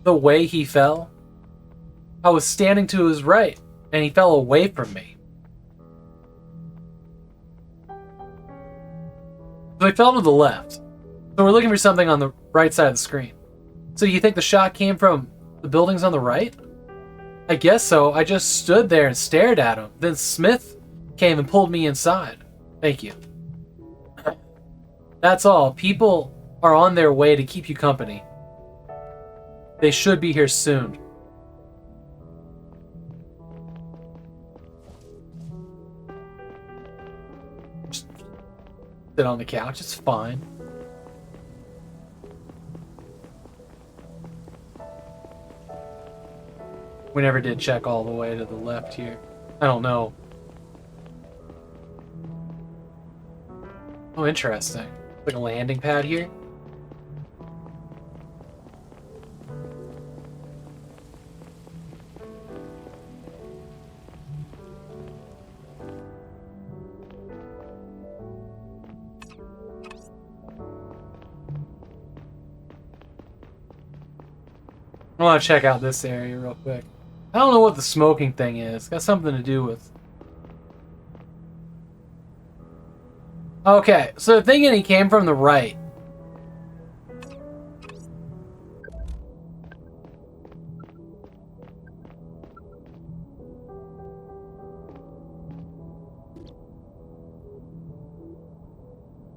the way he fell? I was standing to his right, and he fell away from me. So he fell to the left. So we're looking for something on the right side of the screen. So you think the shot came from the buildings on the right? I guess so. I just stood there and stared at him. Then Smith came and pulled me inside. Thank you. That's all. People are on their way to keep you company. They should be here soon. Just sit on the couch. It's fine. We never did check all the way to the left here. I don't know. Oh, interesting. Like a landing pad here. I want to check out this area real quick. I don't know what the smoking thing is. It's got something to do with... Okay, so thinking he came from the right.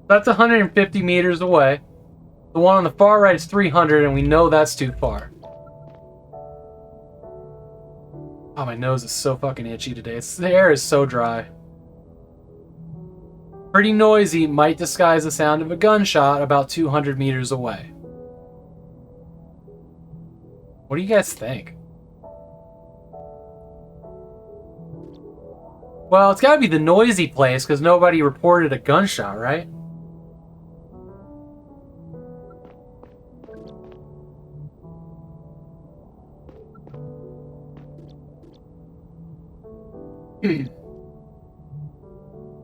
That's 150 meters away. The one on the far right is 300, and we know that's too far. Oh, my nose is so fucking itchy today. The air is so dry. Pretty noisy, might disguise the sound of a gunshot about 200 meters away. What do you guys think? Well, it's gotta be the noisy place, because nobody reported a gunshot, right?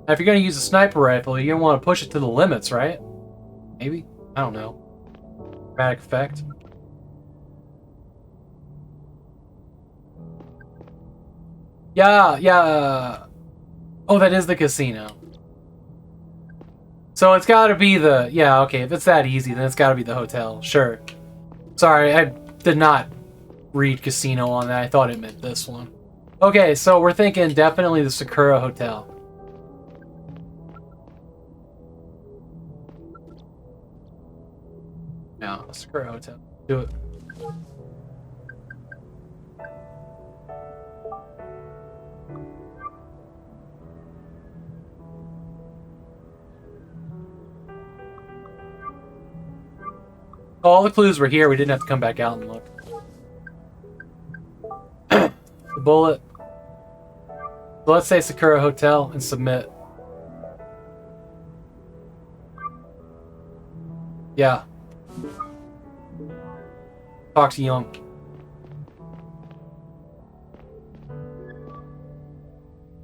Now, if you're going to use a sniper rifle, you're going to want to push it to the limits, right? Maybe? I don't know. Dramatic effect. Yeah. Oh, that is the casino. So it's got to be the... Yeah, okay. If it's that easy, then it's got to be the hotel. Sure. Sorry, I did not read casino on that. I thought it meant this one. Okay, so we're thinking definitely the Sakura Hotel. No, Sakura Hotel. Do it. All the clues were here. We didn't have to come back out and look. The bullet. So let's say Sakura Hotel and submit. Yeah. Talk to Young.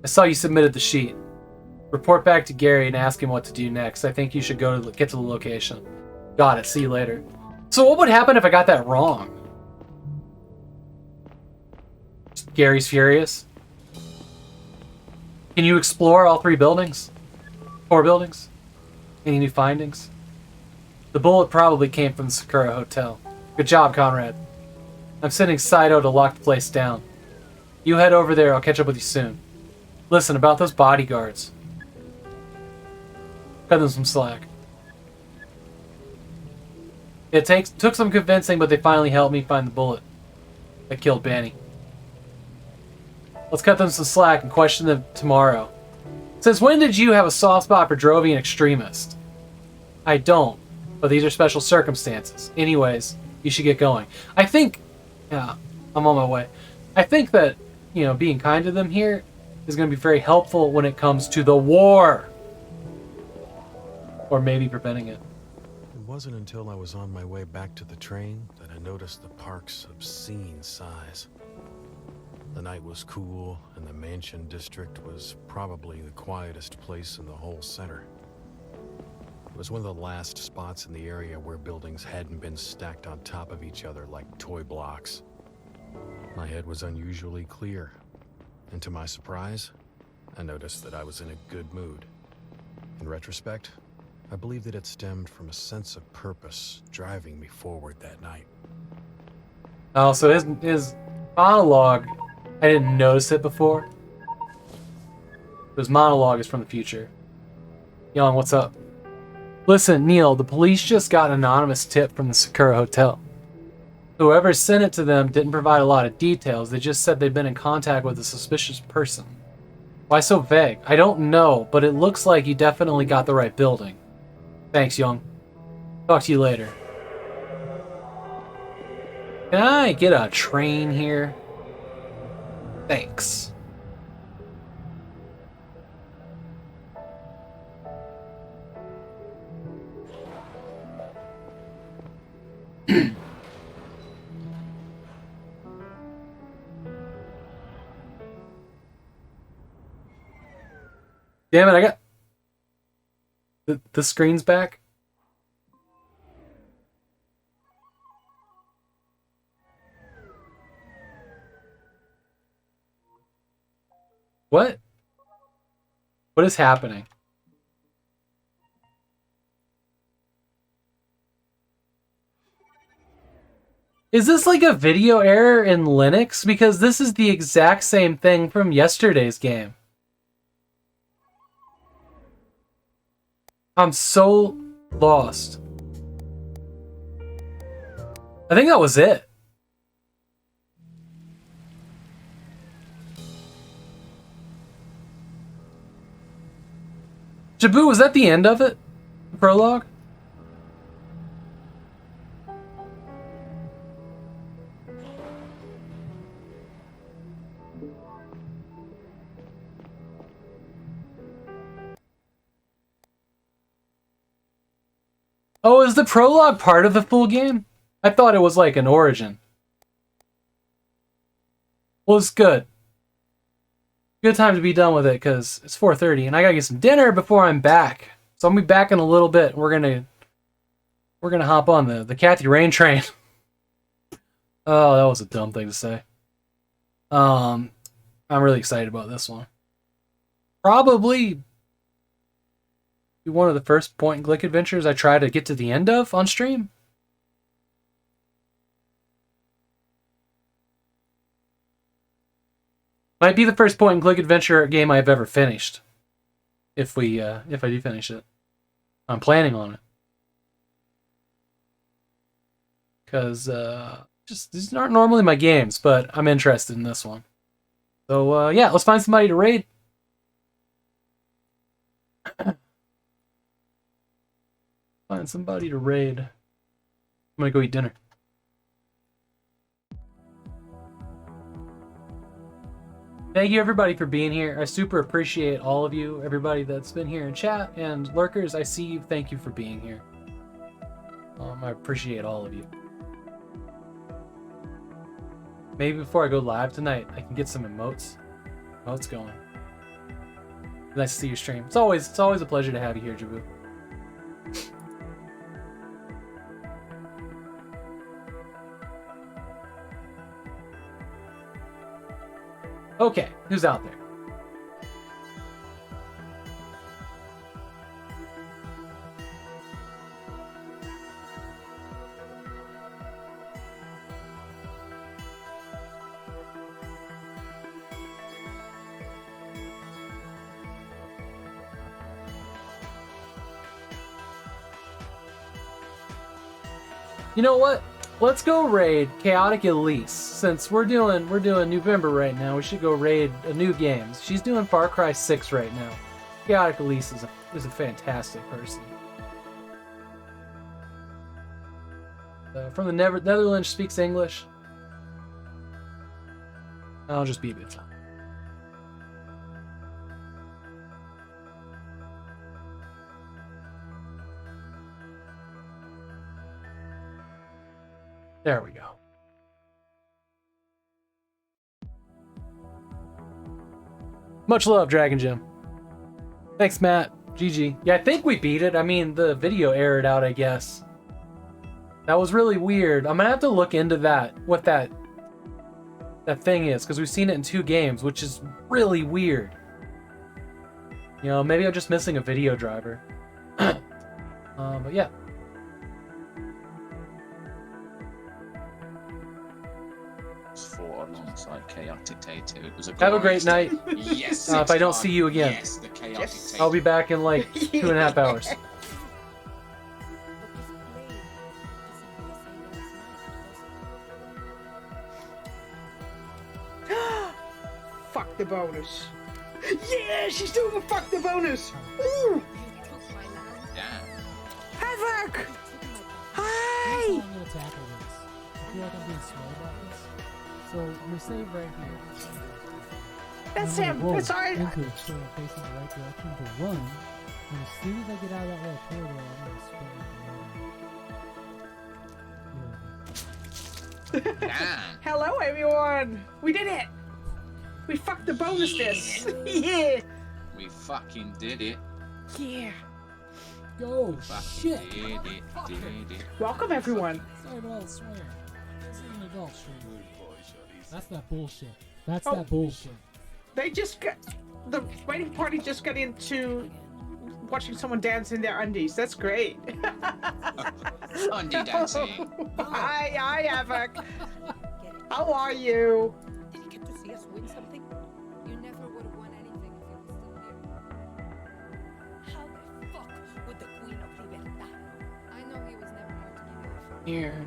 I saw you submitted the sheet. Report back to Gary and ask him what to do next. I think you should go to get to the location. Got it. See you later. So what would happen if I got that wrong? Gary's furious. Can you explore all 3 buildings? 4 buildings? Any new findings? The bullet probably came from the Sakura Hotel. Good job, Conrad. I'm sending Saito to lock the place down. You head over there. I'll catch up with you soon. Listen, about those bodyguards. Cut them some slack. It took some convincing, but they finally helped me find the bullet that killed Banny. Let's cut them some slack and question them tomorrow. Since when did you have a soft spot for Drovian extremists? I don't, but these are special circumstances. Anyways, you should get going. I think... Yeah, I'm on my way. I think that, you know, being kind to them here is going to be very helpful when it comes to the war. Or maybe preventing it. It wasn't until I was on my way back to the train that I noticed the park's obscene size. The night was cool, and the Mansion District was probably the quietest place in the whole center. It was one of the last spots in the area where buildings hadn't been stacked on top of each other like toy blocks. My head was unusually clear, and to my surprise, I noticed that I was in a good mood. In retrospect, I believe that it stemmed from a sense of purpose driving me forward that night. Oh, so his monologue, I didn't notice it before. His monologue is from the future. Young, what's up? Listen, Neil, the police just got an anonymous tip from the Sakura Hotel. Whoever sent it to them didn't provide a lot of details. They just said they'd been in contact with a suspicious person. Why so vague? I don't know, but it looks like you definitely got the right building. Thanks, Young. Talk to you later. Can I get a train here? Thanks. Damn it, I got... The screen's back? What? What is happening? Is this like a video error in Linux? Because this is the exact same thing from yesterday's game. I'm so lost. I think that was it. Jabu, was that the end of it? The prologue? Oh, is the prologue part of the full game? I thought it was like an origin. Well, it's good. Good time to be done with it because it's 4:30 and I gotta get some dinner before I'm back. So I'll be back in a little bit. We're gonna hop on the Kathy Rain train. Oh, that was a dumb thing to say. I'm really excited about this one. Probably be one of the first point and click adventures I try to get to the end of on stream. Might be the first point and click adventure game I've ever finished. If I do finish it. I'm planning on it. Because just these aren't normally my games, but I'm interested in this one. So yeah, let's find somebody to raid. Find somebody to raid. I'm gonna go eat dinner. Thank you everybody for being here. I super appreciate all of you, everybody that's been here in chat, and lurkers, I see you. Thank you for being here. I appreciate all of you. Maybe before I go live tonight, I can get some emotes going. Nice to see your stream. It's always a pleasure to have you here, Jabu. Okay, who's out there? You know what? Let's go raid Chaotic Elise. Since we're doing November right now, we should go raid a new game. She's doing Far Cry 6 right now. Chaotic Elise is a fantastic person. From the Netherlands, speaks English. I'll just be a bit fun. There we go. Much love, Dragon Gym. Thanks, Matt. GG. Yeah, I think we beat it. I mean, the video errored out, I guess. That was really weird. I'm gonna have to look into that, what that thing is, because we've seen it in 2 games, which is really weird. You know, maybe I'm just missing a video driver. But yeah. Fought alongside Chaotic Tato. It was a Have a great night. Yes. If I don't see you again. Yes, the Chaotic Tato. I'll be back in like 2.5 hours. Fuck the bonus. Yeah, she's doing a fuck the bonus. Ooh. Yeah. Havok. Hi. I'm gonna tackle this. I feel like I'm being slow about this. So you're saved right here. That's I'm him. gonna roll That's alright. into it, so I'm facing the right direction to run. And as soon as I get out of that little corridor, I'm gonna sprint like Yeah. Hello, everyone. We did it. We fucked the bonus this. Yeah. We fucking did it. Yeah. Go! Fucking Shit! did it. Welcome, everyone. Sorry about all the swearing. This is an adult stream. That's that bullshit. That's Oh. that bullshit. They just got the waiting party just got into watching someone dance in their undies. That's great. Undie dancing. Hi, Havok. How are you? Did you get to see us win something? You never would have won anything if you were still here. How the fuck would the Queen of Libertad? I know he was never here to give you a fuck. Here.